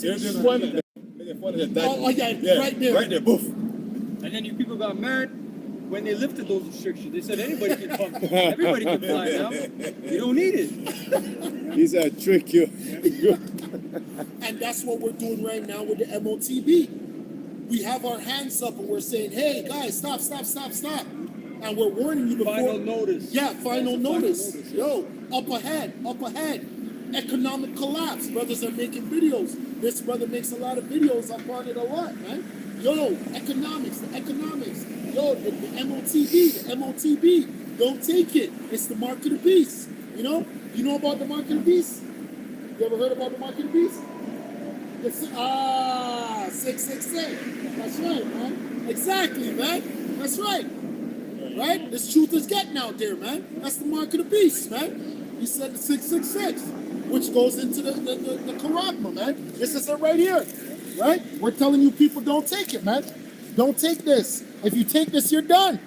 There's one that Oh, yeah, right there. Right there, boof. And then you people got mad when they lifted those restrictions. They said anybody can come. Everybody can fly now. You don't need it. He's a trick you. And that's what we're doing right now with the MOTB. We have our hands up and we're saying, hey, guys, stop. And we're warning you before. Final notice. Yeah, final notice. Yo, up ahead. Economic collapse. Brothers are making videos. This brother makes a lot of videos up on it a lot, man. Yo, economics, the economics. Yo, the MOTB. Don't take it. It's the mark of the beast. You know? You know about the mark of the beast? You ever heard about the mark of the beast? It's 666. That's right, man. Exactly, man. That's right. Right? This truth is getting out there, man. That's the mark of the beast, man. He said the 666, which goes into the Quran, man. This is it right here. Right? We're telling you people don't take it, man. Don't take this. If you take this, you're done.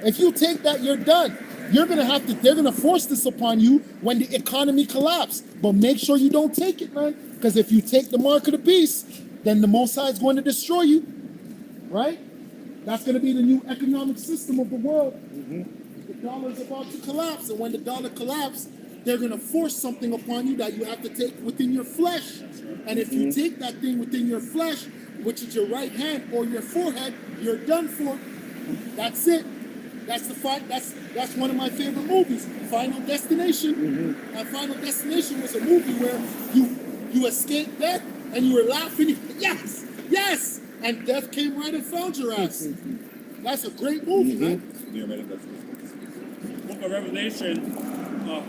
If you take that, you're done. They're gonna force this upon you when the economy collapses. But make sure you don't take it, man. Because if you take the mark of the beast, then the Most High is going to destroy you. Right? That's going to be the new economic system of the world. The dollar is about to collapse. And when the dollar collapses, they're going to force something upon you that you have to take within your flesh. And if you take that thing within your flesh, which is your right hand or your forehead, you're done for. That's it. That's one of my favorite movies, Final Destination. And Final Destination was a movie where you escaped death and you were laughing. Yes, yes. And death came right and found your ass. That's a great movie, man. Book of Revelation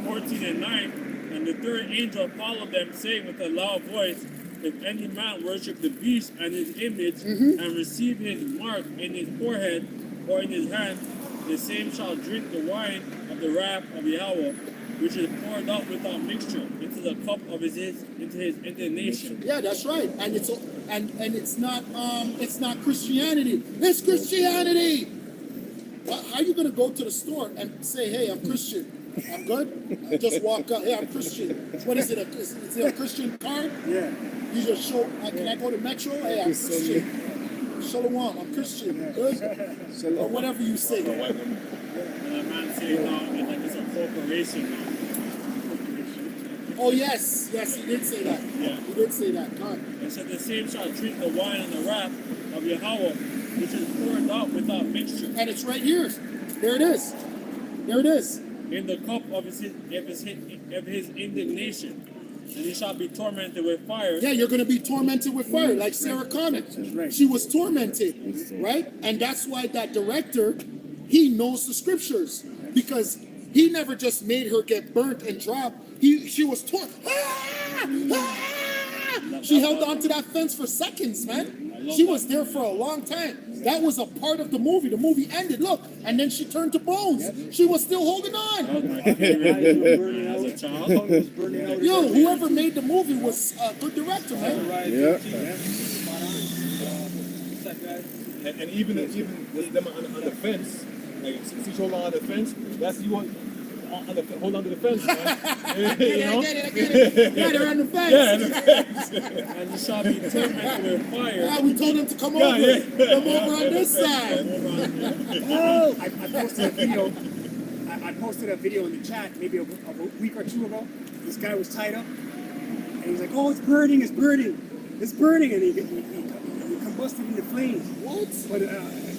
14 and 9, and the third angel followed them, saying with a loud voice, if any man worship the beast and his image, and receive his mark in his forehead or in his hand, the same shall drink the wine of the wrath of Yahweh, which is poured out without mixture into the cup of his indignation. Yeah, that's right. And it's not Christianity. It's Christianity. Well, how are you gonna go to the store and say, "Hey, I'm Christian. I'm good"? Just walk up. Hey, I'm Christian. What is it? Is it a Christian card? Yeah. You just show. Can I go to Metro? Hey, I'm Christian. Shalom. I'm Christian. Good. Or whatever you say. And a man saying now it's a corporation now. Oh yes, yes, he did say that. Yeah. He did say that. God. It said the same shall drink the wine and the wrath of Yahweh, which is poured out without mixture, And it's right here. There it is. There it is. in the cup of his indignation. And he shall be tormented with fire. Yeah, you're going to be tormented with fire, like Sarah Connor. right. She was tormented, right? And that's why that director, he knows the scriptures, because he never just made her get burnt and drop. She was torn. She held on to that fence for seconds, man. She was there for a long time. That was a part of the movie. The movie ended, look, and then she turned to bones. She was still holding on. That was my favorite as a child. Yo, whoever made the movie was a good director, man. And even with them on the fence, like see hold on the fence, that's you want hold on to the fence, man. I get it. Yeah, they're on the fence. Yeah, and the fence. And you shall be tormented with fire. Yeah, we told them to come over. Come over on this side. I posted a video. I posted a video in the chat maybe a week or two ago. This guy was tied up, and he's like, "Oh, it's burning! It's burning! It's burning!" And he combusted into flames. What?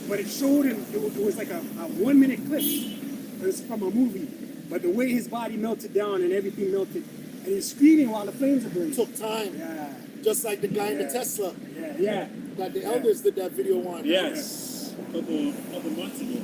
But it showed him. It was like a 1 minute clip. It was from a movie. But the way his body melted down and everything melted, and he's screaming while the flames are burning. Took time. Yeah. Just like the guy in the Tesla Yeah. that the elders did that video on. Yes, a couple months ago.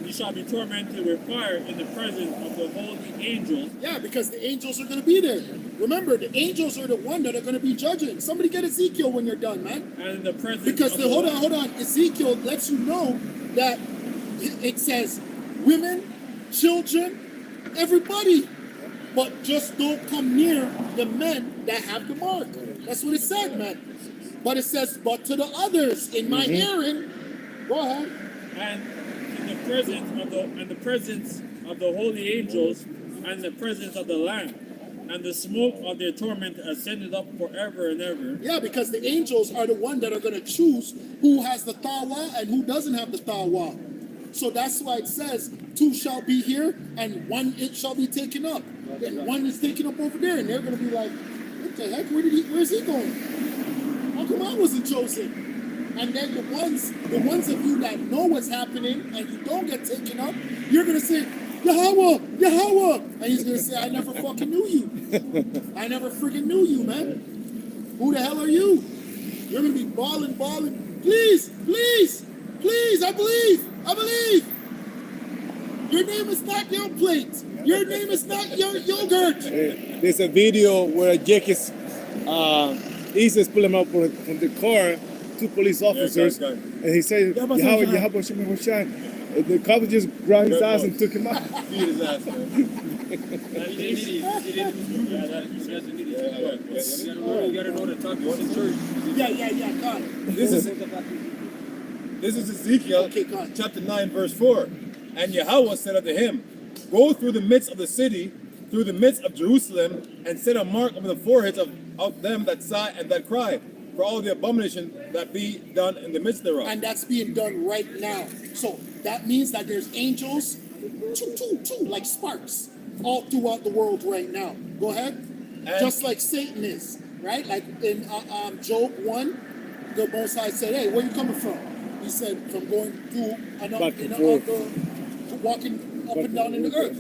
You shall be tormented with fire in the presence of the holy angels. Yeah, because the angels are going to be there. Remember, the angels are the one that are going to be judging. Somebody get Ezekiel when you're done, man. And in the presence Because of hold on. Ezekiel lets you know that it says women, children, everybody, but just don't come near the men that have the mark. That's what it said, man. But it says, but to the others in my hearing, go ahead. And in the presence of the holy angels, and the presence of the Lamb, and the smoke of their torment ascended up forever and ever. Yeah, because the angels are the one that are going to choose who has the tawa and who doesn't have the tawa. So that's why it says, two shall be here, and one it shall be taken up. And one is taken up over there, and they're going to be like, what the heck? Where's he going? How come I wasn't chosen? And then the ones of you that know what's happening and you don't get taken up, you're going to say, Yahweh, Yahweh. And he's going to say, I never fucking knew you. I never freaking knew you, man. Who the hell are you? You're gonna be balling. Please, I believe. Your name is not your plate. Your name is not your yogurt. There's a video where Jake is, ISIS pull him up from the car, two police officers, guy. and he said, Yahweh Shai. And the cop just grabbed his ass and took him out. Beat his ass, man. He's an idiot. You gotta know to talk to church. Yeah, God. This is Ezekiel Okay, go on. chapter 9, verse 4. And Yahweh said unto him, Go through the midst of the city, through the midst of Jerusalem, and set a mark over the foreheads of them that sigh and that cry, for all the abomination that be done in the midst thereof. And that's being done right now. So that means that there's angels, two, like sparks, all throughout the world right now. Go ahead. And- Just like Satan is, right? Like in Job 1, the Most High said, hey, where you coming from? He said, from going through, Back and forth. walking up and down in the earth.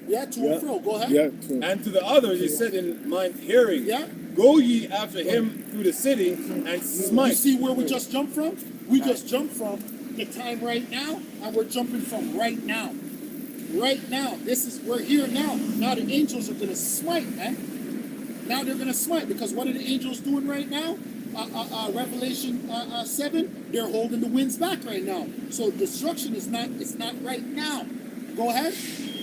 Yeah, to and fro. Go ahead. Yeah, true. And to the others he said in mine hearing, Yeah. Go ye after him through the city, and You smite. see where we just jumped from? We just jumped from the time right now, and we're jumping from right now. Right now. We're here now. Now the angels are going to smite, man. Now they're going to smite, because what are the angels doing right now? Revelation 7, they're holding the winds back right now. So destruction is not right now. Go ahead.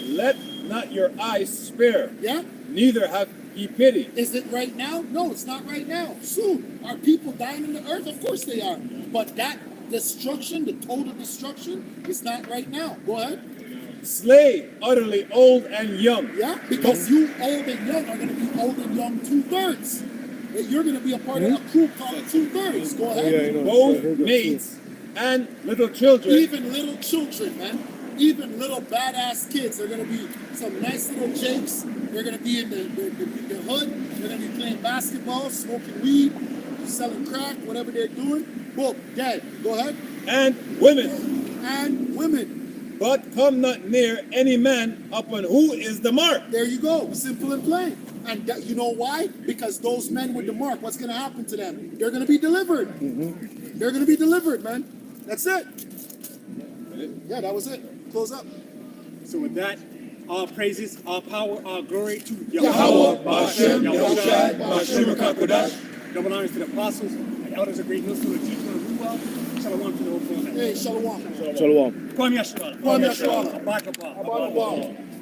Let not your eyes spare, Yeah? neither have ye pity. Is it right now? No, it's not right now. Soon. Are people dying in the earth? Of course they are. But that destruction, the total destruction, is not right now. Go ahead. Slay utterly old and young. Yeah? Because you old and young are going to be old and young 2/3. You're going to be a part of a crew called 2/3. Go ahead. Yeah, I know. Both I heard that maids and little children. Even little children, man. Even little badass kids. They're going to be some nice little jakes. They're going to be in the hood. They're going to be playing basketball, smoking weed, selling crack, whatever they're doing. Boom, dead. Go ahead. and women. And women. But come not near any man upon who is the mark. There you go. Simple and plain. And you know why? Because those men with the mark, what's going to happen to them? They're going to be delivered. They're going to be delivered, man. That's it. Yeah, that was it. Close up. So with that, all praises, all power, all glory to Yahweh, Ba'ashem, Yahushai, Ba'ashem HaKadosh. Double honors to the apostles and elders of Great Millstone, the teachers of the well. Shalom to the whole family. Hey, shalom. Shalom. Kwame Yasharala. Kwame Yasharala. Abba Kabah. Abba Kabah.